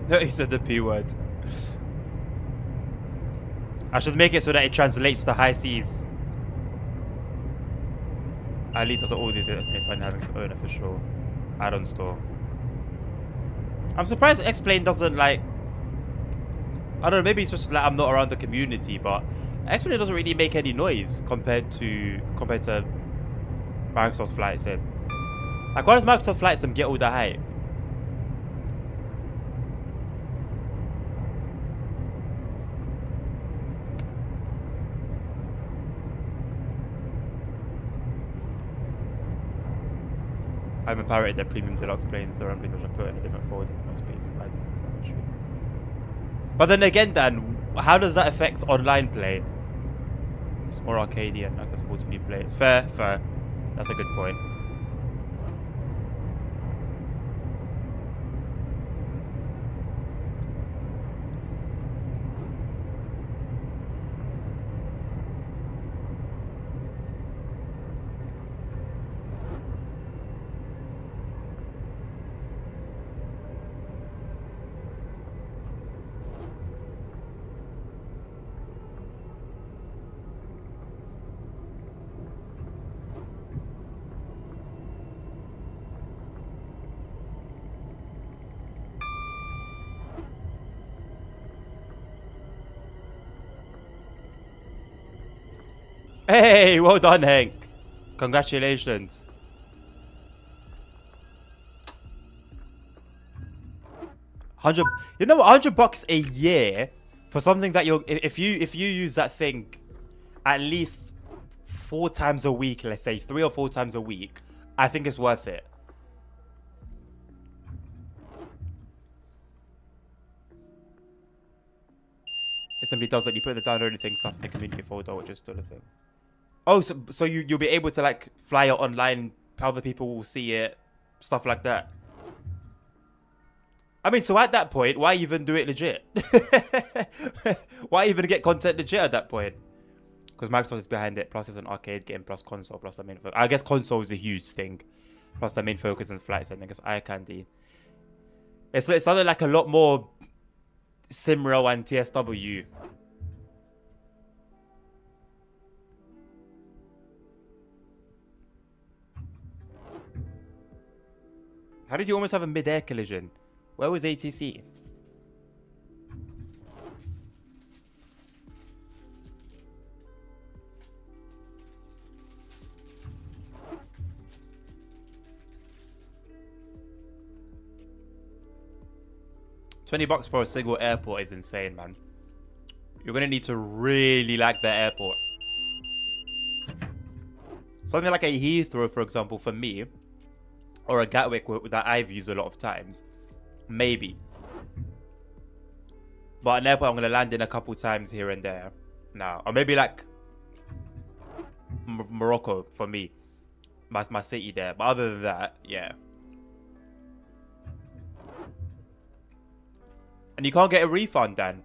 No, he said the P word. I should make it so that it translates to high seas. At least after all these years, it's fine having its own official add-on store. I'm surprised X-Plane doesn't like... I don't know, maybe it's just like I'm not around the community, but X-Plane doesn't really make any noise compared to Microsoft Flight Sim. Like, why does Microsoft Flight Sim get all the hype? I haven't pirated their premium deluxe planes. The rambling version put in a different folder. Must be. But then again, Dan, how does that affect online play? It's more arcadey and accessible to new players. Fair, fair. That's a good point. Hey, well done, Hank. Congratulations. You know what? $100 a year for something that if you use that thing at least 4 times a week, let's say 3 or 4 times a week, I think it's worth it. It simply does that. You put the downloaded thing stuff in the community folder, which is still a thing. Oh, so you'll be able to like fly it online, other people will see it, stuff like that. I mean, so at that point, why even do it legit? Why even get content legit at that point? Because Microsoft is behind it, plus it's an arcade game, plus console, plus the main focus. I guess console is a huge thing. Plus the main focus in flight sim, I guess eye candy. It sounded like a lot more Simro and TSW. How did you almost have a mid-air collision? Where was ATC? $20 for a single airport is insane, man. You're gonna need to really like the airport. Something like a Heathrow, for example, for me, or a Gatwick that I've used a lot of times, maybe. But an airport I'm gonna land in a couple times here and there now, or maybe like Morocco for me, my city there. But other than that, yeah. And you can't get a refund, Dan.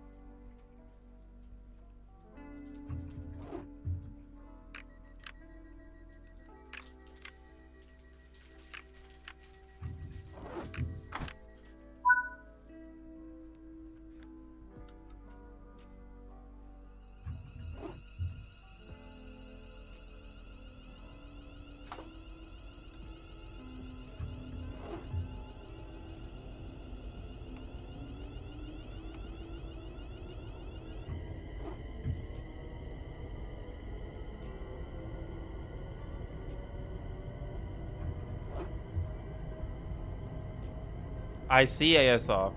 I see ASR.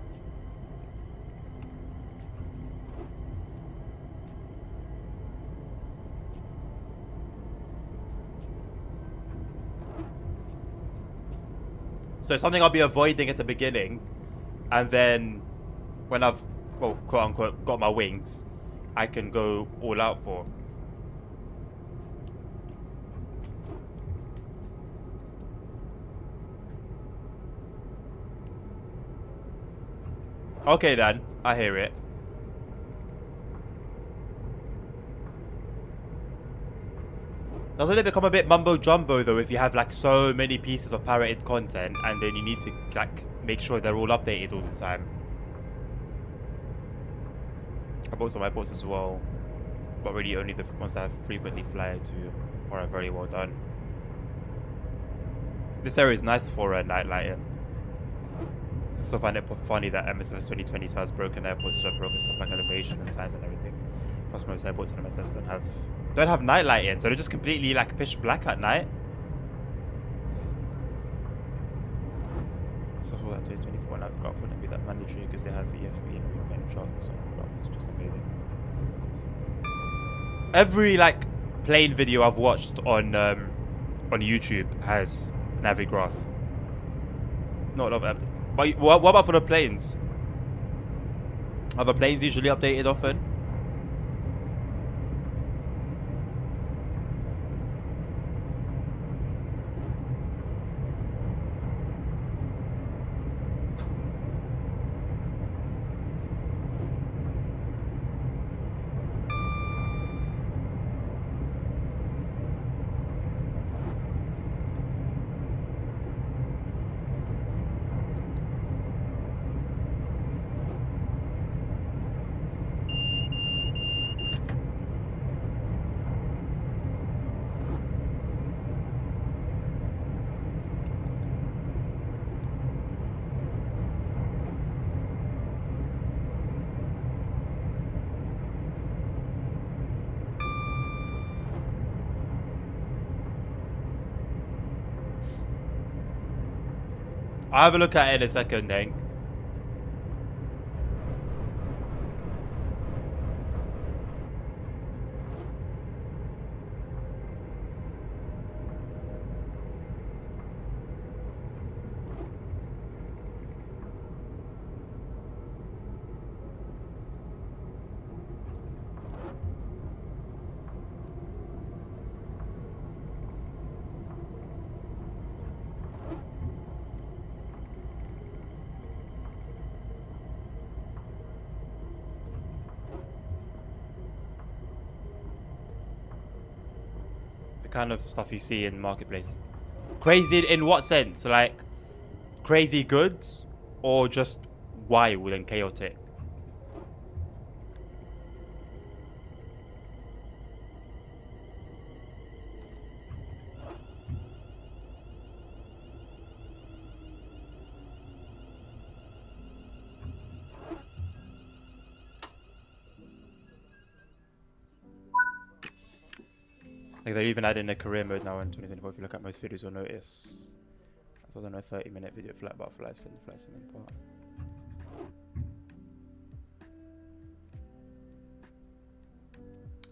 So something I'll be avoiding at the beginning, and then when I've, well, quote unquote, got my wings, I can go all out for. Okay then, I hear it. Doesn't it become a bit mumbo jumbo though if you have like so many pieces of pirated content and then you need to like make sure they're all updated all the time? I bought some airports as well, but really only the ones that I frequently fly to or are very well done. This area is nice for night lighting. So I find it funny that MSFS 2020 has broken airports, so broken stuff like elevation and signs and everything. Plus most airports in MSFS don't have night lighting, so they're just completely like pitch black at night. So for that 2024 night graph wouldn't be that mandatory because they have EFB and repaint charts on the graph. It's just amazing. Every like plane video I've watched on YouTube has Navigraph. Not a lot of. But what about for the planes? Are the planes usually updated often? I'll have a look at it in a second, Hank. Kind of stuff you see in marketplace. Crazy in what sense? Like crazy good or just wild and chaotic? Like they're even adding a career mode now in 2024. If you look at most videos, you'll notice. I don't know, 30-minute video flat about flight sim part.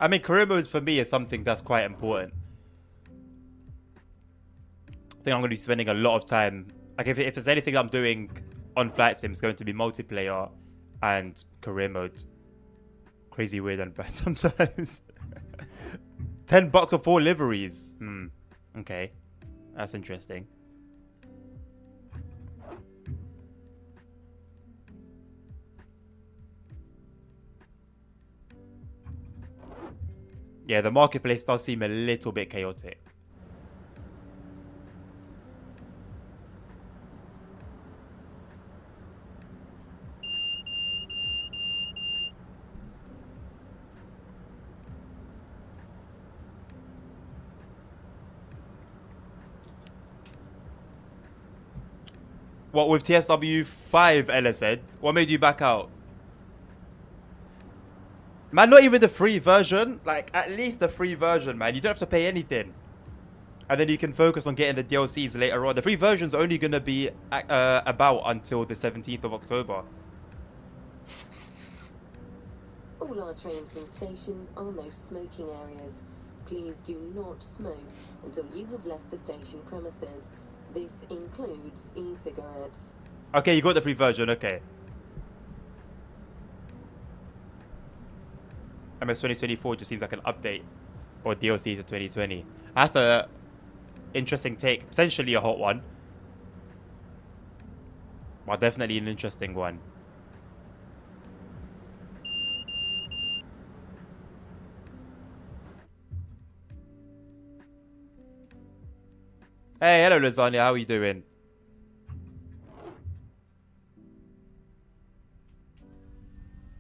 I mean, career mode for me is something that's quite important. I think I'm going to be spending a lot of time. Like if there's anything I'm doing on flight sim, it's going to be multiplayer and career mode. Crazy weird and bad sometimes. $10 for 4 liveries. Okay. That's interesting. Yeah, the marketplace does seem a little bit chaotic. What, with TSW 5 LSZ? What made you back out? Man, not even the free version. Like, at least the free version, man. You don't have to pay anything. and then you can focus on getting the DLCs later on. The free version's only going to be about until the 17th of October. All our trains and stations are no smoking areas. Please do not smoke until you have left the station premises. This includes e-cigarettes. Okay, you got the free version, okay. MS 2024 just seems like an update or DLC to 2020. That's a interesting take. Potentially a hot one. Well, definitely an interesting one. Hey, hello Lasagna, how are you doing?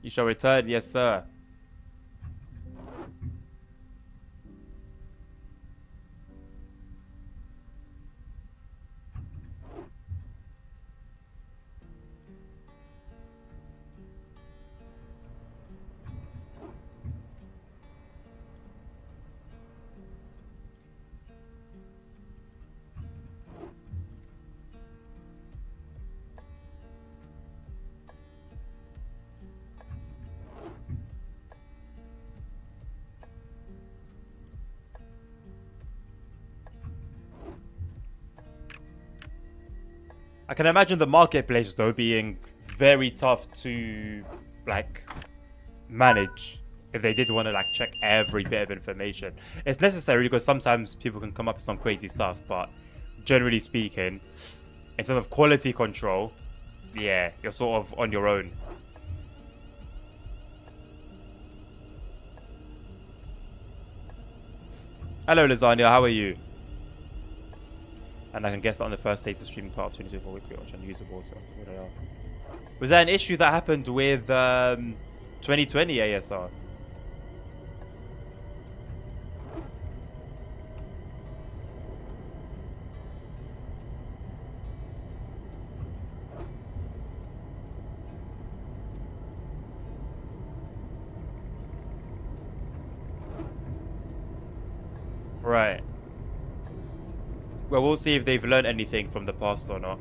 You shall return, yes sir. I can imagine the marketplace though being very tough to like manage if they did want to like check every bit of information. It's necessary because sometimes people can come up with some crazy stuff, but generally speaking, in terms of quality control, yeah, you're sort of on your own. Hello Lasagna, how are you? And I can guess that on the first taste of streaming part of 2024 would be much unusable, so that's what they are. Was there an issue that happened with 2020 ASR? Right. Well, we'll see if they've learned anything from the past or not.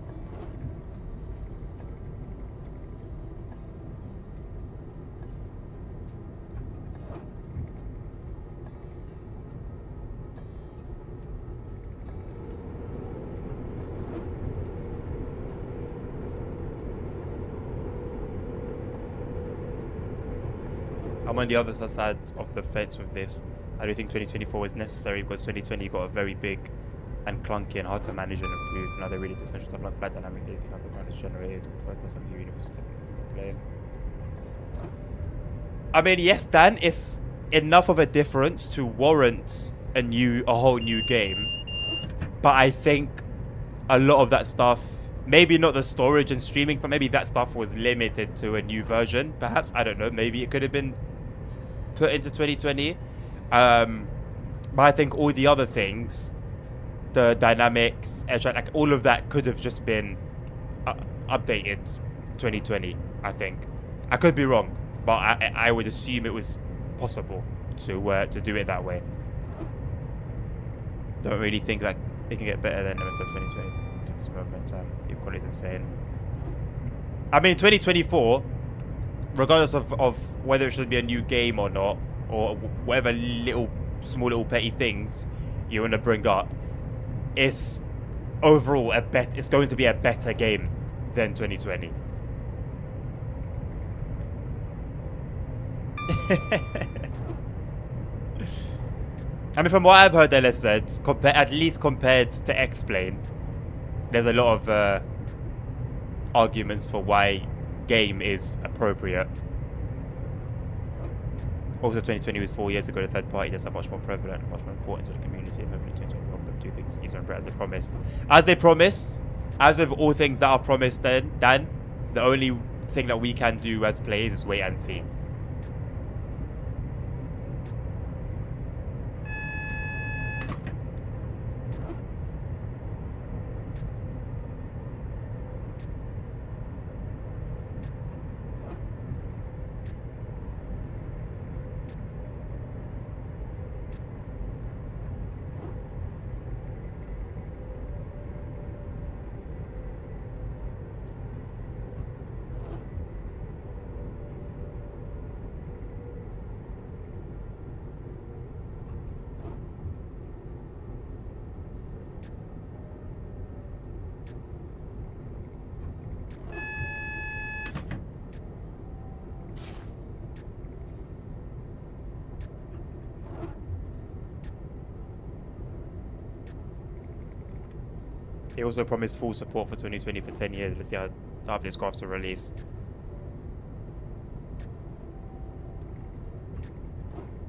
I'm on the other side of the fence with this. I do think 2024 is necessary because 2020 got a very big and clunky and hard to manage and improve. Now they really do essential stuff like flight dynamics, how the ground is generated, some new universal techniques playing. I mean, yes, Dan, it's enough of a difference to warrant a whole new game. But I think a lot of that stuff, maybe not the storage and streaming, so maybe that stuff was limited to a new version. Perhaps, I don't know, maybe it could have been put into 2020. But I think all the other things, the dynamics, like all of that could have just been updated 2020, I think. I could be wrong, but I would assume it was possible to do it that way. Don't really think that it can get better than MSF 2020 at this moment. People call it insane. I mean, 2024, regardless of whether it should be a new game or not, or whatever small little petty things you want to bring up, it's overall it's going to be a better game than 2020. I mean, from what I've heard Ellis said, at least compared to X-Plane, there's a lot of arguments for why game is appropriate. Also, 2020 was 4 years ago. The third party does that much more prevalent, much more important to the community, and hopefully 2024 will do things easier and better as they promised. As they promised, as with all things that are promised, Dan, the only thing that we can do as players is wait and see. He also promised full support for 2020 for 10 years. Let's see how this graph to release.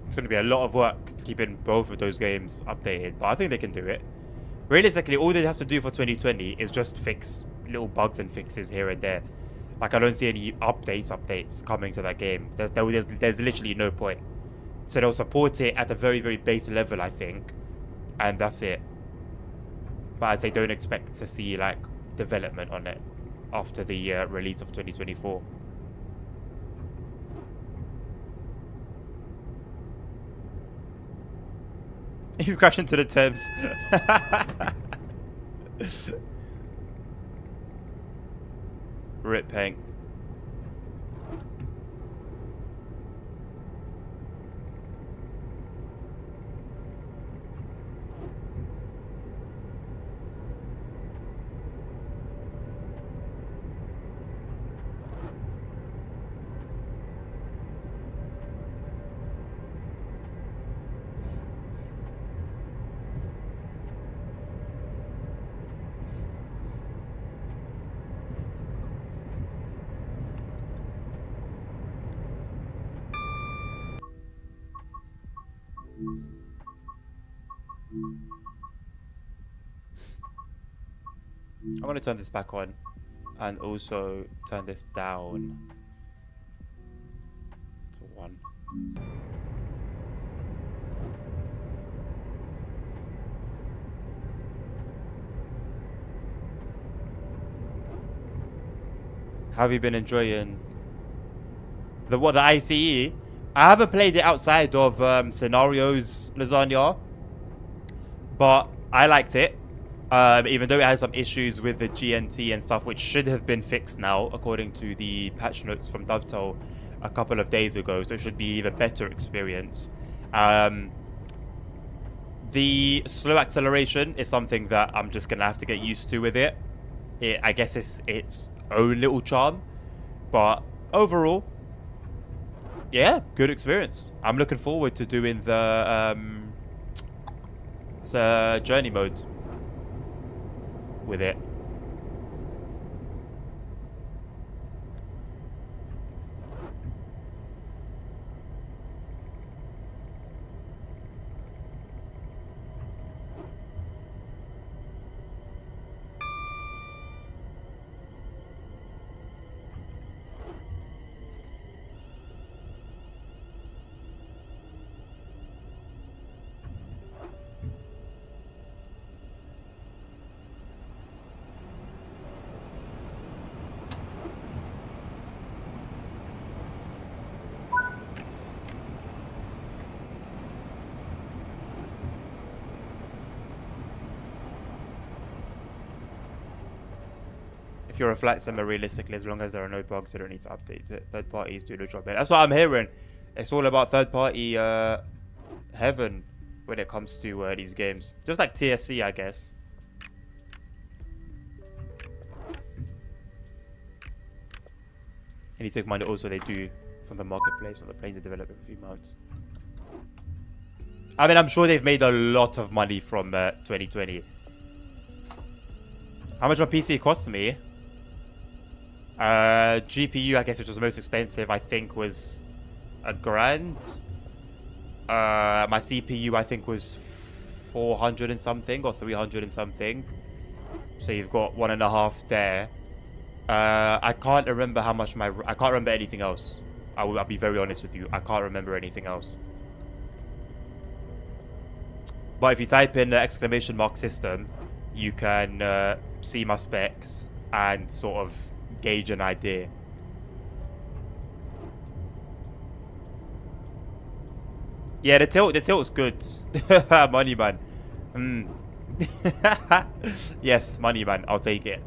It's going to be a lot of work keeping both of those games updated, but I think they can do it. Realistically, all they have to do for 2020 is just fix little bugs and fixes here and there. Like, I don't see any updates coming to that game. There's literally no point. So they'll support it at a very, very base level, I think. And that's it. But I'd say don't expect to see, like, development on it after the release of 2024. You've crashed into the Thames. Rip Peng. I'm going to turn this back on and also turn this down to 1. How have you been enjoying the ICE? I haven't played it outside of Scenarios Lasagna, but I liked it. Even though it has some issues with the GNT and stuff, which should have been fixed now, according to the patch notes from Dovetail a couple of days ago, so it should be even better experience. The slow acceleration is something that I'm just gonna have to get used to with it. I guess it's its own little charm, but overall, yeah, good experience. I'm looking forward to doing the journey mode with it. If you're a flight simmer, realistically, as long as there are no bugs, they don't need to update it. Third parties do the job. That's what I'm hearing. It's all about third party heaven when it comes to these games. Just like TSC, I guess. And you take mind also they do from the marketplace when they're playing the developer for a few months. I mean, I'm sure they've made a lot of money from 2020. How much my PC cost me? GPU, I guess, which was the most expensive, I think was $1,000. My CPU, I think, was 400 and something or 300 and something. So you've got 1.5 there. I can't remember how much I can't remember anything else. I'll be very honest with you. I can't remember anything else. But if you type in ! system, you can see my specs and sort of gauge an idea. Yeah, the tilt's good. Money man. Yes, money man. I'll take it.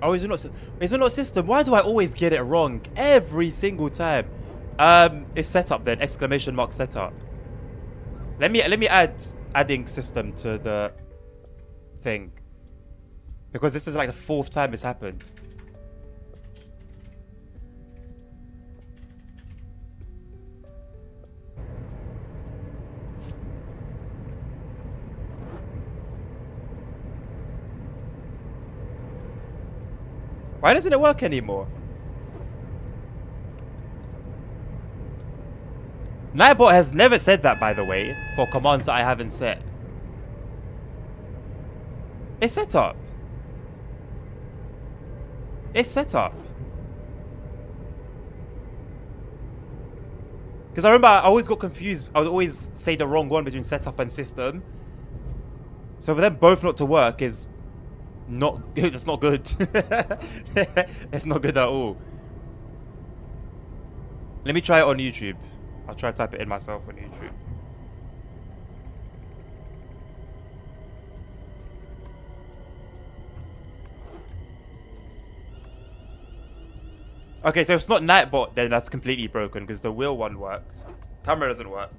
Oh, is it not system? Why do I always get it wrong every single time? It's setup then. Exclamation mark setup. Let me adding system to the thing, because this is like the 4th time it's happened. Why doesn't it work anymore? Nightbot has never said that, by the way, for commands that I haven't set. It's set up. It's set up. Because I remember I always got confused. I would always say the wrong one between setup and system. So for them both not to work is not good. It's not good. It's not good at all. Let me try it on YouTube. I'll try to type it in myself on YouTube. Okay, so if it's not Nightbot, then that's completely broken because the wheel one works. Camera doesn't work.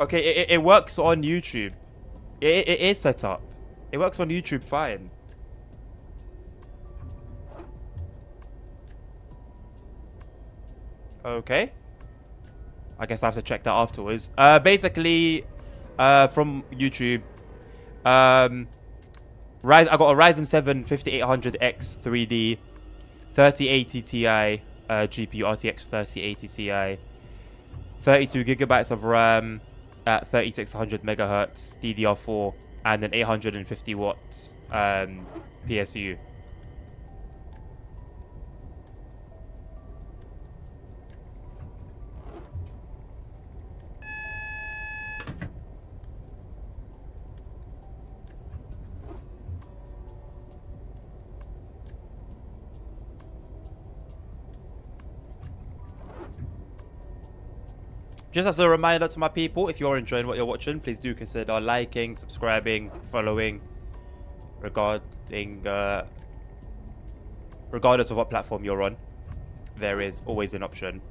Okay, it works on YouTube. It is set up. It works on YouTube fine. Okay. I guess I have to check that afterwards. Basically, from YouTube, I got a Ryzen 7 5800X 3D 3080 Ti GPU RTX 3080 Ti, 32 gigabytes of RAM at 3600 megahertz DDR4, and an 850 watts PSU. Just as a reminder to my people, if you're enjoying what you're watching, please do consider liking, subscribing, following, regardless of what platform you're on. There is always an option.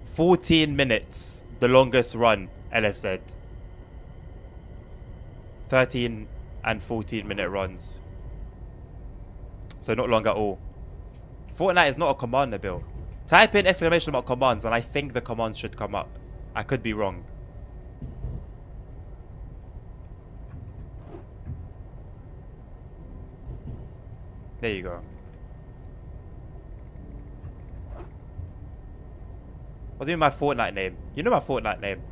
"14 minutes, the longest run," Ellis said. 13 and 14-minute runs. So not long at all. Fortnite is not a commander build. Type in exclamation mark commands and I think the commands should come up. I could be wrong. There you go. What do you mean my Fortnite name? You know my Fortnite name.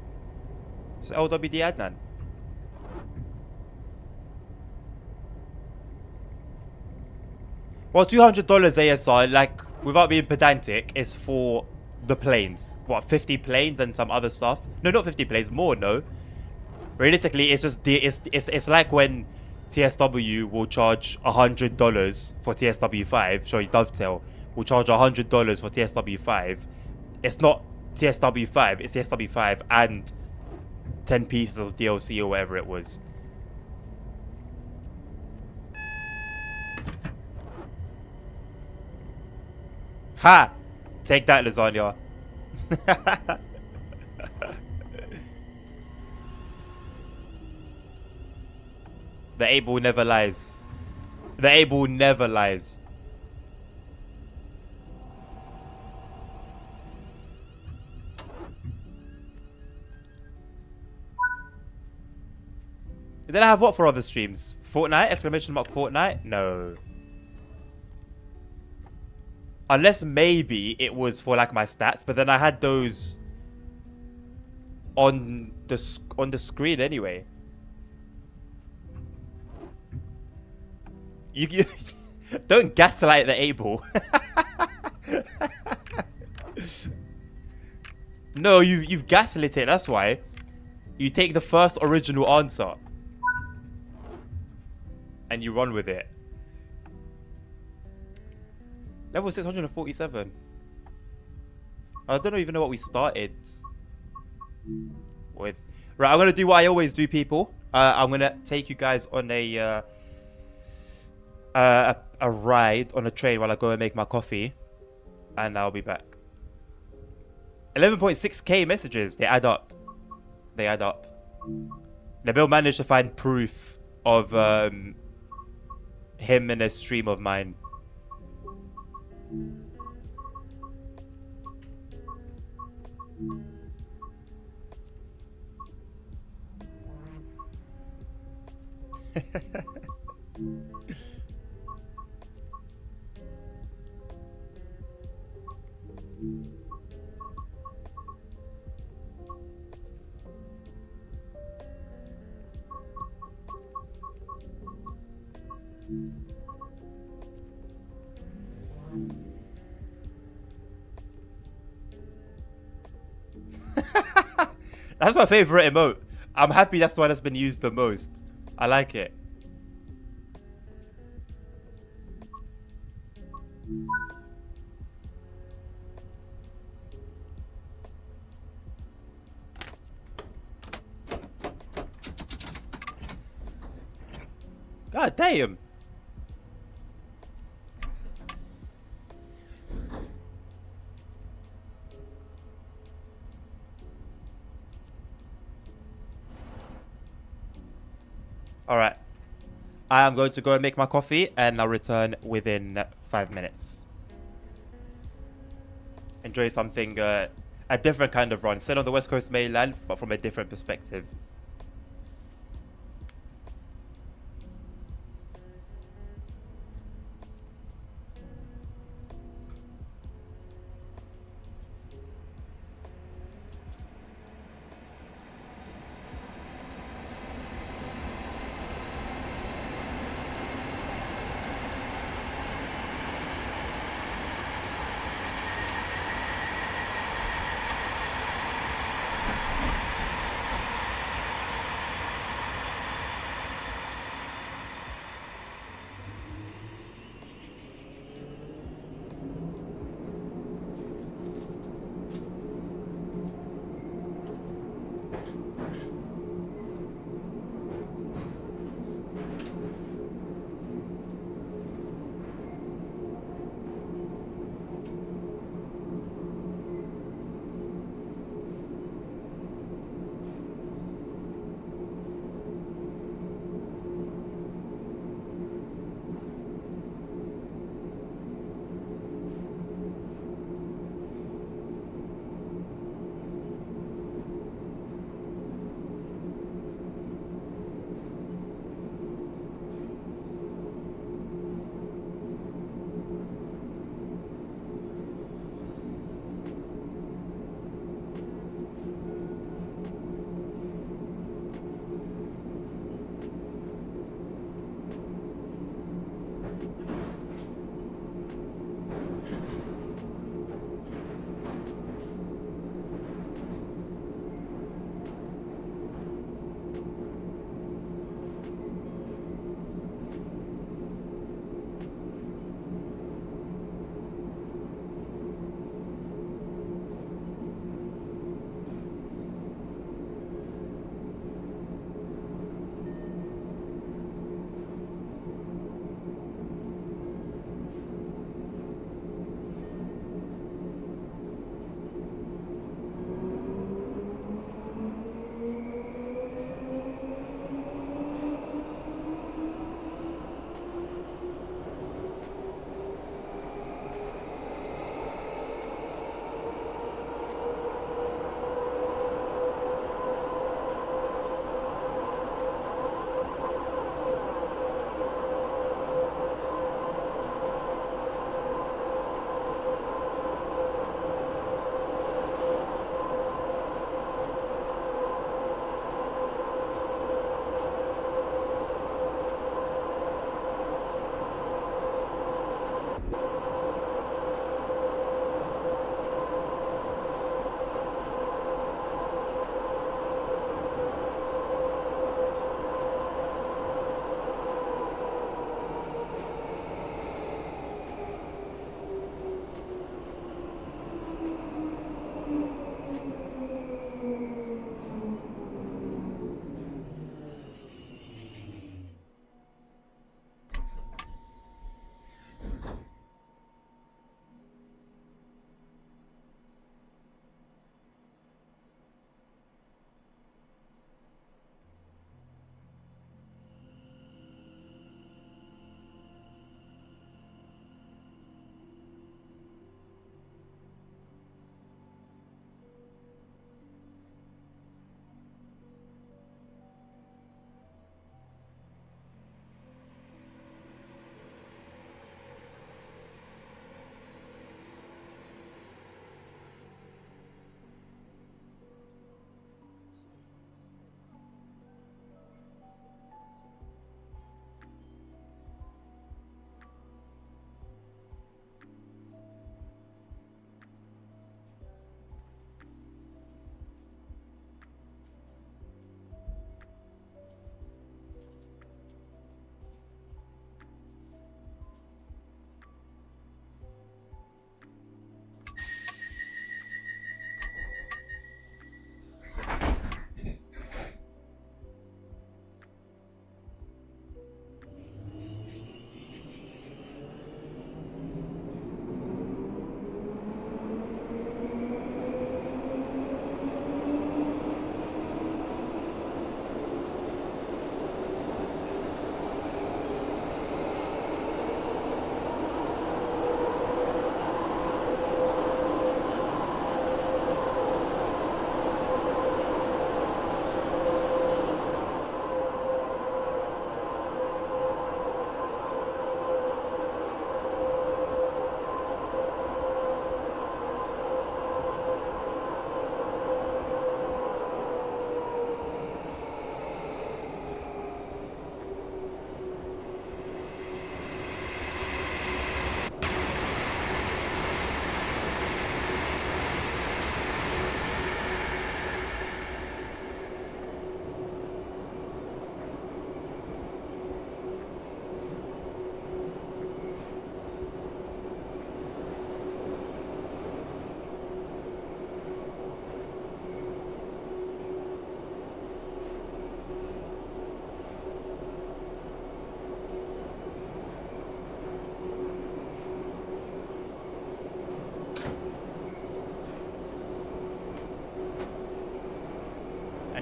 It's LWD Adnan. Well, $200 ASR, like, without being pedantic, is for the planes. What, 50 planes and some other stuff? No, not 50 planes, more, no. Realistically, it's just it's like when TSW will charge $100 for TSW5. Sorry, Dovetail will charge $100 for TSW5. It's not TSW5, it's TSW5 and 10 pieces of DLC or whatever it was. Ha! Take that, lasagna. The able never lies. The able never lies. Did I have what for other streams? Fortnite? Exclamation mark Fortnite? No. Unless maybe it was for like my stats, but then I had those on the screen anyway. You don't gaslight the able. No, you've gaslit it. That's why. You take the first original answer and you run with it. Level 647. I don't even know what we started with. Right, I'm gonna do what I always do, people. I'm gonna take you guys on a ride on a train while I go and make my coffee, and I'll be back. 11.6k messages. They add up. They add up. Nabil managed to find proof of him in a stream of mine. That's my favorite emote. I'm happy that's the one that's been used the most. I like it. God damn. All right. I am going to go and make my coffee, and I'll return within 5 minutes. Enjoy something, a different kind of run. Still on the West Coast mainland, but from a different perspective.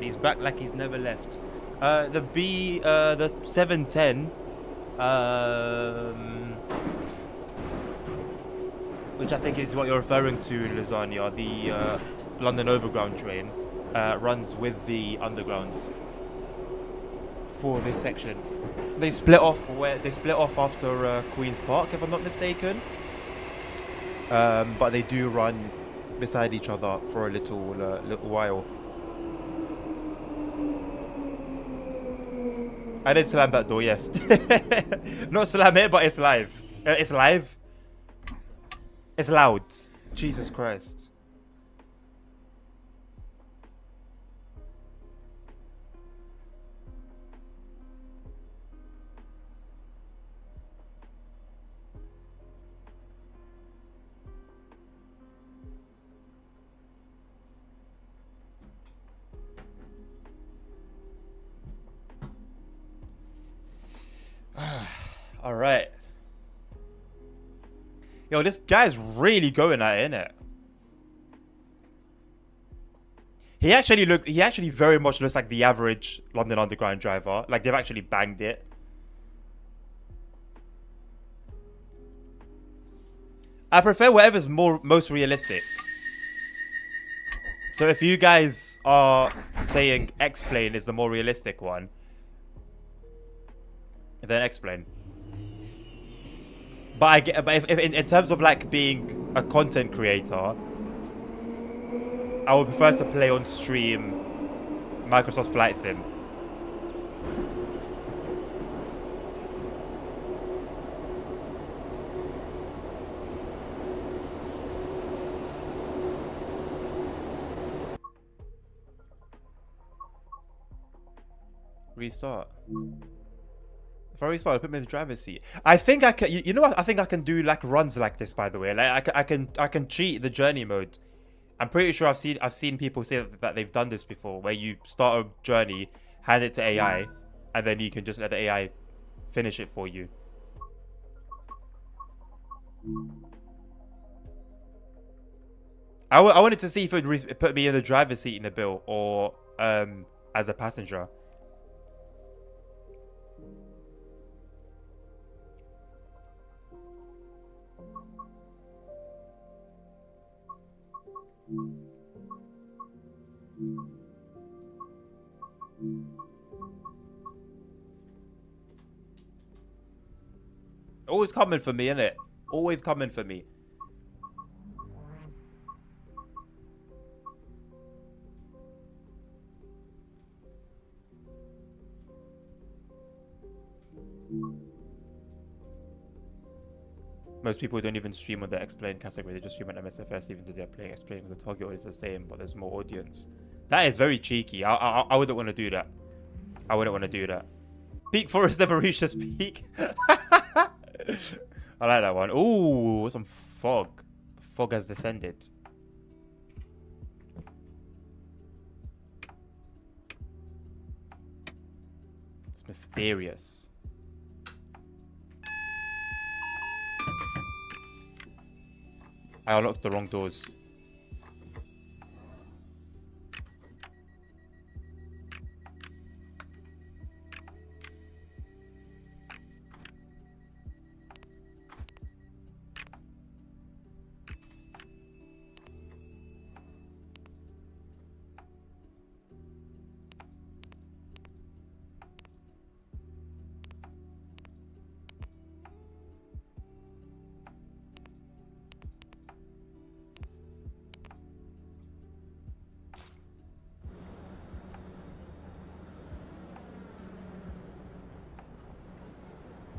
and he's back like he's never left. The 710, which I think is what you're referring to, Lasagna, the London Overground train, runs with the Underground for this section. They split off after Queen's Park, if I'm not mistaken. But they do run beside each other for a little while. I did slam that door, yes. Not slam it, but it's live. It's live. It's loud. Jesus Christ. All right. Yo, this guy's really going at it, innit? He actually very much looks like the average London Underground driver. Like, they've actually banged it. I prefer whatever's most realistic. So if you guys are saying X-Plane is the more realistic one, then X-Plane. But if in terms of like being a content creator, I would prefer to play on stream Microsoft Flight Sim. Restart. If I restart, put me in the driver's seat. I think I can. You know what? I think I can do like runs like this. By the way, like I can cheat the journey mode. I'm pretty sure I've seen people say that they've done this before, where you start a journey, hand it to AI, and then you can just let the AI finish it for you. I wanted to see if it would put me in the driver's seat in the bill or as a passenger. Always coming for me, innit? Always coming for me. Most people don't even stream on the X-Plane category, they just stream on MSFS even though they're playing X-Plane because the target is the same, but there's more audience. That is very cheeky. I wouldn't want to do that. I wouldn't want to do that. Peak Forest never reached this peak. I like that one. Ooh, some fog. The fog has descended. It's mysterious. I unlocked the wrong doors.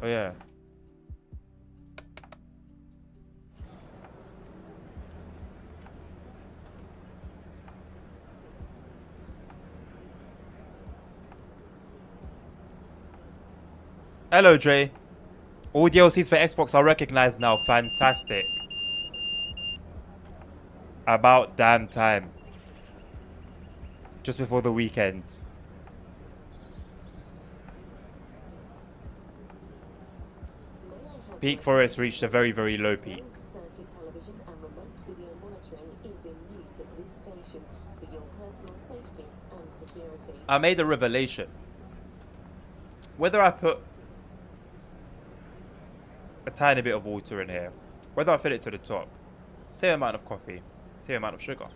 Oh yeah. Hello, Dre. All DLCs for Xbox are recognized now. Fantastic. About damn time. Just before the weekend. Peak Forest reached a very, very low peak. Circuit television and remote video monitoring is in use at this station for your personal safety and security. I made a revelation. Whether I put a tiny bit of water in here, whether I fill it to the top, same amount of coffee, same amount of sugar.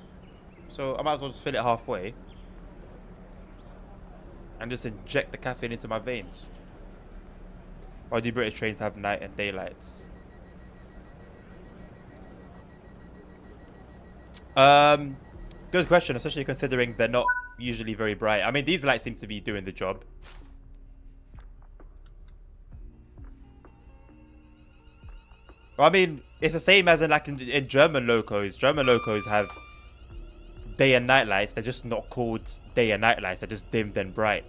So I might as well just fill it halfway and just inject the caffeine into my veins. Why do British trains have night and day lights? Good question, especially considering they're not usually very bright. I mean, these lights seem to be doing the job. Well, I mean, it's the same as in like in German locos. German locos have day and night lights. They're just not called day and night lights. They're just dimmed and bright.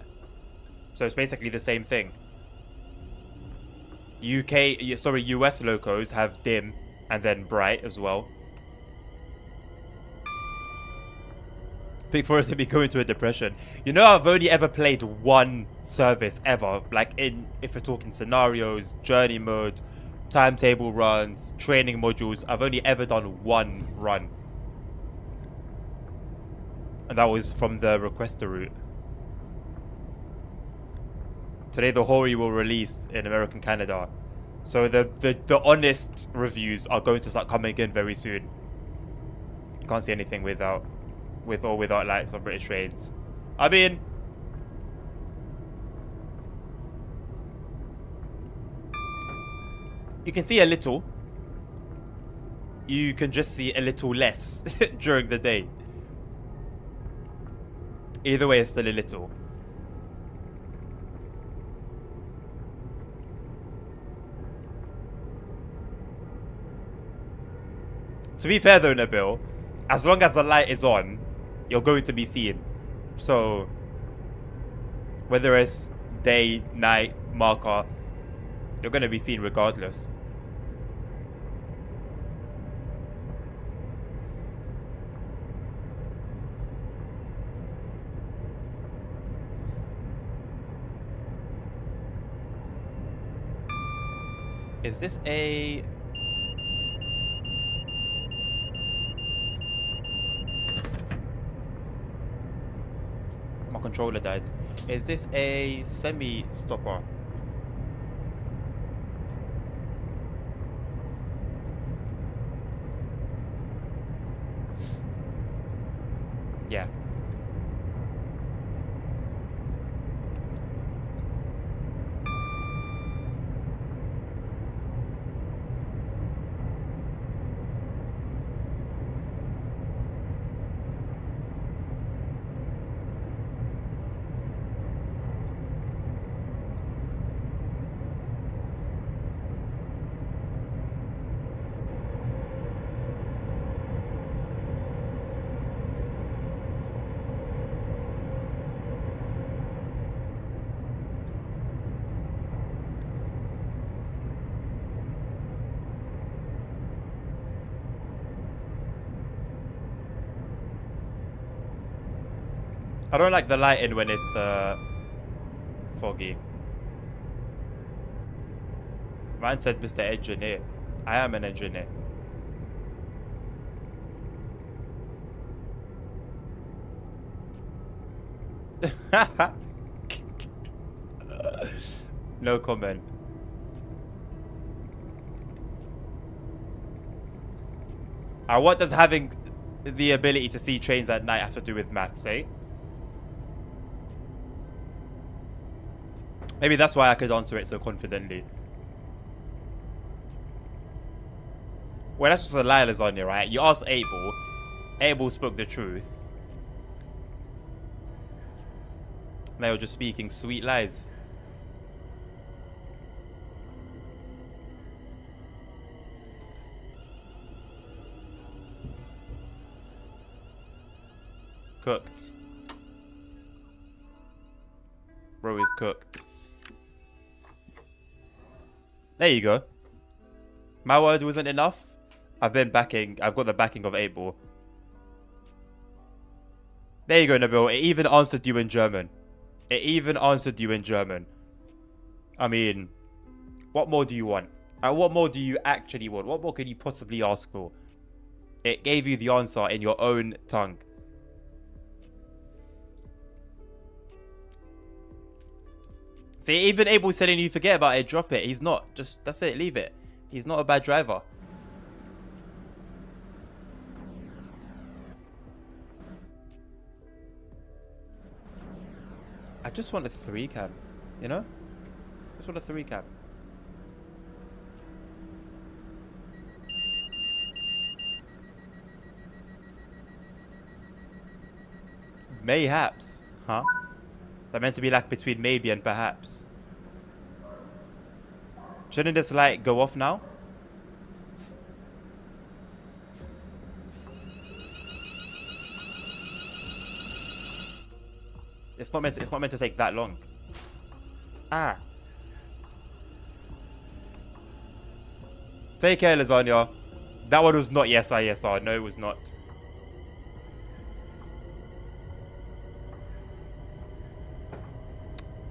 So it's basically the same thing. US locos have dim and then bright as well. Big for us to be going to a depression. You know, I've only ever played one service ever. Like if we're talking scenarios, journey mode, timetable runs, training modules, I've only ever done one run. And that was from the requester route. Today the Hori will release in American Canada. So the honest reviews are going to start coming in very soon. You can't see anything with or without lights on British trains. I mean, you can see a little. You can just see a little less during the day. Either way, it's still a little. To be fair though, Nabil, as long as the light is on, you're going to be seen. So, whether it's day, night, marker, you're going to be seen regardless. Is this a... My controller died. Is this a semi-stopper? Yeah. I don't like the lighting when it's foggy. Man said Mr. Engineer. I am an engineer. No comment. What does having the ability to see trains at night have to do with maths, eh? Maybe that's why I could answer it so confidently. Well, that's just a lie, Lasagna, right? You asked Abel. Abel spoke the truth. Now you're just speaking sweet lies. Cooked. Bro is cooked. There you go. My word wasn't enough. I've got the backing of 8-Ball. There you go, Nabil. It even answered you in German. It even answered you in German. I mean, what more do you want? What more do you actually want? What more could you possibly ask for? It gave you the answer in your own tongue. See, even Abel's telling you forget about it, drop it. He's not. Just, that's it, leave it. He's not a bad driver. I just want a 3 cam, you know? Just want a 3 cam. Mayhaps. Huh? That meant to be like between maybe and perhaps. Shouldn't this light go off now? It's not meant to take that long. Ah. Take care, lasagna. That one was not yes, yes, no, it was not.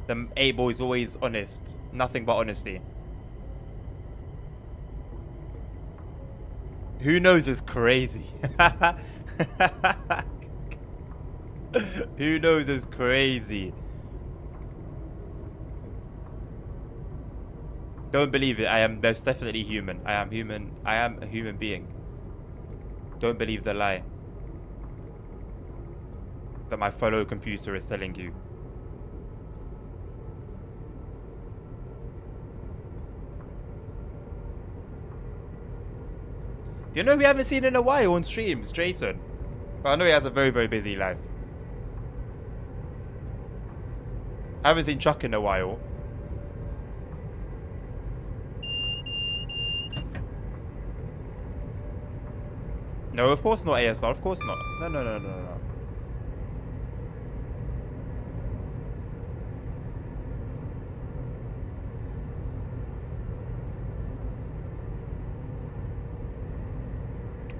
The 8 ball is always honest. Nothing but honesty. Who knows is crazy. Who knows is crazy. Don't believe it. I am most definitely human. I am human. I am a human being. Don't believe the lie that my fellow computer is telling you. Do you know we haven't seen in a while on streams, Jason? But I know he has a very, very busy life. I haven't seen Chuck in a while. No, of course not ASR. Of course not. No, no, no, no, no.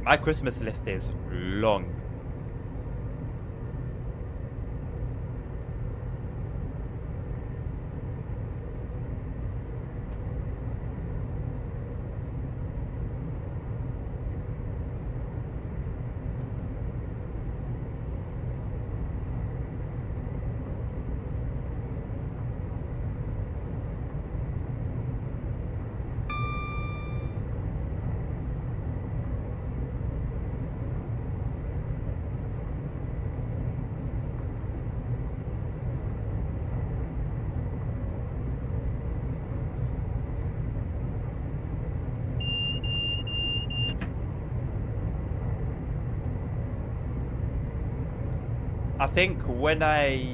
My Christmas list is long. I think when I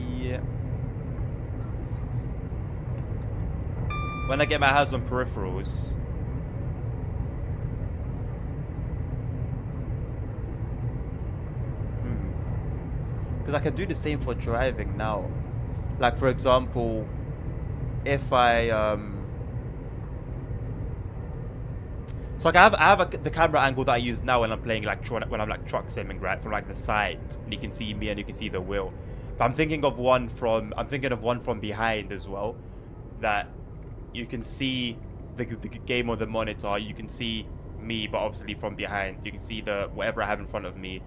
get my hands on peripherals, because I can do the same for driving now. Like for example, if I so like I have the camera angle that I use now when I'm playing like when I'm like truck simming, right, from like the side, and you can see me and you can see the wheel. But I'm thinking of one from behind as well, that you can see the game on the monitor. You can see me, but obviously from behind. You can see the whatever I have in front of me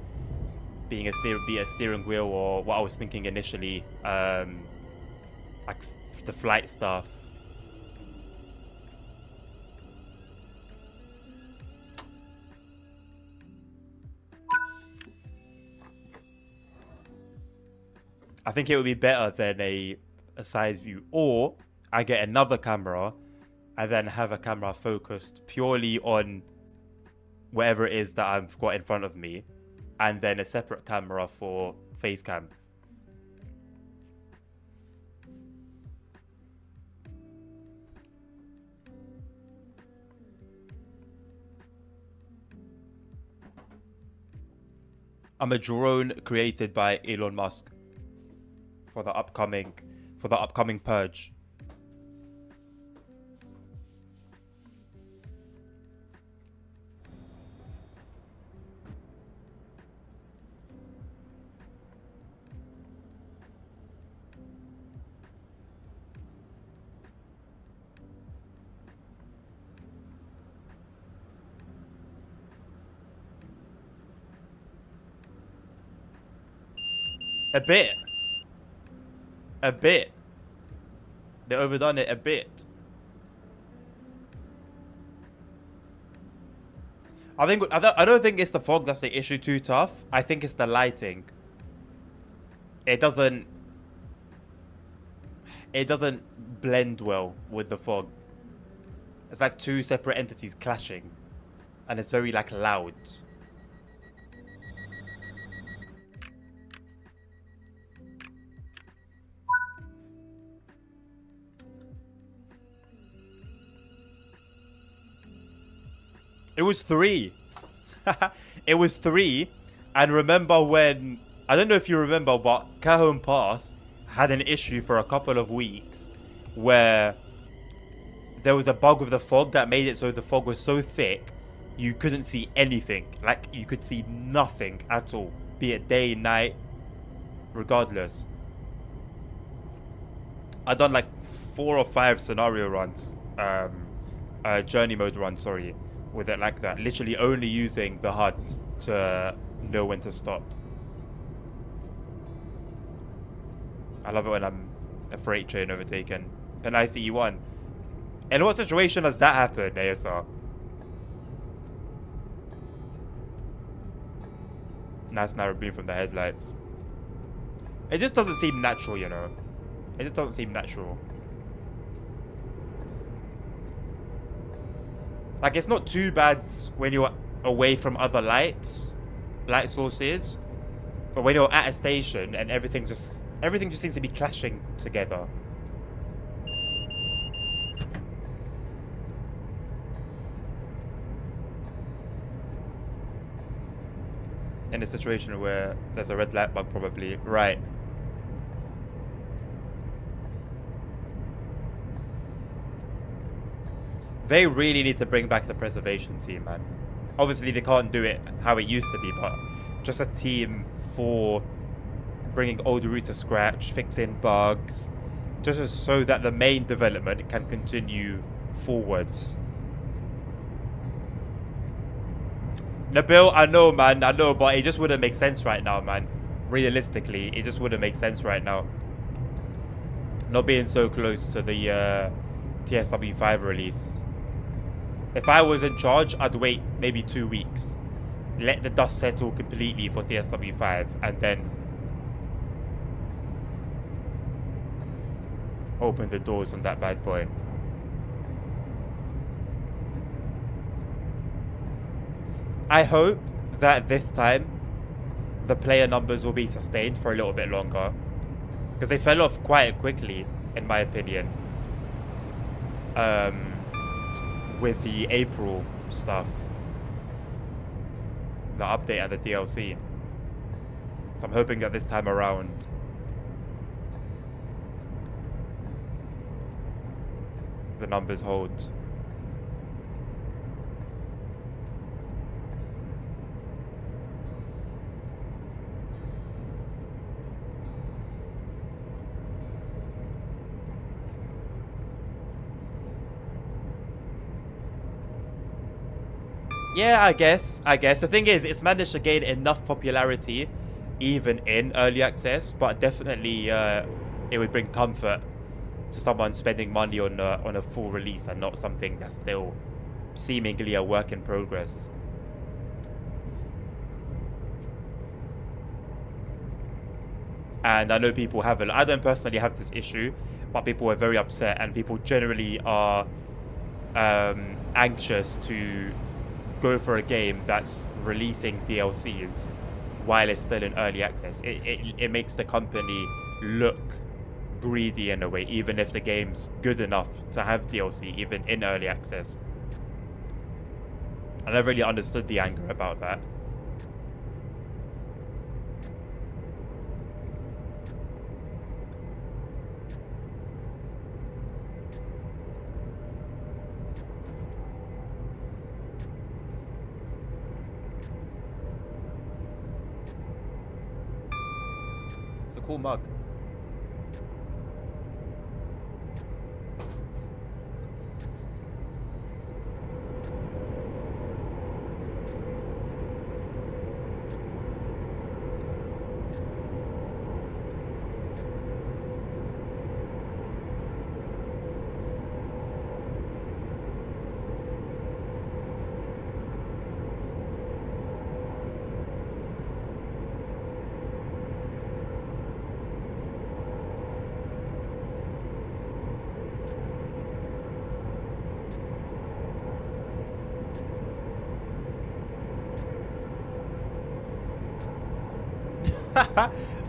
being a steering wheel, or what I was thinking initially, like the flight stuff. I think it would be better than a side view, or I get another camera and then have a camera focused purely on whatever it is that I've got in front of me, and then a separate camera for face cam. I'm a drone created by Elon Musk for the upcoming purge. A bit. A bit. They overdone it a bit. I don't think it's the fog that's the issue too tough. I think it's the lighting. It doesn't blend well with the fog. It's like two separate entities clashing, and it's very like loud. It was 3. It was 3. And remember when... I don't know if you remember, but Cajon Pass had an issue for a couple of weeks where there was a bug with the fog that made it so the fog was so thick you couldn't see anything. Like, you could see nothing at all. Be it day, night, regardless. I've done like 4 or 5 scenario runs. Journey mode runs, sorry. With it like that, literally only using the HUD to know when to stop. I love it when I'm a freight train overtaken an ICE-1. In what situation has that happened, ASR? Nice narrow beam from the headlights. It just doesn't seem natural, you know. It just doesn't seem natural. Like, it's not too bad when you're away from other light sources, but when you're at a station and everything just seems to be clashing together. In a situation where there's a red light bug, probably. Right. They really need to bring back the preservation team, man. Obviously, they can't do it how it used to be, but just a team for bringing old routes to scratch, fixing bugs, just so that the main development can continue forwards. Nabil, I know, man, I know, but it just wouldn't make sense right now, man. Realistically, it just wouldn't make sense right now. Not being so close to the TSW5 release. If I was in charge, I'd wait maybe 2 weeks. Let the dust settle completely for TSW5 and then open the doors on that bad boy. I hope that this time the player numbers will be sustained for a little bit longer, because they fell off quite quickly, in my opinion. With the April stuff, the update and the DLC. So I'm hoping that this time around the numbers hold. Yeah, I guess. The thing is, it's managed to gain enough popularity, even in early access, but definitely it would bring comfort to someone spending money on a full release and not something that's still seemingly a work in progress. And I know people have I don't personally have this issue, but people are very upset, and people generally are anxious to go for a game that's releasing DLCs while it's still in early access. It makes the company look greedy in a way, even if the game's good enough to have DLC even in early access. And I really understood the anger about that. It's a cool mug.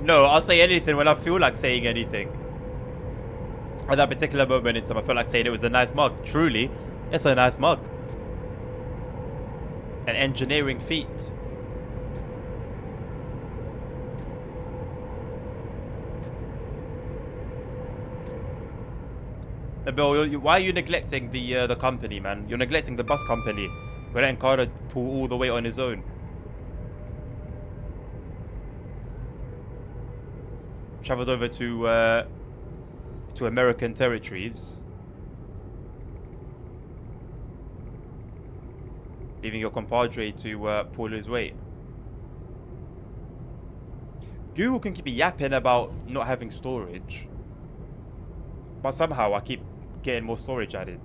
No, I'll say anything when I feel like saying anything. At that particular moment in time, I felt like saying it was a nice mug. Truly, it's a nice mug. An engineering feat. Bill, why are you neglecting the company, man? You're neglecting the bus company. We're letting Carter pull all the weight on his own. Traveled over to American territories, leaving your compadre to pull his weight. Google can keep yapping about not having storage, but somehow I keep getting more storage added.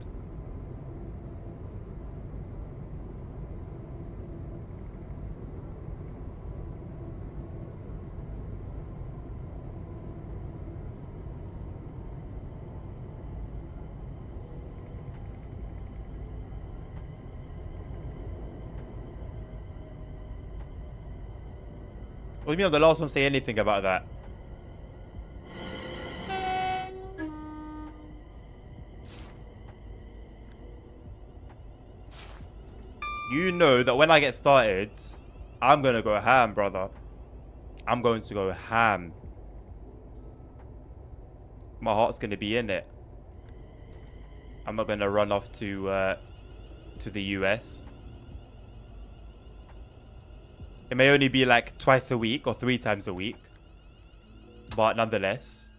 What do you mean I'm the last one to say anything about that? You know that when I get started, I'm going to go ham, brother. I'm going to go ham. My heart's going to be in it. I'm not going to run off to the US. It may only be like twice a week or 3 times a week. But nonetheless,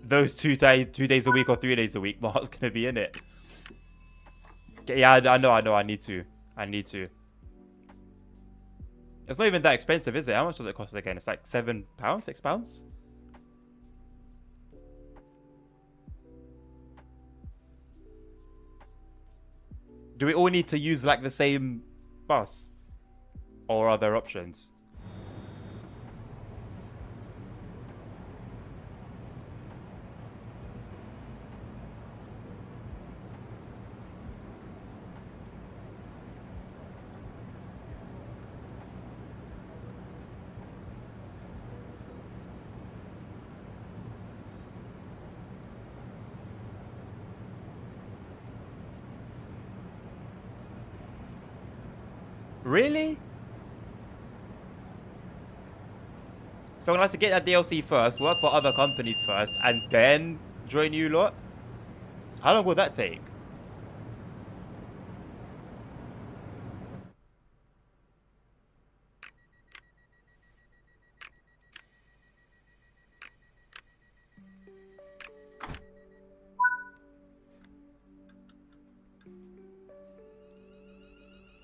those 2 days a week or 3 days a week, my heart's going to be in it. Yeah, I know. I need to. It's not even that expensive, is it? How much does it cost again? It's like £7, £6? Do we all need to use like the same bus? Or are there options? Really? So I'm going to get that DLC first, work for other companies first, and then join you lot? How long will that take?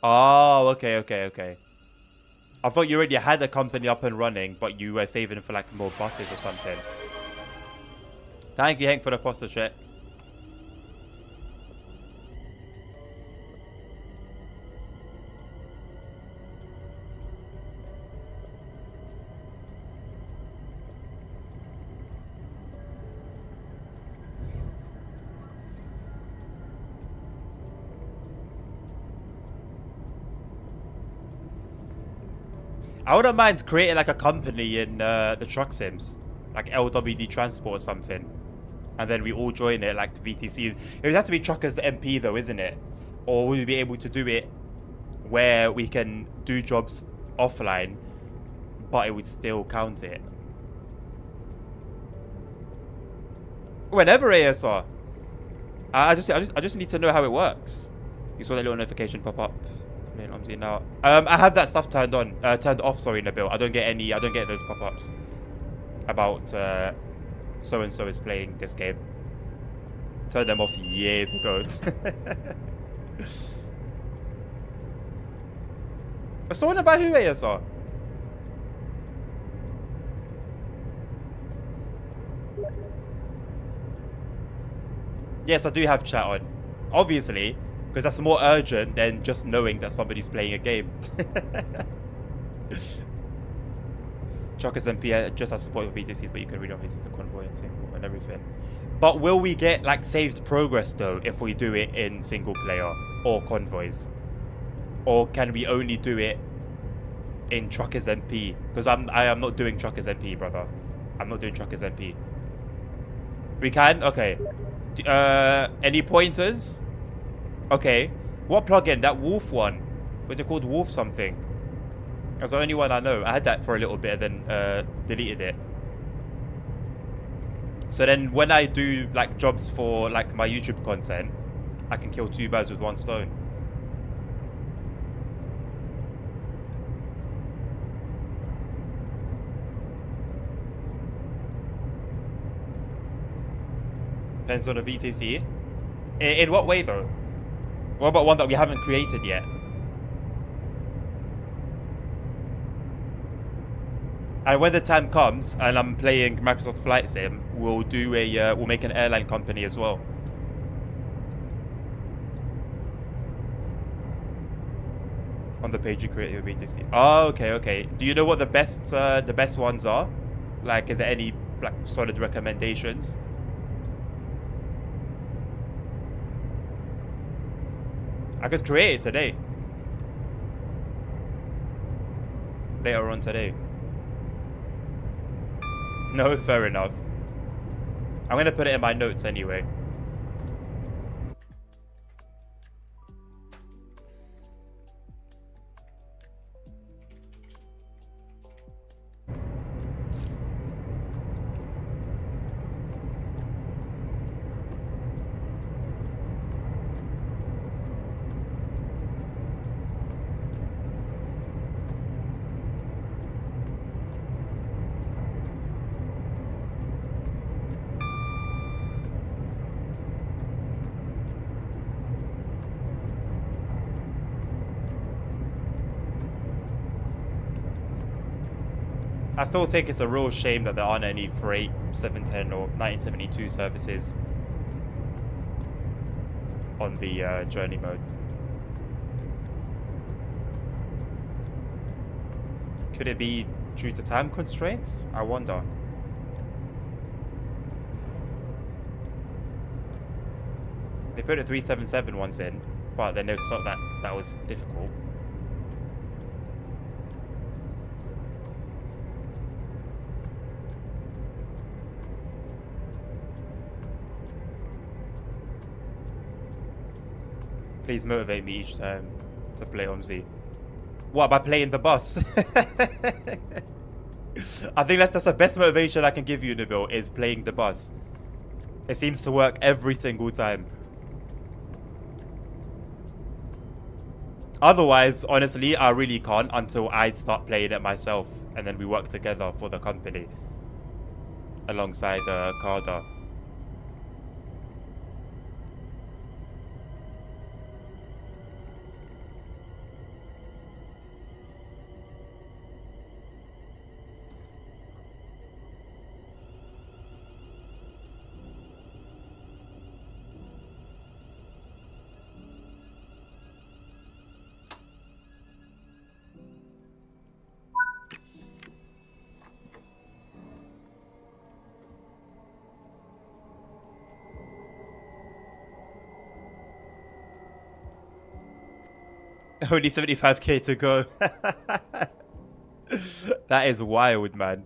Oh, okay. I thought you already had a company up and running, but you were saving for like more buses or something. Thank you, Hank, for the poster check. I wouldn't mind creating like a company in the truck sims, like LWD Transport or something, and then we all join it like VTC. It would have to be Truckers MP though, isn't it? Or would we be able to do it where we can do jobs offline, but it would still count it? Whenever ASR. I just need to know how it works. You saw that little notification pop up. Now, I have that stuff turned off. Sorry, Nabil. I don't get those pop-ups about so and so is playing this game. Turned them off years ago. I was talking about who ASR. Yes, I do have chat on, obviously. Because that's more urgent than just knowing that somebody's playing a game. Truckers MP just have support with VTCs, but you can read on pieces of convoy and single and everything. But will we get like saved progress though if we do it in single player or convoys? Or can we only do it in Truckers MP, because I am not doing Truckers MP, brother. I'm not doing Truckers MP. We can? Okay. Any pointers? Okay. What plugin? That Wolf one. Was it called Wolf something? That's the only one I know. I had that for a little bit and then deleted it. So then when I do like jobs for like my YouTube content, I can kill 2 birds with 1 stone. Depends on the VTC. In what way though? What about one that we haven't created yet? And when the time comes and I'm playing Microsoft Flight Sim, we'll do a we'll make an airline company as well. On the page you create your VTC. Oh, okay, okay. Do you know what the best ones are? Like, is there any like solid recommendations? I could create it today. Later on today. No, fair enough. I'm gonna put it in my notes anyway. I still think it's a real shame that there aren't any freight 710 or 1972 services on the journey mode. Could it be due to time constraints? I wonder. They put a 377 ones in, but then it's not that was difficult. Please motivate me each time to play OMZ. What, by playing the bus? I think that's the best motivation I can give you, Nabil, is playing the bus. It seems to work every single time. Otherwise, honestly, I really can't until I start playing it myself. And then we work together for the company. Alongside Carter. Only 75k to go. That is wild, man.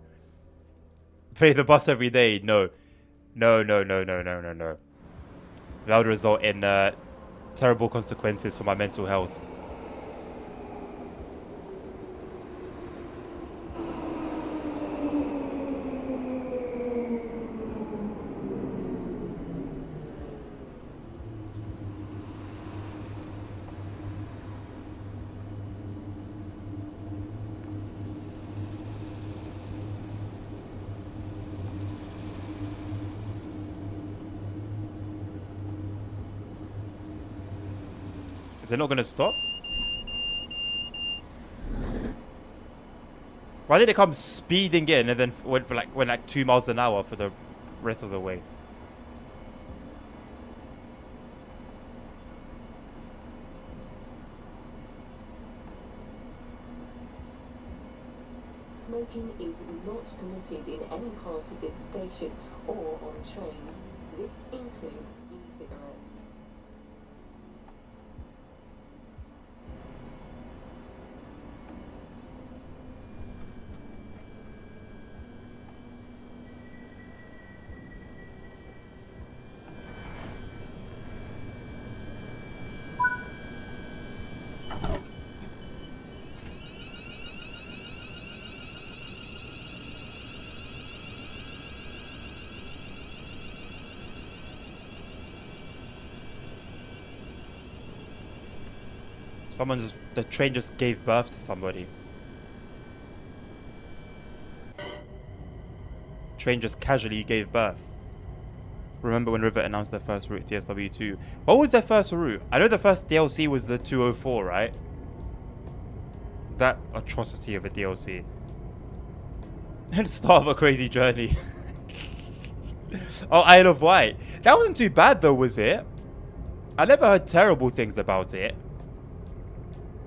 Play the bus every day. No. No, no, no, no, no, no, no. That would result in terrible consequences for my mental health. Is it not going to stop? Why did it come speeding in and then went like 2 miles an hour for the rest of the way? Smoking is not permitted in any part of this station or on trains. This includes e-cigarettes. The train just gave birth to somebody. Train just casually gave birth. Remember when Rivet announced their first route, TSW2? What was their first route? I know the first DLC was the 204, right? That atrocity of a DLC. And start of a crazy journey. Oh, Isle of Wight. That wasn't too bad though, was it? I never heard terrible things about it.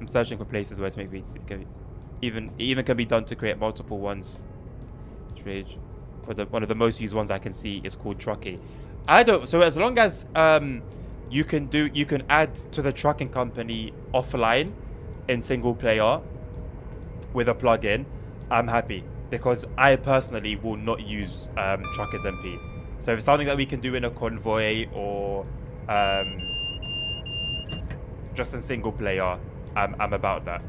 I'm searching for places where to make videos. It even can be done to create multiple ones. Rage. But one of the most used ones I can see is called Truckee. So as long as you can add to the trucking company offline in single player with a plugin, I'm happy, because I personally will not use Truckers MP. So if it's something that we can do in a convoy or just in single player, I'm about that.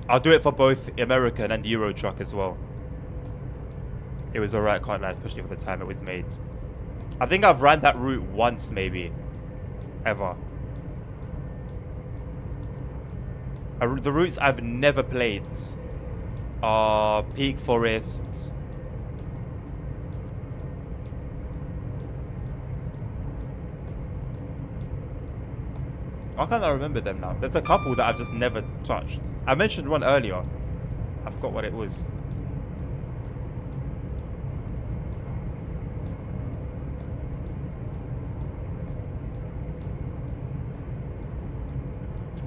I'll do it for both American and Euro Truck as well. It was alright, can't lie, especially for the time it was made. I think I've ran that route once, maybe. Ever. The routes I've never played are Peak Forest. I can't remember them now. There's a couple that I've just never touched. I mentioned one earlier. I forgot what it was.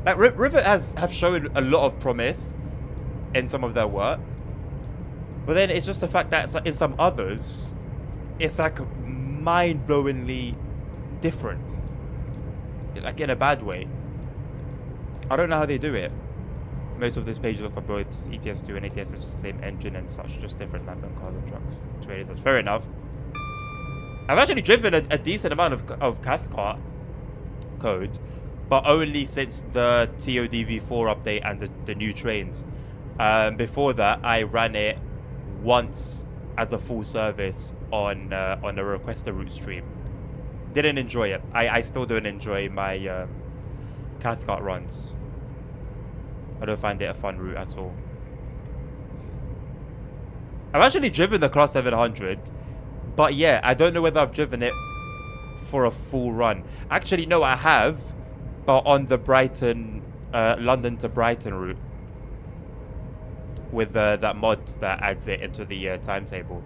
Like Rivet have shown a lot of promise in some of their work, but then it's just the fact that in some others, it's like mind-blowingly different, like in a bad way. I don't know how they do it. Most of this page look for both ETS2 and ATS, it's just the same engine and such, just different map and cars and trucks. Fair enough. I've actually driven a decent amount of Cathcart code, but only since the TODV4 update and the new trains. Before that, I ran it once as a full service on a requester route stream. Didn't enjoy it. I still don't enjoy my Cathcart runs. I don't find it a fun route at all. I've actually driven the Class 700, but yeah, I don't know whether I've driven it for a full run. Actually, no, I have, but on the Brighton, London to Brighton route, with that mod that adds it into the timetable.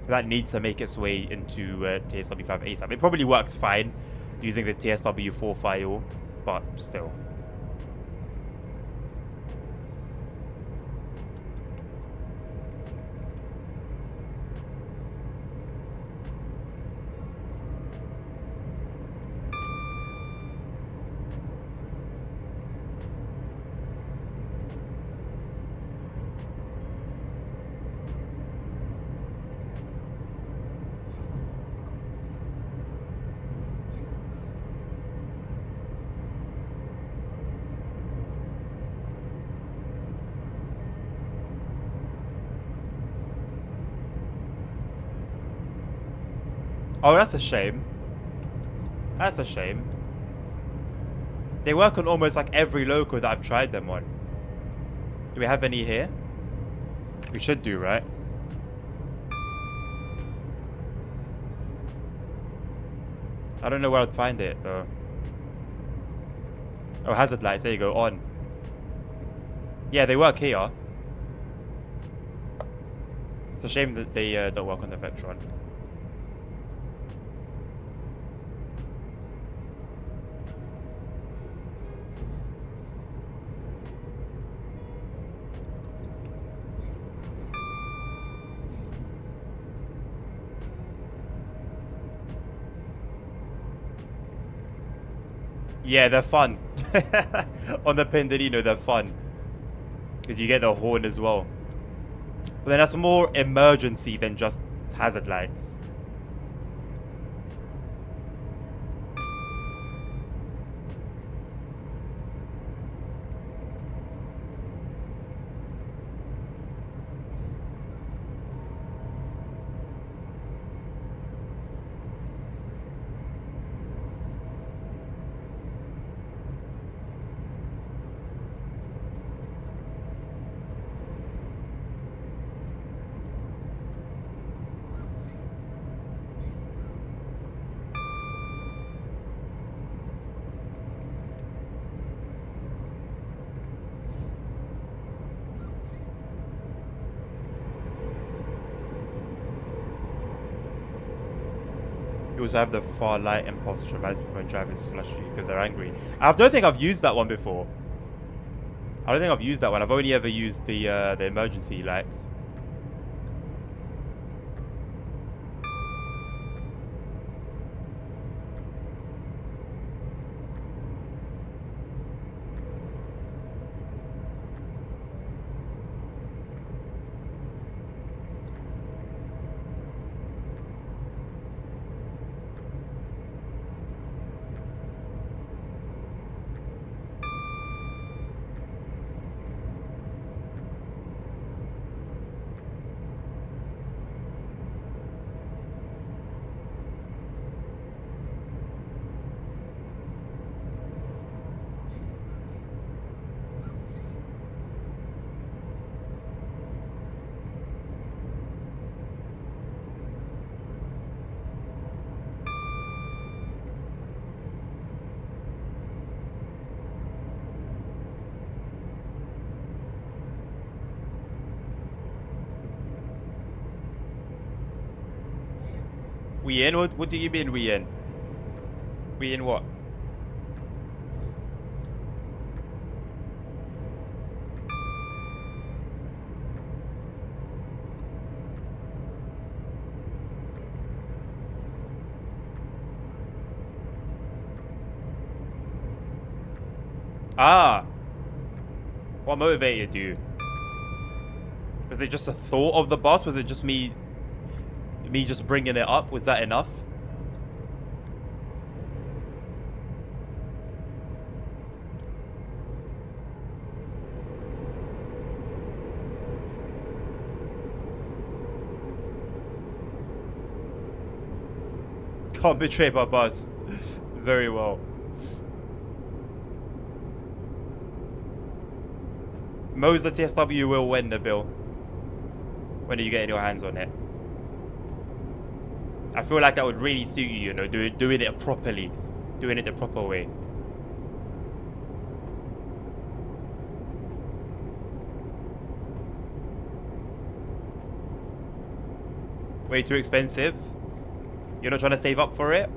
That needs to make its way into TSW5 ASAP. It probably works fine using the TSW4 file, but still. Oh, that's a shame. That's a shame. They work on almost like every loco that I've tried them on. Do we have any here? We should do, right? I don't know where I'd find it, though. Oh, hazard lights. There you go. On. Yeah, they work here. It's a shame that they don't work on the Vectron. Yeah, they're fun. On the Pendolino, they're fun. Because you get the horn as well. But then that's more emergency than just hazard lights. You also have the far light impulse, which reminds me when drivers just flash you because they're angry. I don't think I've used that one before. I don't think I've used that one. I've only ever used the emergency lights. We in? What do you mean we in? We in what? Ah! What motivated you? Was it just a thought of the boss? Was it just me just bringing it up? Was that enough? Can't betray my boss. Very well. Mo's the TSW will win, Nabil. When are you getting your hands on it? I feel like that would really suit you, you know, doing it properly. Doing it the proper way. Way too expensive? You're not trying to save up for it?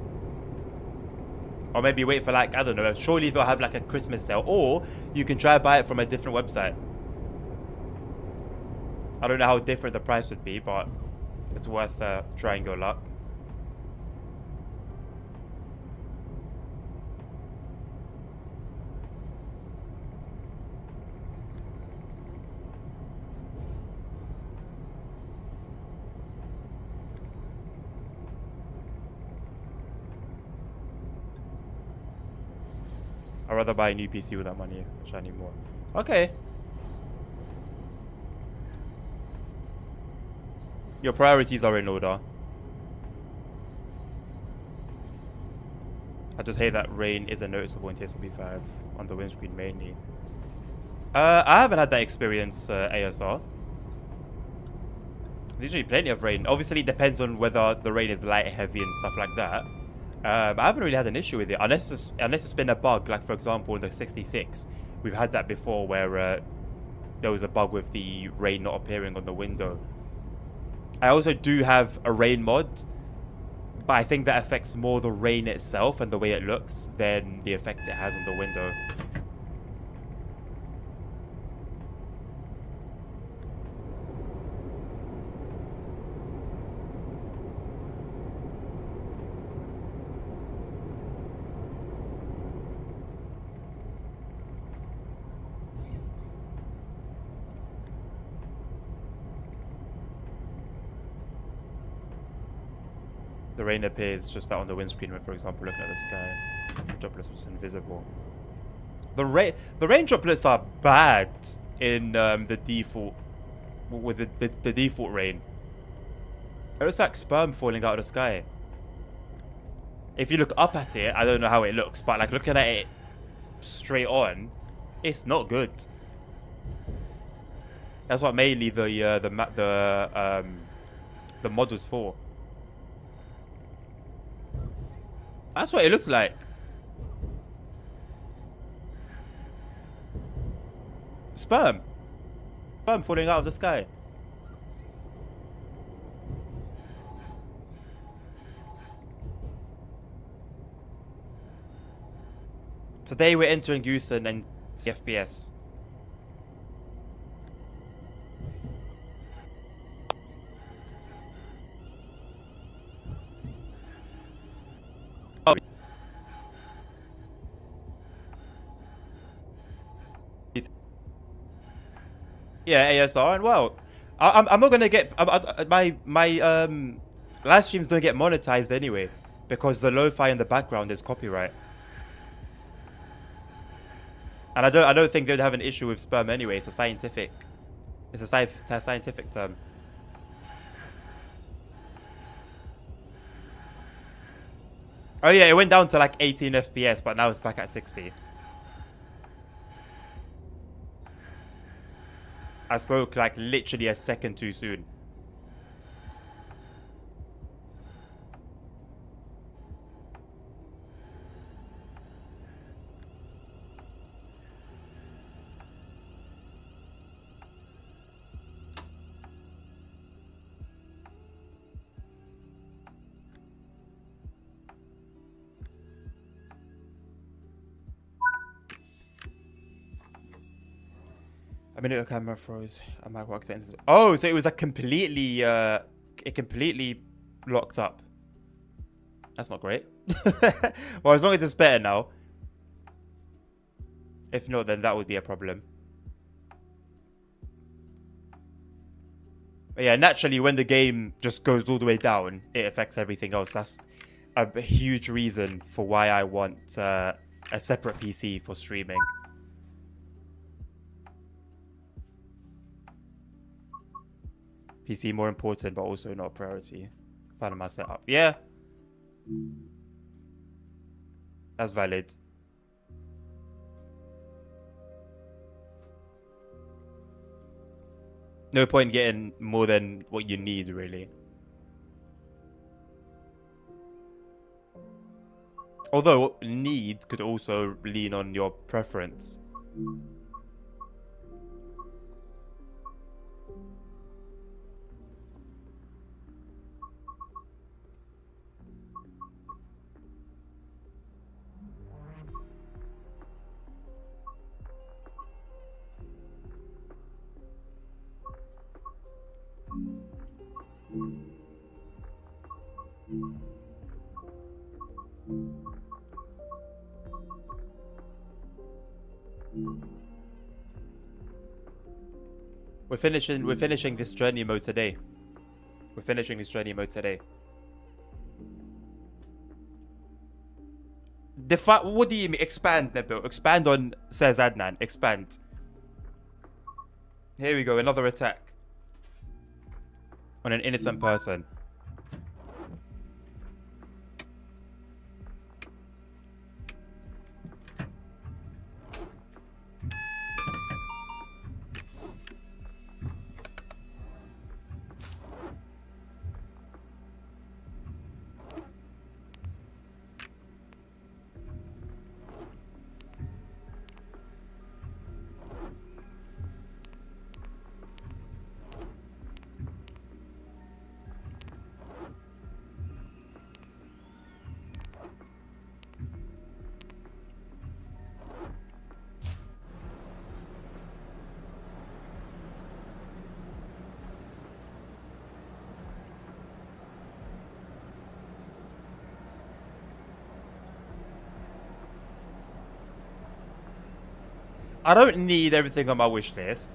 Or maybe wait for like, I don't know, surely they'll have like a Christmas sale. Or you can try buy it from a different website. I don't know how different the price would be, but it's worth trying your luck. I'd rather buy a new PC with that money, which I need more. Okay. Your priorities are in order. I just hate that rain isn't noticeable in TSB5 on the windscreen mainly. I haven't had that experience, ASR. There's usually plenty of rain. Obviously, it depends on whether the rain is light, heavy, and stuff like that. I haven't really had an issue with it, unless it's been a bug. Like, for example, in the 66, we've had that before where there was a bug with the rain not appearing on the window. I also do have a rain mod, but I think that affects more the rain itself and the way it looks than the effect it has on the window. The rain appears just out on the windscreen when, for example, looking at the sky. The droplets are invisible. The rain droplets are bad in the default, with the default rain. It looks like sperm falling out of the sky. If you look up at it, I don't know how it looks, but like looking at it straight on, it's not good. That's what mainly the mod was for. That's what it looks like. Sperm. Sperm falling out of the sky. Today we're entering Houston and FPS. Yeah, ASR, and well, I'm not gonna get my live streams don't get monetized anyway because the lo-fi in the background is copyright, and I don't think they'd have an issue with sperm anyway. It's a scientific term. Oh yeah, it went down to like 18 FPS, but now it's back at 60. I spoke like literally a second too soon. A minute of camera froze. I might work that into. Oh, so it was a completely it completely locked up. That's not great. Well, as long as it's better now. If not, then that would be a problem. But yeah, naturally, when the game just goes all the way down, it affects everything else. That's a huge reason for why I want a separate PC for streaming. PC more important, but also not a priority. Finding my setup. Yeah. That's valid. No point getting more than what you need, really. Although, need could also lean on your preference. We're finishing this journey mode today. We're finishing this journey mode today. What do you mean? Expand, Nebil. Expand on, says Adnan. Expand. Here we go. Another attack. On an innocent person. I don't need everything on my wish list.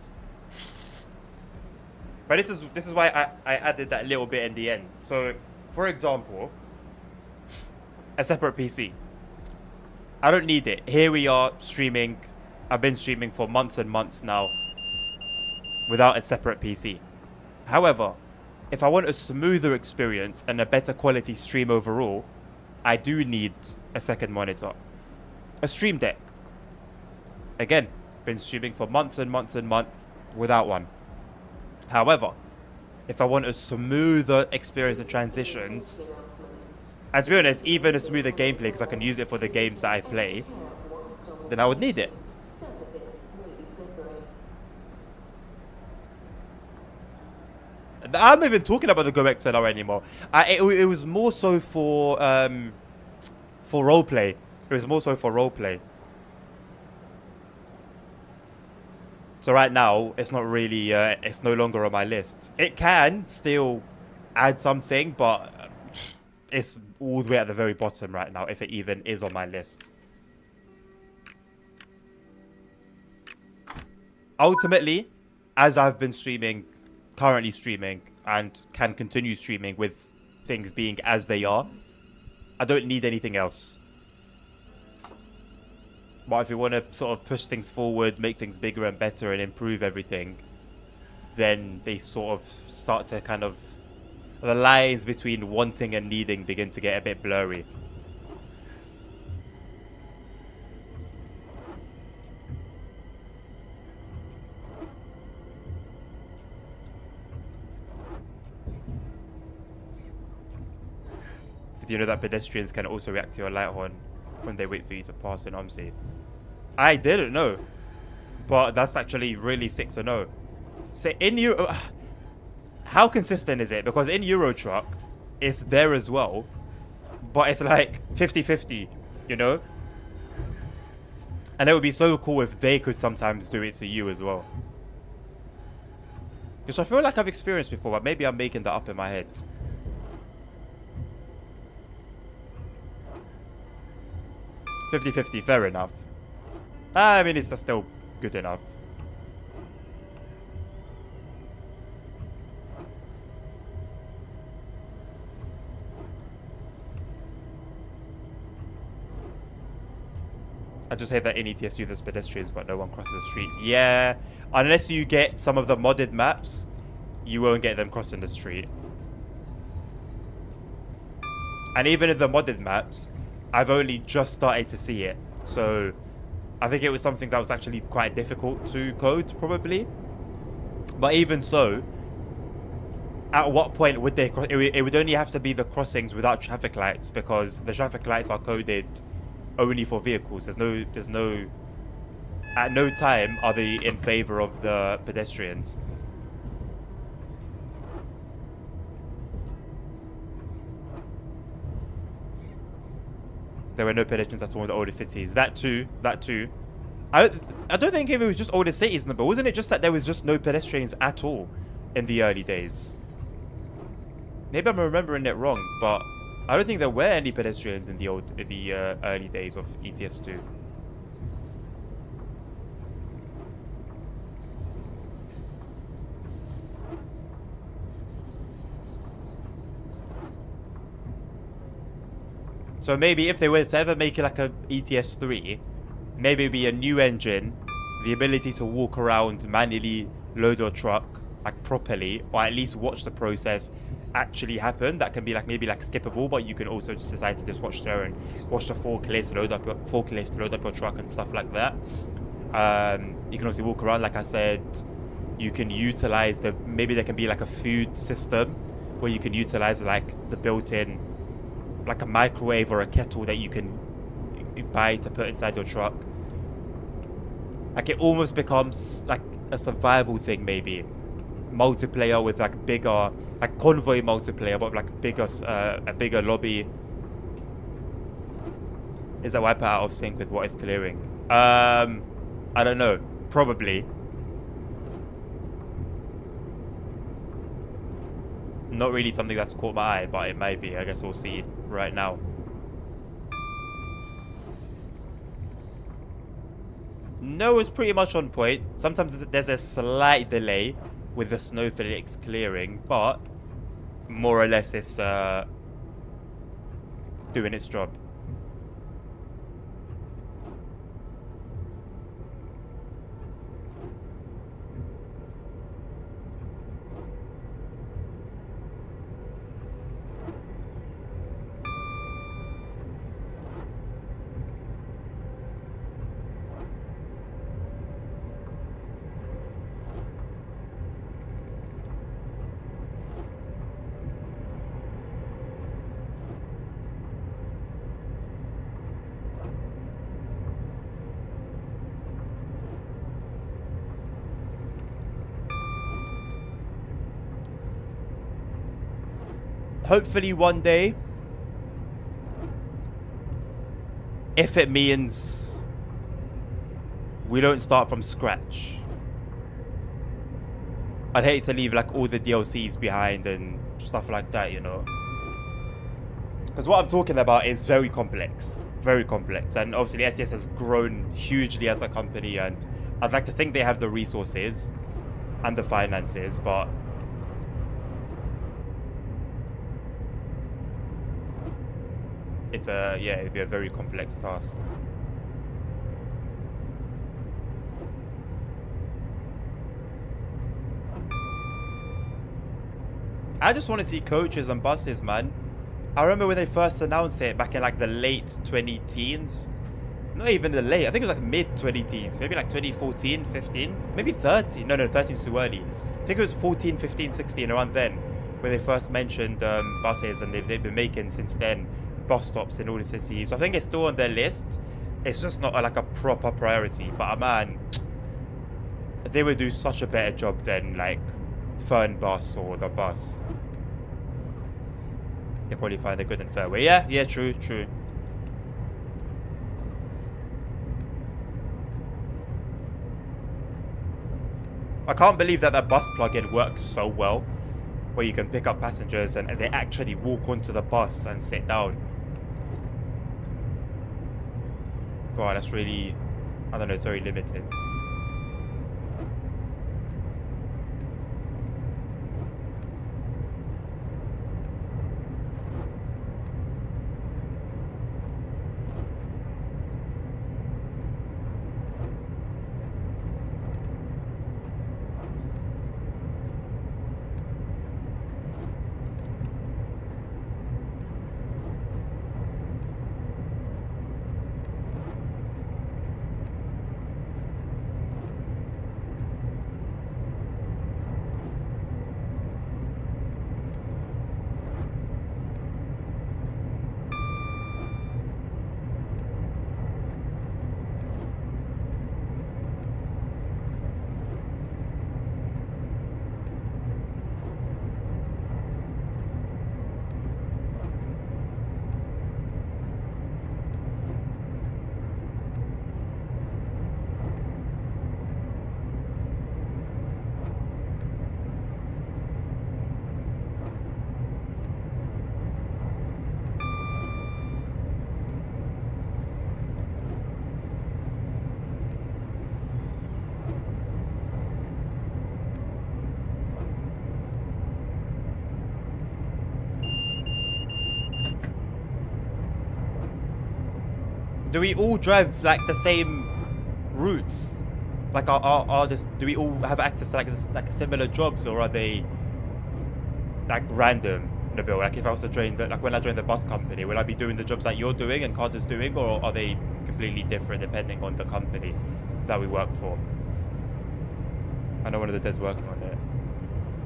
But this is why I added that little bit in the end. So, for example, a separate PC. I don't need it. Here we are streaming. I've been streaming for months and months now without a separate PC. However, if I want a smoother experience and a better quality stream overall, I do need a second monitor. A Stream Deck. Again, been streaming for months and months and months without one. However, if I want a smoother experience and transitions, and to be honest, even a smoother gameplay because I can use it for the games that I play, then I would need it. I'm not even talking about the Go XLR anymore. It was more so for roleplay. It was more so for roleplay. So right now, it's not really, it's no longer on my list. It can still add something, but it's all the way at the very bottom right now, if it even is on my list. Ultimately, as I've been streaming, currently streaming, and can continue streaming with things being as they are, I don't need anything else. But if you want to sort of push things forward, make things bigger and better and improve everything, then they sort of start to kind of... the lines between wanting and needing begin to get a bit blurry. Did you know that pedestrians can also react to your light horn when they wait for you to pass in OMSI? I didn't know, but that's actually really sick to know. So in Euro, how consistent is it? Because in Euro Truck, it's there as well, but it's like 50-50, you know? And it would be so cool if they could sometimes do it to you as well. Which I feel like I've experienced before, but maybe I'm making that up in my head. "50-50, fair enough." I mean, it's still good enough. I just hate that in ETSU there's pedestrians but no one crosses the streets. Yeah, unless you get some of the modded maps, you won't get them crossing the street. And even in the modded maps, I've only just started to see it. So I think it was something that was actually quite difficult to code, probably. But even so, at what point would they... it would only have to be the crossings without traffic lights, because the traffic lights are coded only for vehicles. There's no... At no time are they in favor of the pedestrians. There were no pedestrians at all in the older cities. That too. I don't think if it was just older cities, but wasn't it just that there was just no pedestrians at all in the early days? Maybe I'm remembering it wrong, but I don't think there were any pedestrians in the early days of ETS2. So maybe if they were to ever make it like a ETS3, maybe it'd be a new engine, the ability to walk around, manually load your truck like properly, or at least watch the process actually happen. That can be like maybe like skippable, but you can also just decide to just watch there and watch the forklift load up your truck and stuff like that. You can also walk around, like I said. You can utilize maybe there can be like a food system where you can utilize like the built-in, like a microwave or a kettle that you can buy to put inside your truck. Like it almost becomes like a survival thing, maybe multiplayer with like bigger, like convoy multiplayer, but with like a bigger lobby. Is that wiper out of sync with what is clearing? I don't know. Probably. Not really something that's caught my eye, but it might be. I guess we'll see right now. No, it's pretty much on point. Sometimes there's a slight delay with the snowflakes clearing, but more or less it's doing its job. Hopefully one day, if it means we don't start from scratch, I'd hate to leave like all the DLCs behind and stuff like that, you know. Because what I'm talking about is very complex, and obviously SES has grown hugely as a company, and I'd like to think they have the resources and the finances, but it'd be a very complex task. I just want to see coaches and buses, man. I remember when they first announced it back in like the late 20-teens. Not even the late, I think it was like mid 20-teens. Maybe like 2014, 15, maybe 13. No, 13 is too early. I think it was 14, 15, 16, around then, when they first mentioned buses, and they've been making since then bus stops in all the cities. So I think it's still on their list. It's just not like a proper priority. But man, they would do such a better job than like Fern Bus or the bus. They probably find a good and fair way. Yeah, true. I can't believe that bus plugin works so well, where you can pick up passengers and they actually walk onto the bus and sit down. Wow, that's really, I don't know, it's very limited. Do we all drive like the same routes? Like do we all have access to like similar jobs, or are they like random, Nabil? Like if I was to join when I join the bus company, will I be doing the jobs that you're doing and Carter's doing, or are they completely different depending on the company that we work for? I know one of the devs working on it.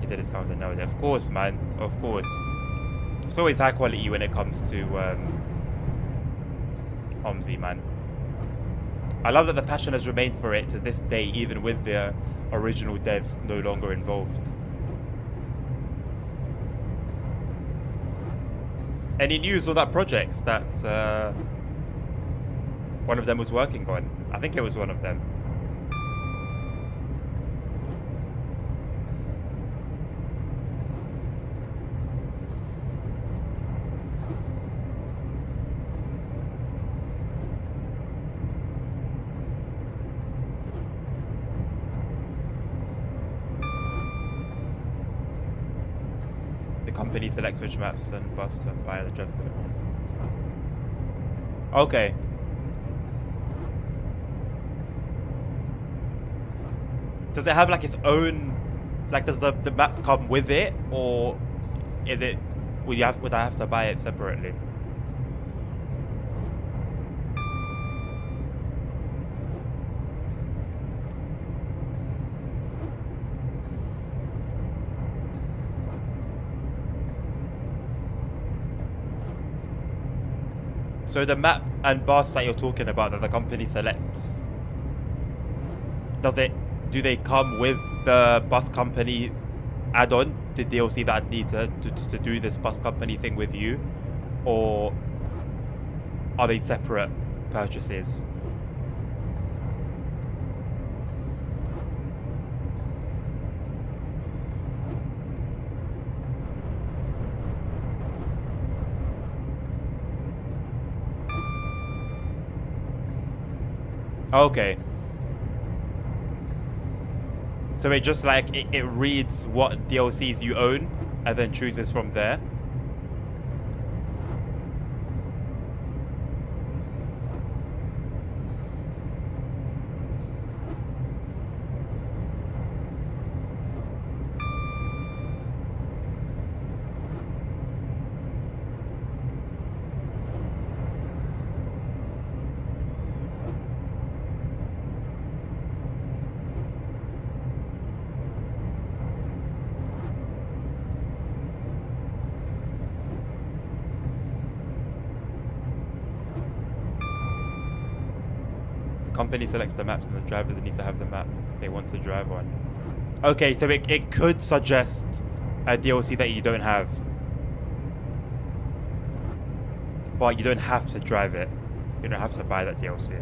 He did it, sounds like no. Of course, man. Of course. It's always high quality when it comes to OMSI, man. I love that the passion has remained for it to this day, even with the original devs no longer involved. Any news on that projects that one of them was working on? I think it was one of them. Company selects which maps and bus to buy the traffic ones. Okay. Does it have like its own, like does the map come with it, or is it would I have to buy it separately? So the map and bus that you're talking about that the company selects, do they come with the bus company add-on, the DLC that I'd need to do this bus company thing with you, or are they separate purchases? Okay. So it just like it reads what DLCs you own and then chooses from there. Company selects the maps and the drivers needs to have the map they want to drive on. Okay, so it could suggest a DLC that you don't have. But you don't have to drive it. You don't have to buy that DLC.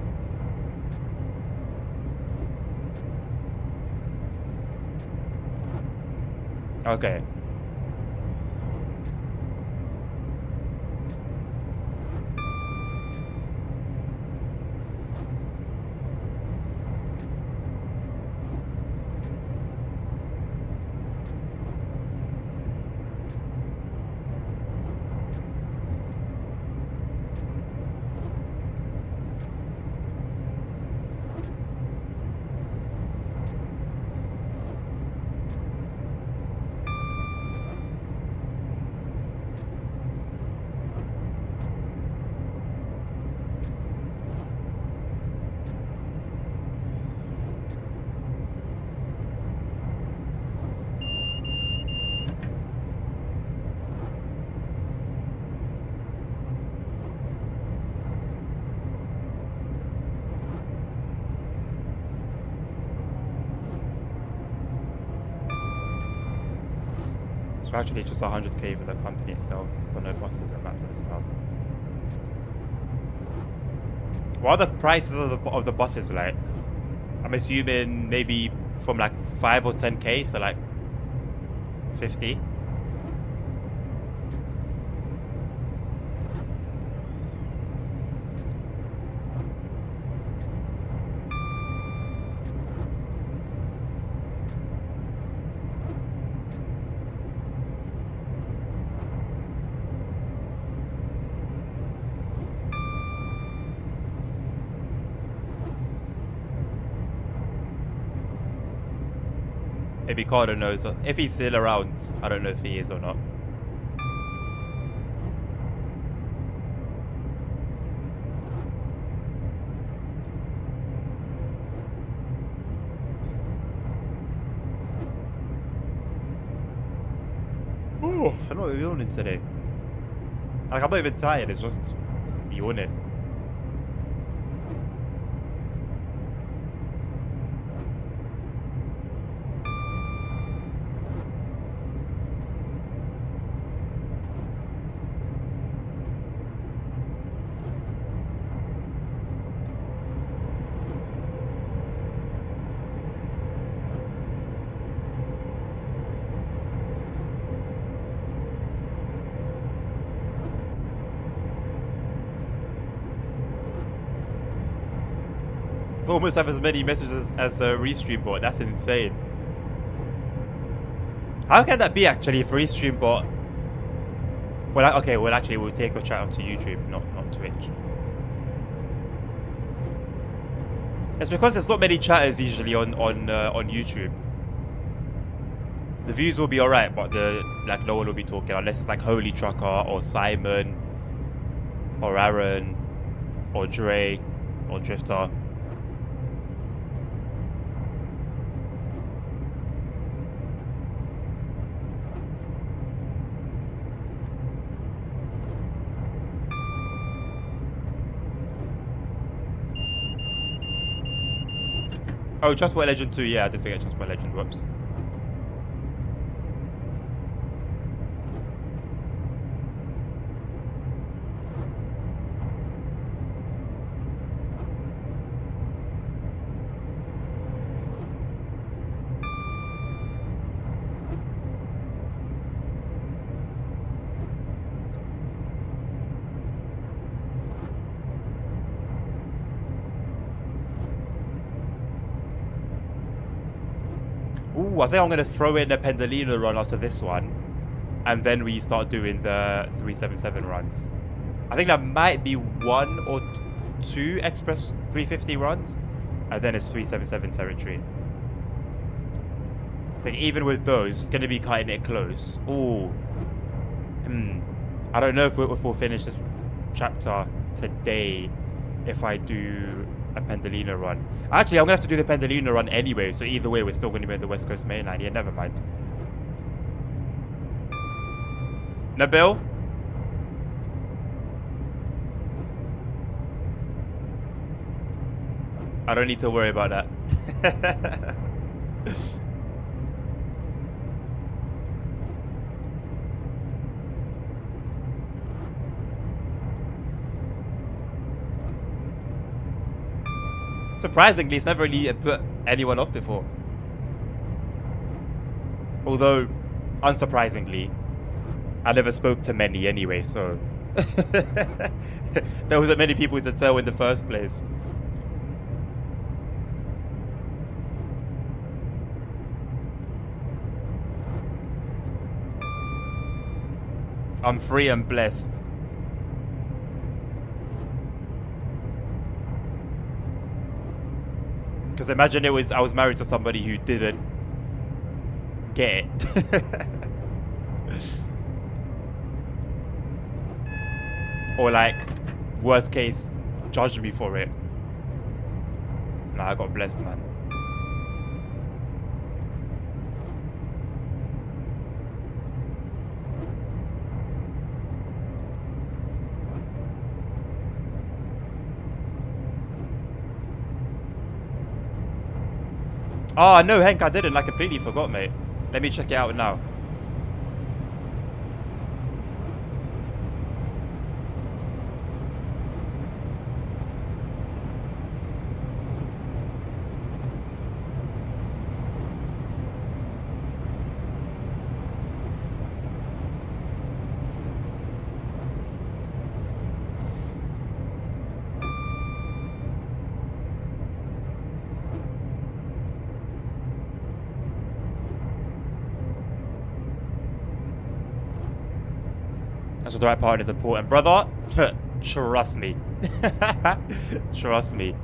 Okay. So actually it's just 100k for the company itself, for no buses and maps and stuff. What are the prices of the buses like? I'm assuming maybe from like 5 or 10k to like 50. Maybe Carter knows if he's still around. I don't know if he is or not. Oh, I'm not yawning today. Like, I'm not even tired, it's just yawning. Almost have as many messages as a Restream bot. That's insane. How can that be actually for Restream bot? Well, okay. Well, actually, we'll take a chat onto YouTube, not Twitch. It's because there's not many chatters usually on YouTube. The views will be alright, but no one will be talking unless it's like Holy Trucker or Simon or Aaron or Dre or Drifter. Oh, Just What Legend 2, yeah, I did forget Just What Legend, whoops. Ooh, I think I'm going to throw in a Pendolino run after this one. And then we start doing the 377 runs. I think that might be 1 or 2 Express 350 runs. And then it's 377 territory. I think even with those, it's going to be cutting it close. Ooh. I don't know if we'll finish this chapter today if I do a Pendolino run. Actually, I'm going to have to do the Pendolino run anyway. So either way, we're still going to be on the West Coast main line. Yeah, never mind. Nabil? I don't need to worry about that. Surprisingly, it's never really put anyone off before. Although, unsurprisingly, I never spoke to many anyway, so there wasn't many people to tell in the first place. I'm free and blessed. Because imagine I was married to somebody who didn't get it. Or like, worst case, judge me for it. Nah, I got blessed, man. Oh, no, Hank, I didn't. I completely forgot, mate. Let me check it out now. That's what the right partner is important, brother. Trust me. Trust me.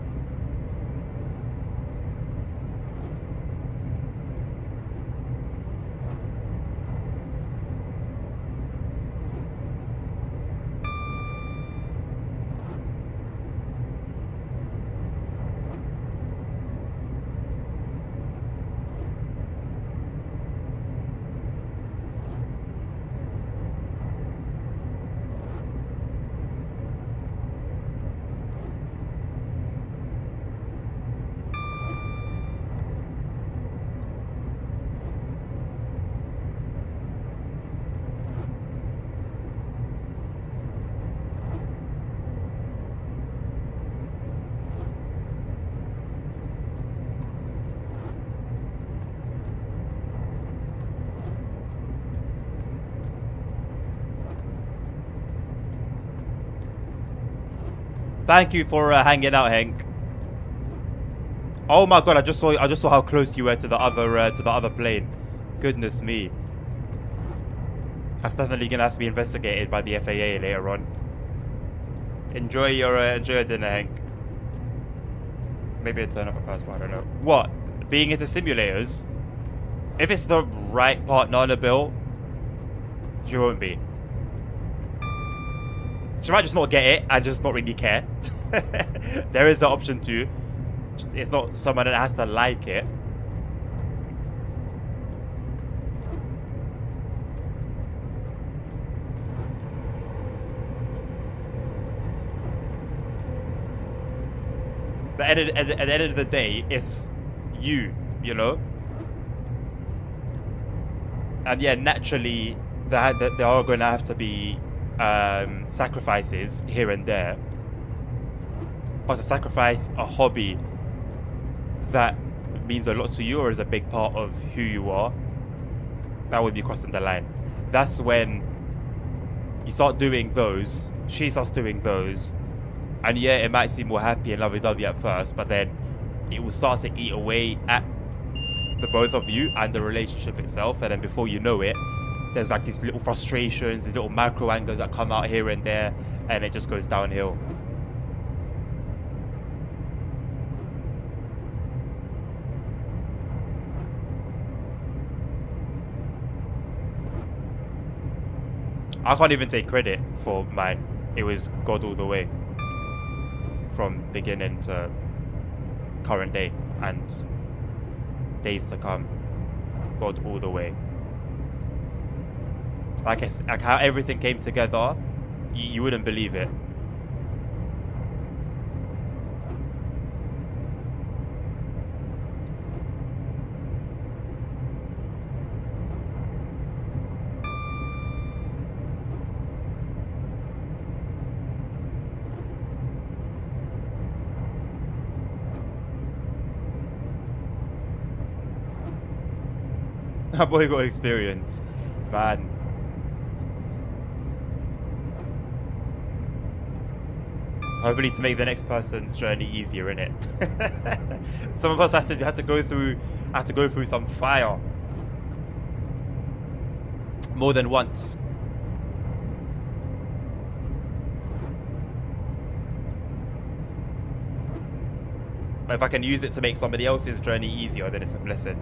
Thank you for hanging out, Hank. Oh my god, I just saw how close you were to the other plane. Goodness me. That's definitely gonna have to be investigated by the FAA later on. Enjoy your dinner, Hank. Maybe a turn off a first one, I don't know. What? Being into simulators? If it's the right partner on a bill, she won't be. She might just not get it and just not really care. There is the option too. It's not someone that has to like it. But at the end of the day, it's you know? And yeah, naturally, there are going to have to be sacrifices here and there, but to sacrifice a hobby that means a lot to you or is a big part of who you are, that would be crossing the line. That's when you start doing those, she starts doing those, and yeah, it might seem more happy and lovey-dovey at first, but then it will start to eat away at the both of you and the relationship itself, and then before you know it, there's like these little frustrations, these little macro angers that come out here and there, and it just goes downhill. I can't even take credit for mine. It was God all the way, from beginning to current day and days to come. God all the way. Like how everything came together, you wouldn't believe it. That boy got experience, man. Hopefully to make the next person's journey easier, innit? Some of us have to go through some fire more than once. But if I can use it to make somebody else's journey easier, then it's a blessing.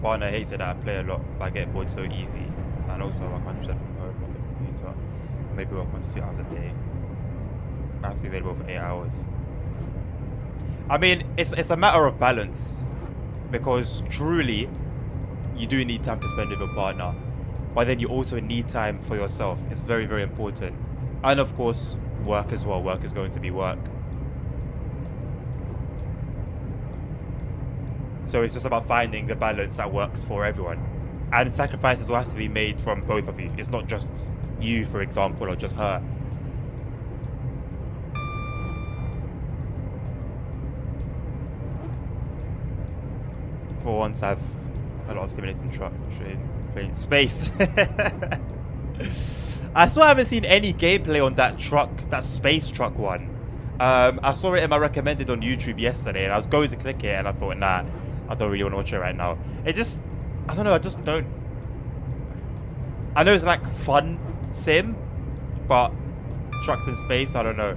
Partner hates it that I play a lot, but I get bored so easy, and also I can't set from home on the computer. Maybe work 1 to 2 hours a day. I have to be available for 8 hours. I mean, it's a matter of balance, because truly, you do need time to spend with your partner, but then you also need time for yourself. It's very, very important, and of course, work as well. Work is going to be work. So it's just about finding the balance that works for everyone. And sacrifices will have to be made from both of you. It's not just you, for example, or just her. For once, I have a lot of simulating truck playing space. I still haven't seen any gameplay on that truck, that space truck one. I saw it in my recommended on YouTube yesterday, and I was going to click it, and I thought, nah, I don't really want to watch it right now. It just, I don't know, I just don't. I know it's like fun sim, but trucks in space, I don't know.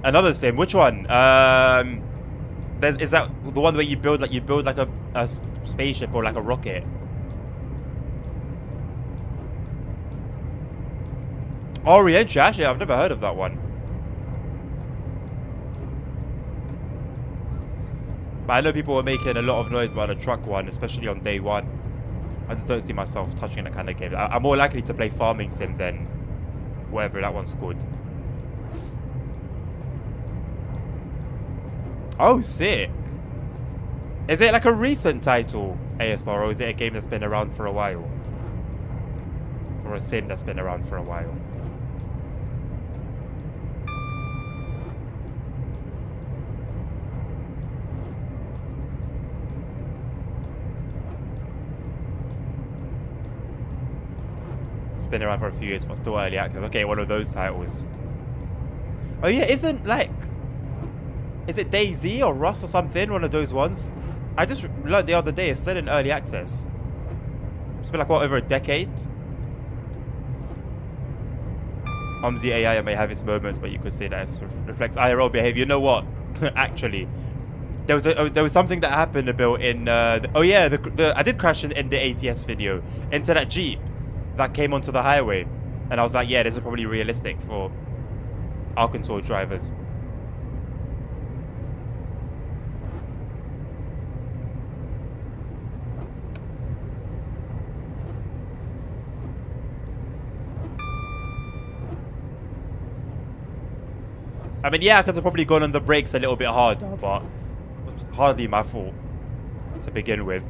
Another sim, which one? Is that the one where you build like a spaceship or like a rocket? Oh, re-entry. Actually, I've never heard of that one. But I know people were making a lot of noise about the truck one, especially on day one. I just don't see myself touching that kind of game. I'm more likely to play farming sim than whatever that one's called. Oh, sick. Is it like a recent title, ASR, or is it a game that's been around for a while? Or a sim that's been around for a while? It's been around for a few years, but still early access. Okay, one of those titles. Oh yeah, is it DayZ or Rust or something? One of those ones. I just learned the other day it's still in early access. It's been like, what, over a decade? Umzi AI may have its moments, but you could say that it reflects IRL behavior. You know what? Actually, there was something that happened about in I did crash in the ATS video into that Jeep that came onto the highway, and I was like, yeah, this is probably realistic for Arkansas drivers. I mean, yeah, I could have probably gone on the brakes a little bit harder, but it's hardly my fault to begin with.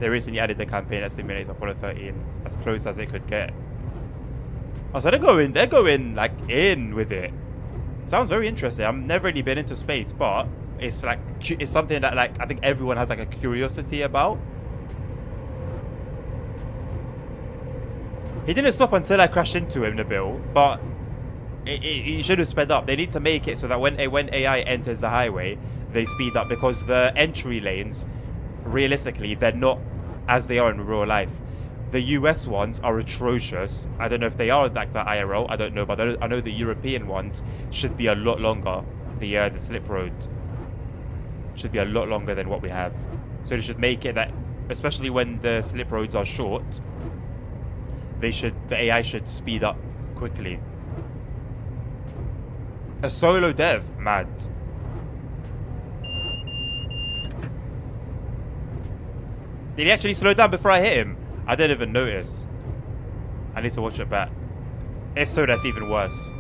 They recently added the campaign that simulates Apollo 13, as close as it could get. Oh, so they're going like in with it. Sounds very interesting. I've never really been into space, but it's like it's something that like I think everyone has like a curiosity about. He didn't stop until I crashed into him, Nabil, but he should have sped up. They need to make it so that when AI enters the highway, they speed up, because the entry lanes, realistically, they're not as they are in real life. The US ones are atrocious. I don't know if they are like the IRL. I don't know, but I know the European ones should be a lot longer. The slip roads should be a lot longer than what we have. So they should make it that, especially when the slip roads are short, the AI should speed up quickly. A solo dev, mad. Did he actually slow down before I hit him? I didn't even notice. I need to watch it back. If so, that's even worse.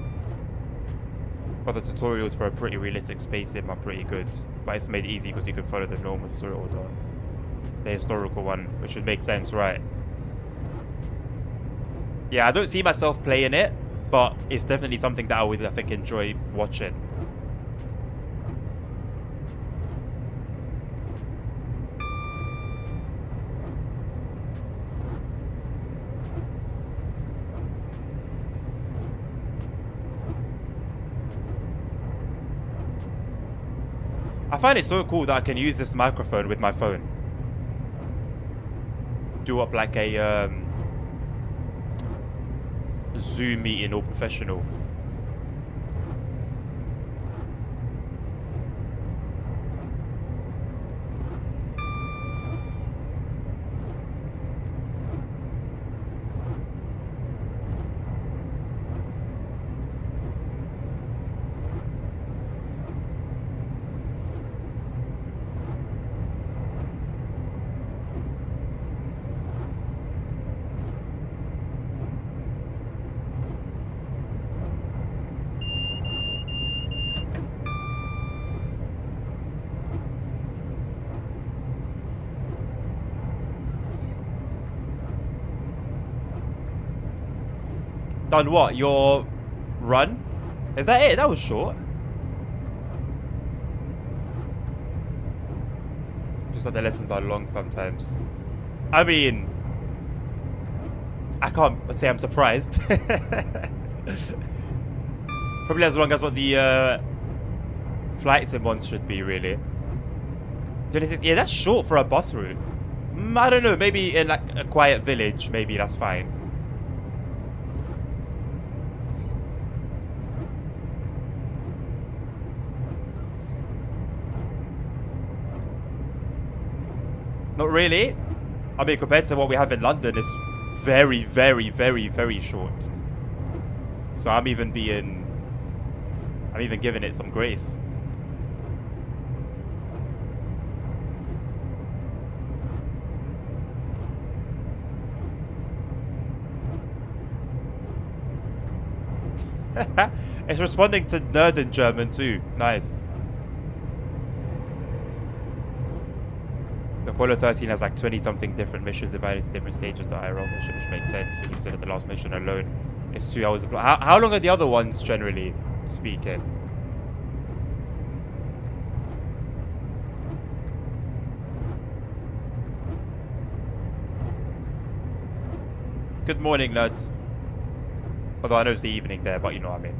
But the tutorials for a pretty realistic space sim are pretty good. But it's made easy because you can follow the normal tutorial order. The historical one, which would make sense, right? Yeah, I don't see myself playing it, but it's definitely something that I would, I think, enjoy watching. I find it so cool that I can use this microphone with my phone. Do up like a Zoom meeting or professional. Done what? Your run? Is that it? That was short. Just like the lessons are long sometimes. I mean, I can't say I'm surprised. Probably as long as what the flight sim ones should be, really. 26. Yeah, that's short for a bus route. I don't know. Maybe in like a quiet village, maybe that's fine. Not really. I mean, compared to what we have in London, it's very, very, very, very short. So I'm even giving it some grace. It's responding to nerd in German too. Nice. Apollo 13 has like 20-something different missions divided into different stages of the IRL mission, which makes sense. You consider the last mission alone is 2 hours. How long are the other ones, generally speaking? Good morning, nerd. Although I know it's the evening there, but you know what I mean.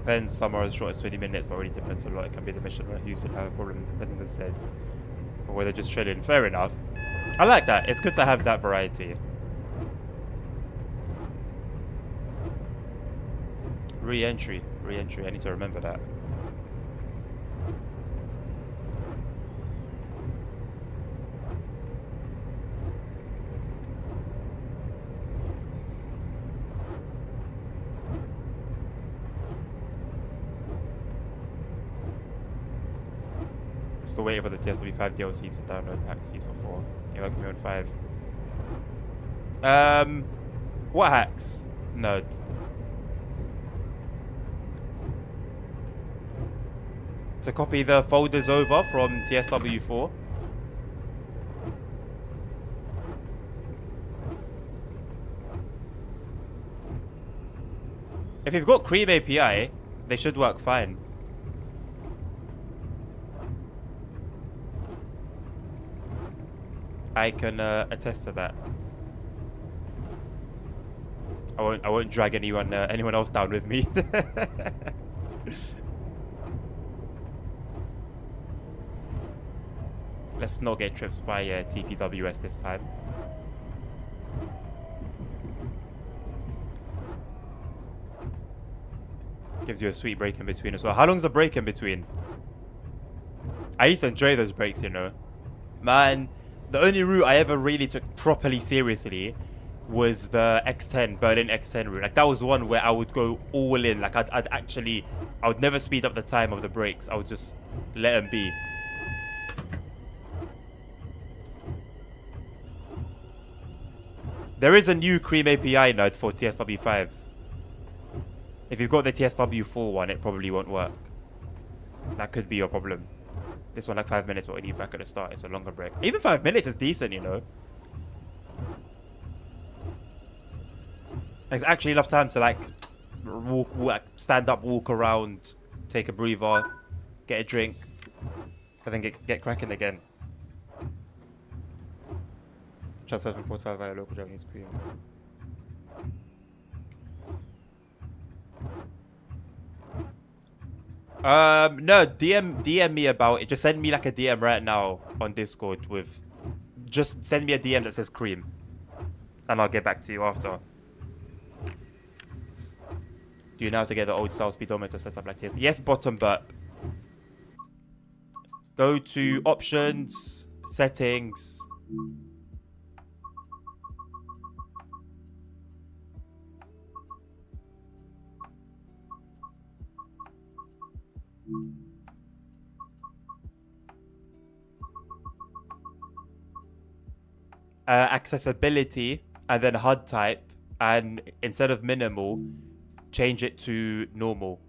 Depends. Some are as short as 20 minutes, but it really depends a lot. It can be the mission where Houston have a problem with the settings as said. Or where they're just chilling. Fair enough. I like that. It's good to have that variety. Re-entry. Re-entry. I need to remember that. Still waiting for the TSW5 DLCs to download hacks used for 4. You're working on 5. What hacks? Node. To copy the folders over from TSW4. If you've got Cream API, they should work fine. I can attest to that. I won't drag anyone else down with me. Let's not get tripped by TPWS this time. Gives you a sweet break in between as well. How long's the break in between? I used to enjoy those breaks, you know. Man, the only route I ever really took properly seriously was the X10, Berlin X10 route. Like, that was one where I would go all in. Like, I would never speed up the time of the breaks. I would just let them be. There is a new Cream API node for TSW5. If you've got the TSW4 one, it probably won't work. That could be your problem. This one like 5 minutes, but we need back at the start. It's a longer break. Even 5 minutes is decent, you know. It's actually enough time to like walk, stand up, walk around, take a breather, get a drink, and then get cracking again. Transfer from 45 via local Japanese Cream. No, DM me about it. Just send me like a DM right now on Discord with, just send me a DM that says Cream, and I'll get back to you after. Do you know how to get the old style speedometer set up like this? Yes, bottom burp. Go to options, settings. Accessibility, and then HUD type, and instead of minimal, change it to normal.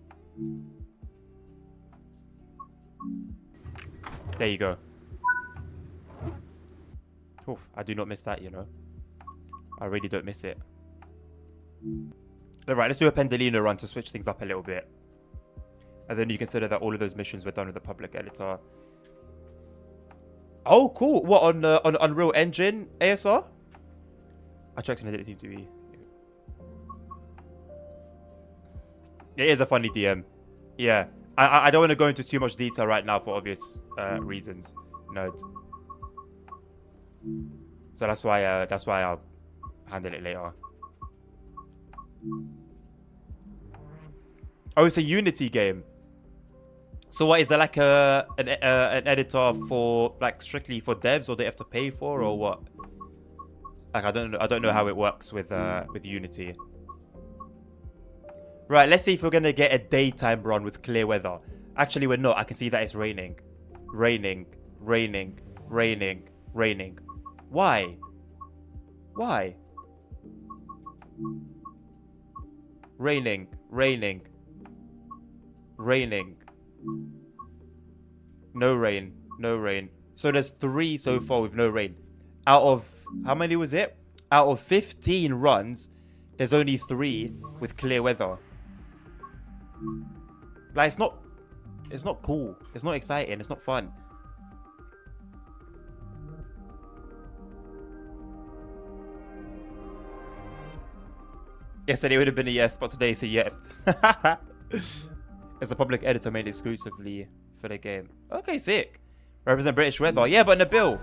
There you go. Oof, I do not miss that, you know. I really don't miss it. Alright, let's do a Pendolino run to switch things up a little bit. And then you consider that all of those missions were done with the public editor. Oh, cool. What, on Unreal Engine ASR? I checked and it didn't seem to be. It is a funny DM. Yeah. I don't want to go into too much detail right now for obvious reasons. Node. So that's why I'll handle it later. Oh, it's a Unity game. So what, is there like an editor for like strictly for devs, or they have to pay for, or what? Like, I don't know how it works with Unity. Right, let's see if we're gonna get a daytime run with clear weather. Actually, we're not. I can see that it's raining. Raining, raining, raining, raining. Why? Why? Raining, raining, raining. No rain, no rain. So there's 3 so far with no rain. Out of, how many was it? Out of 15 runs, there's only 3 with clear weather. Like, it's not cool. It's not exciting. It's not fun. Yesterday would have been a yes, but today it's a yep. It's a public editor made exclusively for the game. Okay, sick. Represent British weather. Yeah, but Nabil.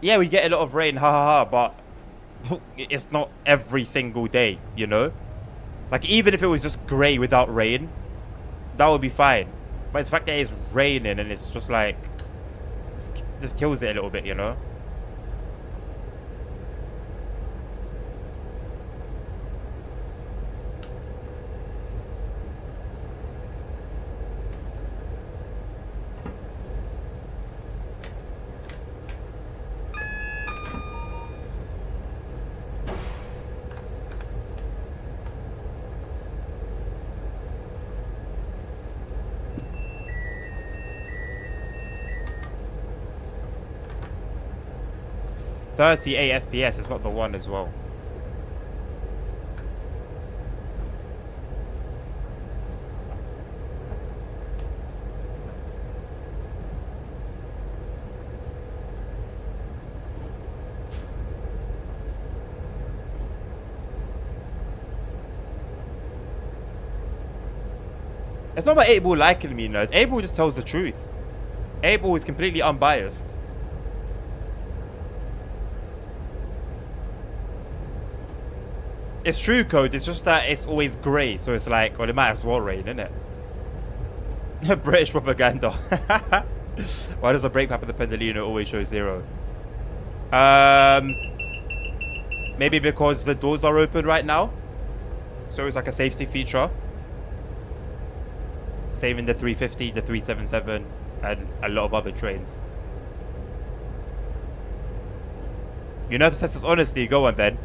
Yeah, we get a lot of rain, ha ha ha, but it's not every single day, you know? Like, even if it was just grey without rain, that would be fine. But it's the fact that it's raining and it's just like, it just kills it a little bit, you know? .38 FPS is not the one as well. It's not about 8ball liking me, no. 8ball just tells the truth. 8ball is completely unbiased. It's true, Code. It's just that it's always grey, so it's like, well, it might as well rain, innit? British propaganda. Why does a brake pap of the Pendolino always show 0? Maybe because the doors are open right now, so it's like a safety feature. Same in the 350, the 377, and a lot of other trains. You know, to test his honesty, go on then.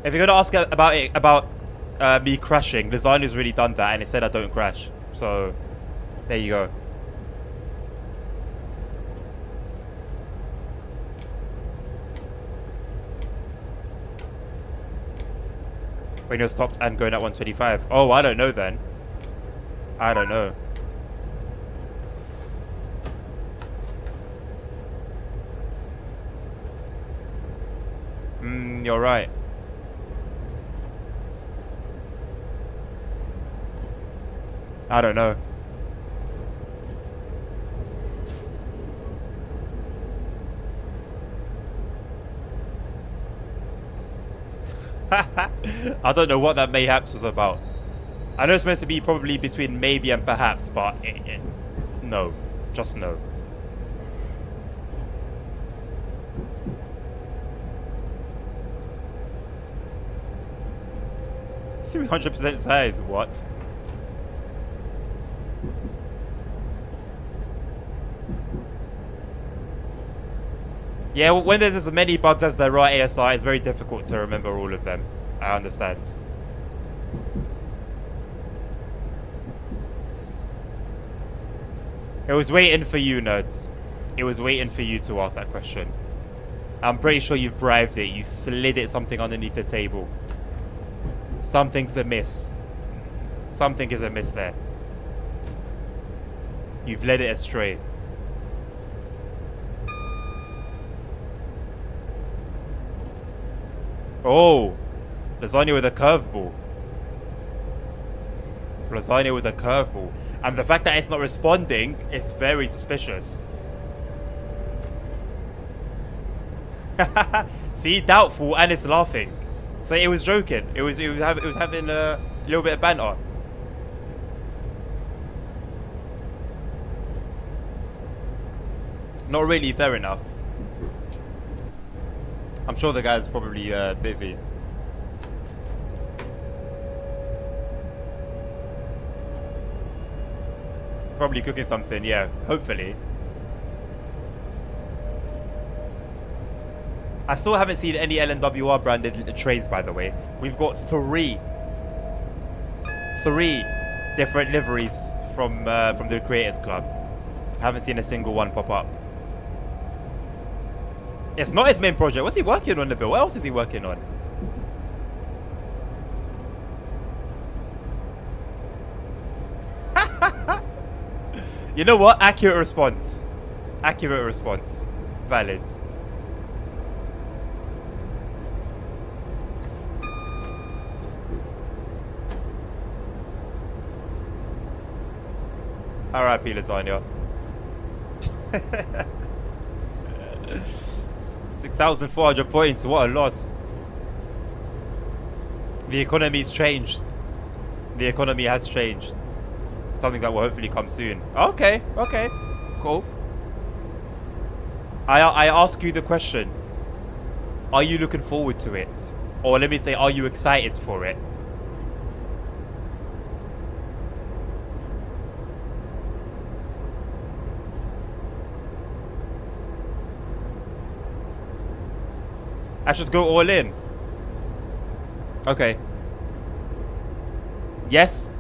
If you're gonna ask about me crashing, Lasagna's really done that, and it said I don't crash. So, there you go. Radio stops and going at 125. Oh, I don't know then. I don't know. You're right. I don't know. I don't know what that mayhaps was about. I know it's meant to be probably between maybe and perhaps, but no. Just no. %300 size, what? Yeah, well, when there's as many bugs as there are ASI, it's very difficult to remember all of them. I understand. It was waiting for you, nerds. It was waiting for you to ask that question. I'm pretty sure you've bribed it. You slid it something underneath the table. Something's amiss. Something is amiss there. You've led it astray. Oh, lasagna with a curveball. Lasagna with a curveball. And the fact that it's not responding is very suspicious. See, doubtful, and it's laughing. So it was joking. It was having a little bit of banter. Not really, fair enough. I'm sure the guy's probably busy. Probably cooking something, yeah, hopefully. I still haven't seen any LNWR branded trays, by the way. We've got three different liveries from the Creators Club. Haven't seen a single one pop up. It's not his main project. What's he working on, Nabil? What else is he working on? You know what? Accurate response. Accurate response. Valid. R.I.P. lasagna. 6,400 points. What a loss. The economy's changed. The economy has changed. Something that will hopefully come soon. Okay, okay, cool. I ask you the question. Are you looking forward to it? Or let me say, are you excited for it? I should go all in. Okay. Yes,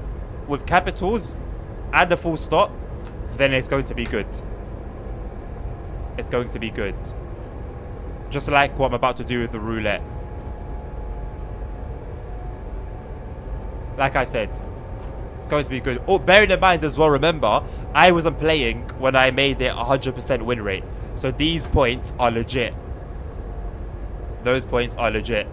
with capitals and a full stop, then it's going to be good. It's going to be good. Just like what I'm about to do with the roulette. Like I said, it's going to be good. Oh, bearing in mind as well, remember, I wasn't playing when I made it 100% win rate. So these points are legit. Those points are legit.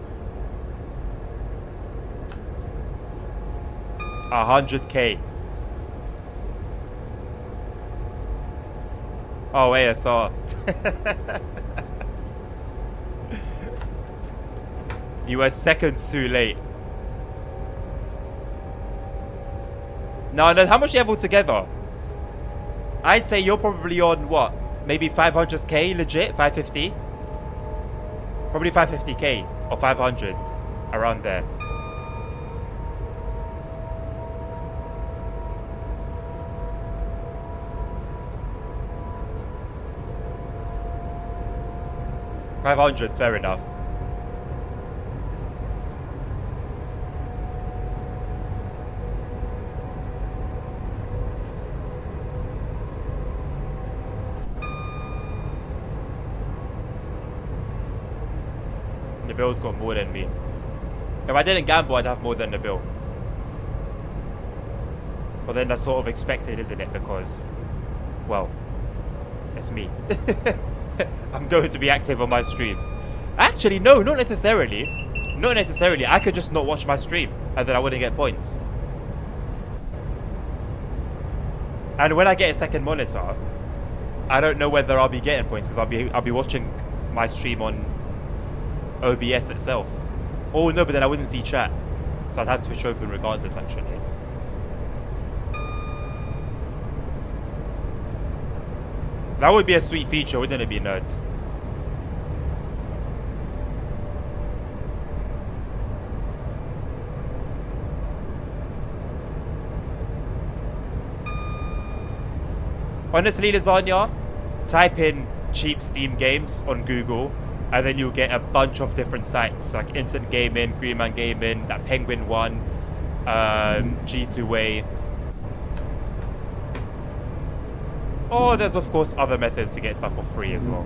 100k. Oh, ASR. You were seconds too late. No, how much do you have altogether? I'd say you're probably on what? Maybe 500k legit? 550? Probably 550k or 500. Around there. $500, fair enough. Nabil's got more than me. If I didn't gamble, I'd have more than Nabil. But then that's sort of expected, isn't it? Because, well, it's me. I'm going to be active on my streams. Actually, no, not necessarily. Not necessarily. I could just not watch my stream and then I wouldn't get points. And when I get a second monitor, I don't know whether I'll be getting points because I'll be watching my stream on OBS itself. Oh no, but then I wouldn't see chat. So I'd have Twitch open regardless, actually. That would be a sweet feature, wouldn't it be, nerd? Honestly, lasagna, type in cheap Steam games on Google, and then you'll get a bunch of different sites like Instant Gaming, Green Man Gaming, that Penguin one, G2A. Or there's of course other methods to get stuff for free as well.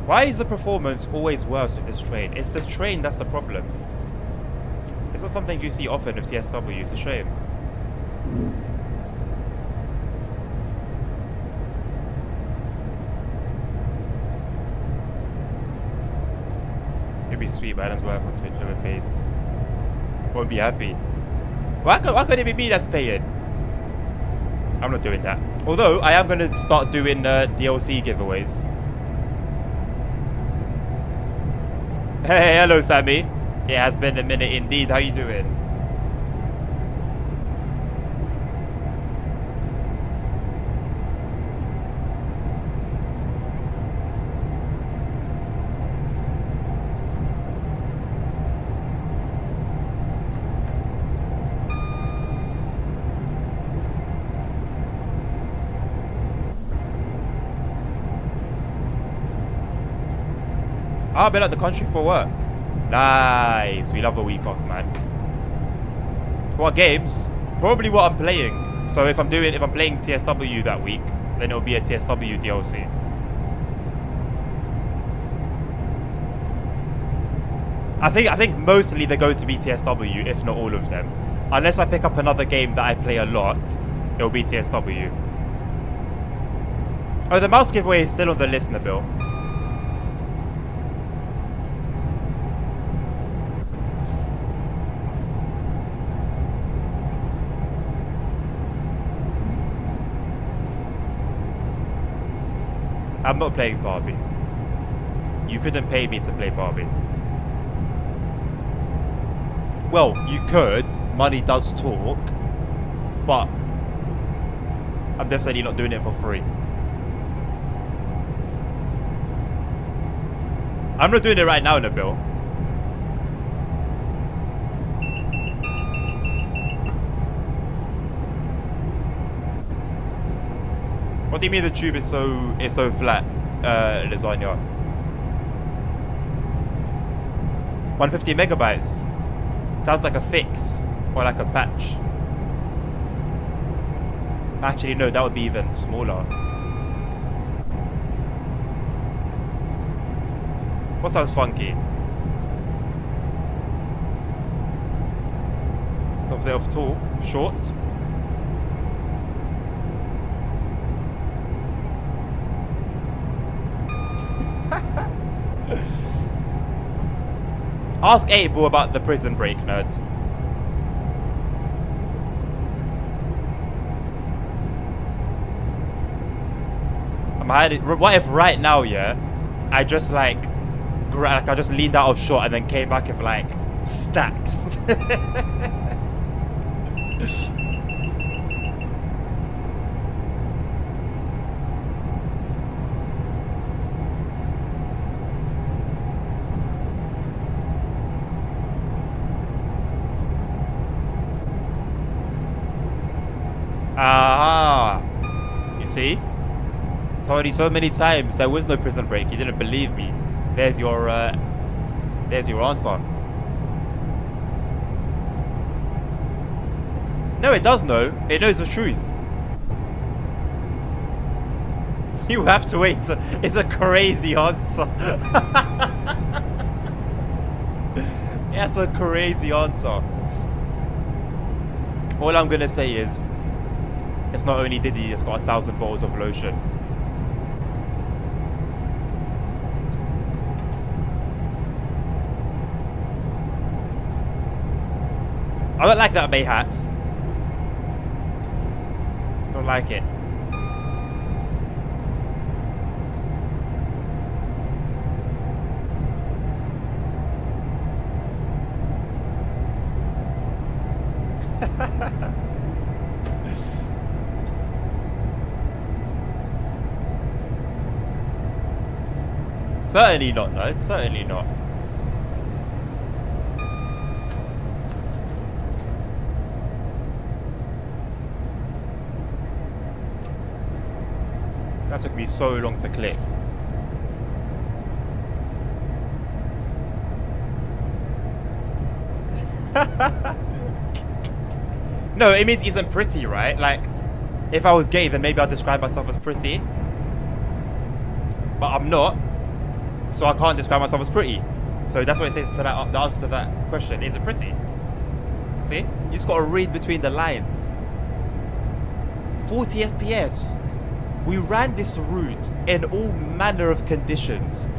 Why is the performance always worse with this train? It's this train that's the problem. It's not something you see often with TSW, it's a shame. It'd be sweet, man, as well on Twitch never pays. Won't be happy. Why could it be me that's paying? I'm not doing that. Although I am gonna start doing DLC giveaways. Hey, hello Sammy. It has been a minute indeed. How you doing? I've been at the country for work. Nice. We love a week off, man. What games? Probably what I'm playing. So if I'm playing TSW that week, then it'll be a TSW DLC. I think mostly they're going to be TSW, if not all of them. Unless I pick up another game that I play a lot, it'll be TSW. Oh, the mouse giveaway is still on the list, Nabil. I'm not playing Barbie. You couldn't pay me to play Barbie. Well, you could. Money does talk. But I'm definitely not doing it for free. I'm not doing it right now, Nabil. What do you mean the tube is so flat, lasagna? 150 megabytes. Sounds like a fix or like a patch. Actually, no, that would be even smaller. What sounds funky? Opposite of tall, short. Ask 8-Ball about the prison break, nerd. What if right now, yeah, I just like I just leaned out of shot and then came back with like stacks. Ah, you see? Told you so many times there was no prison break. You didn't believe me. There's your answer. No, it does know. It knows the truth. You have to wait. It's a crazy answer. That's a crazy answer. All I'm gonna say is, it's not only Diddy, it's got 1,000 bottles of lotion. I don't like that, mayhaps. Don't like it. Certainly not, no. Certainly not. That took me so long to click. No, it means isn't pretty, right? Like, if I was gay, then maybe I'd describe myself as pretty. But I'm not. So I can't describe myself as pretty. So that's what it says to that. The answer to that question: is it pretty? See, you just gotta read between the lines. 40 FPS. We ran this route in all manner of conditions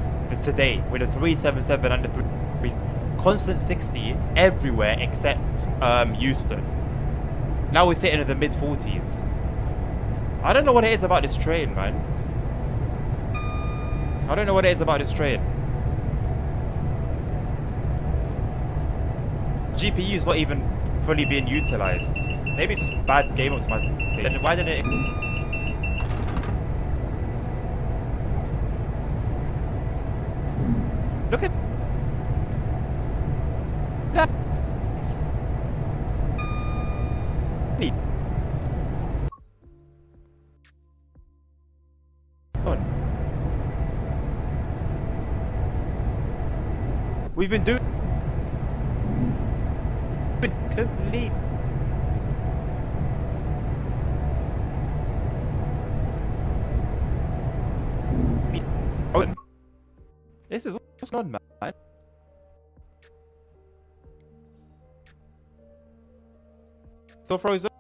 today with a 377 and a 3 constant 60 everywhere except Houston. Now we're sitting in the mid 40s. I don't know what it is about this train, man. I don't know what it is about this train. GPU's not even fully being utilized. Maybe it's just bad game optimization. Then why didn't it? Look at that. We've been doing complete. Oh, this is what's going on, man. Still frozen?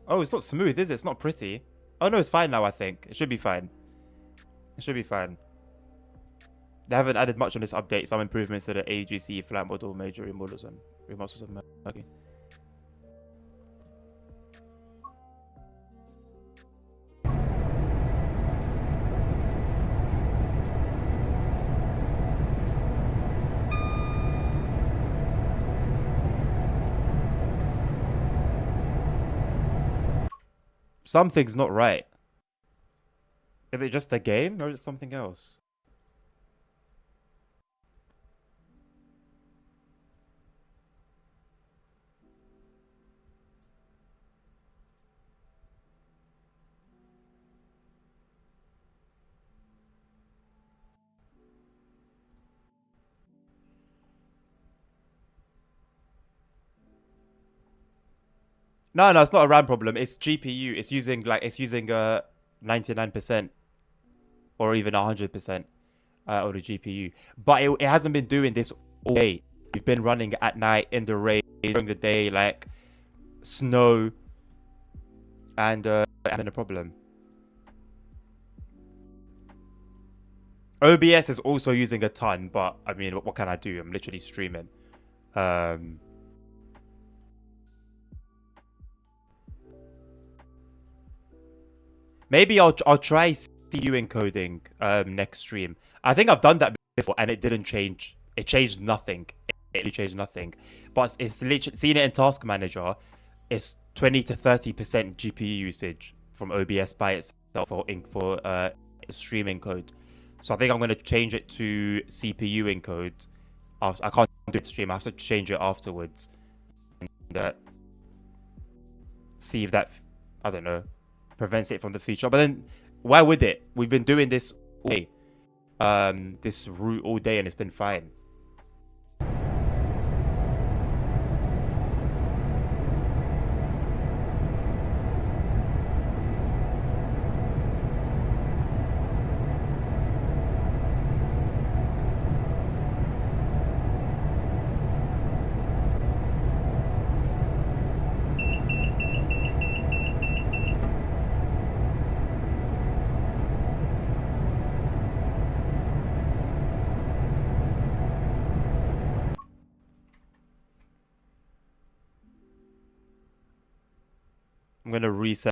Oh, it's not smooth, is it? It's not pretty. Oh no, it's fine now, I think. It should be fine. It should be fine. They haven't added much on this update. Some improvements to the AGC flat model, major remodels and remasters of Maggie. Something's not right. Is it just a game or is it something else? No, no, it's not a RAM problem. It's GPU. It's using 99% or even 100% of the GPU. But it hasn't been doing this all day. We've been running at night, in the rain, during the day, like snow, and having a problem. OBS is also using a ton, but I mean, what can I do? I'm literally streaming. Maybe I'll try CPU encoding next stream. I think I've done that before and it didn't change. It changed nothing. It really changed nothing. But it's literally seeing it in Task Manager. It's 20 to 30% GPU usage from OBS by itself for stream encode. So I think I'm going to change it to CPU encode. I can't do it stream. I have to change it afterwards. And see if that, I don't know, prevents it from the feature. But then, why would it? We've been doing this all day. This route all day and it's been fine. I'm gonna reset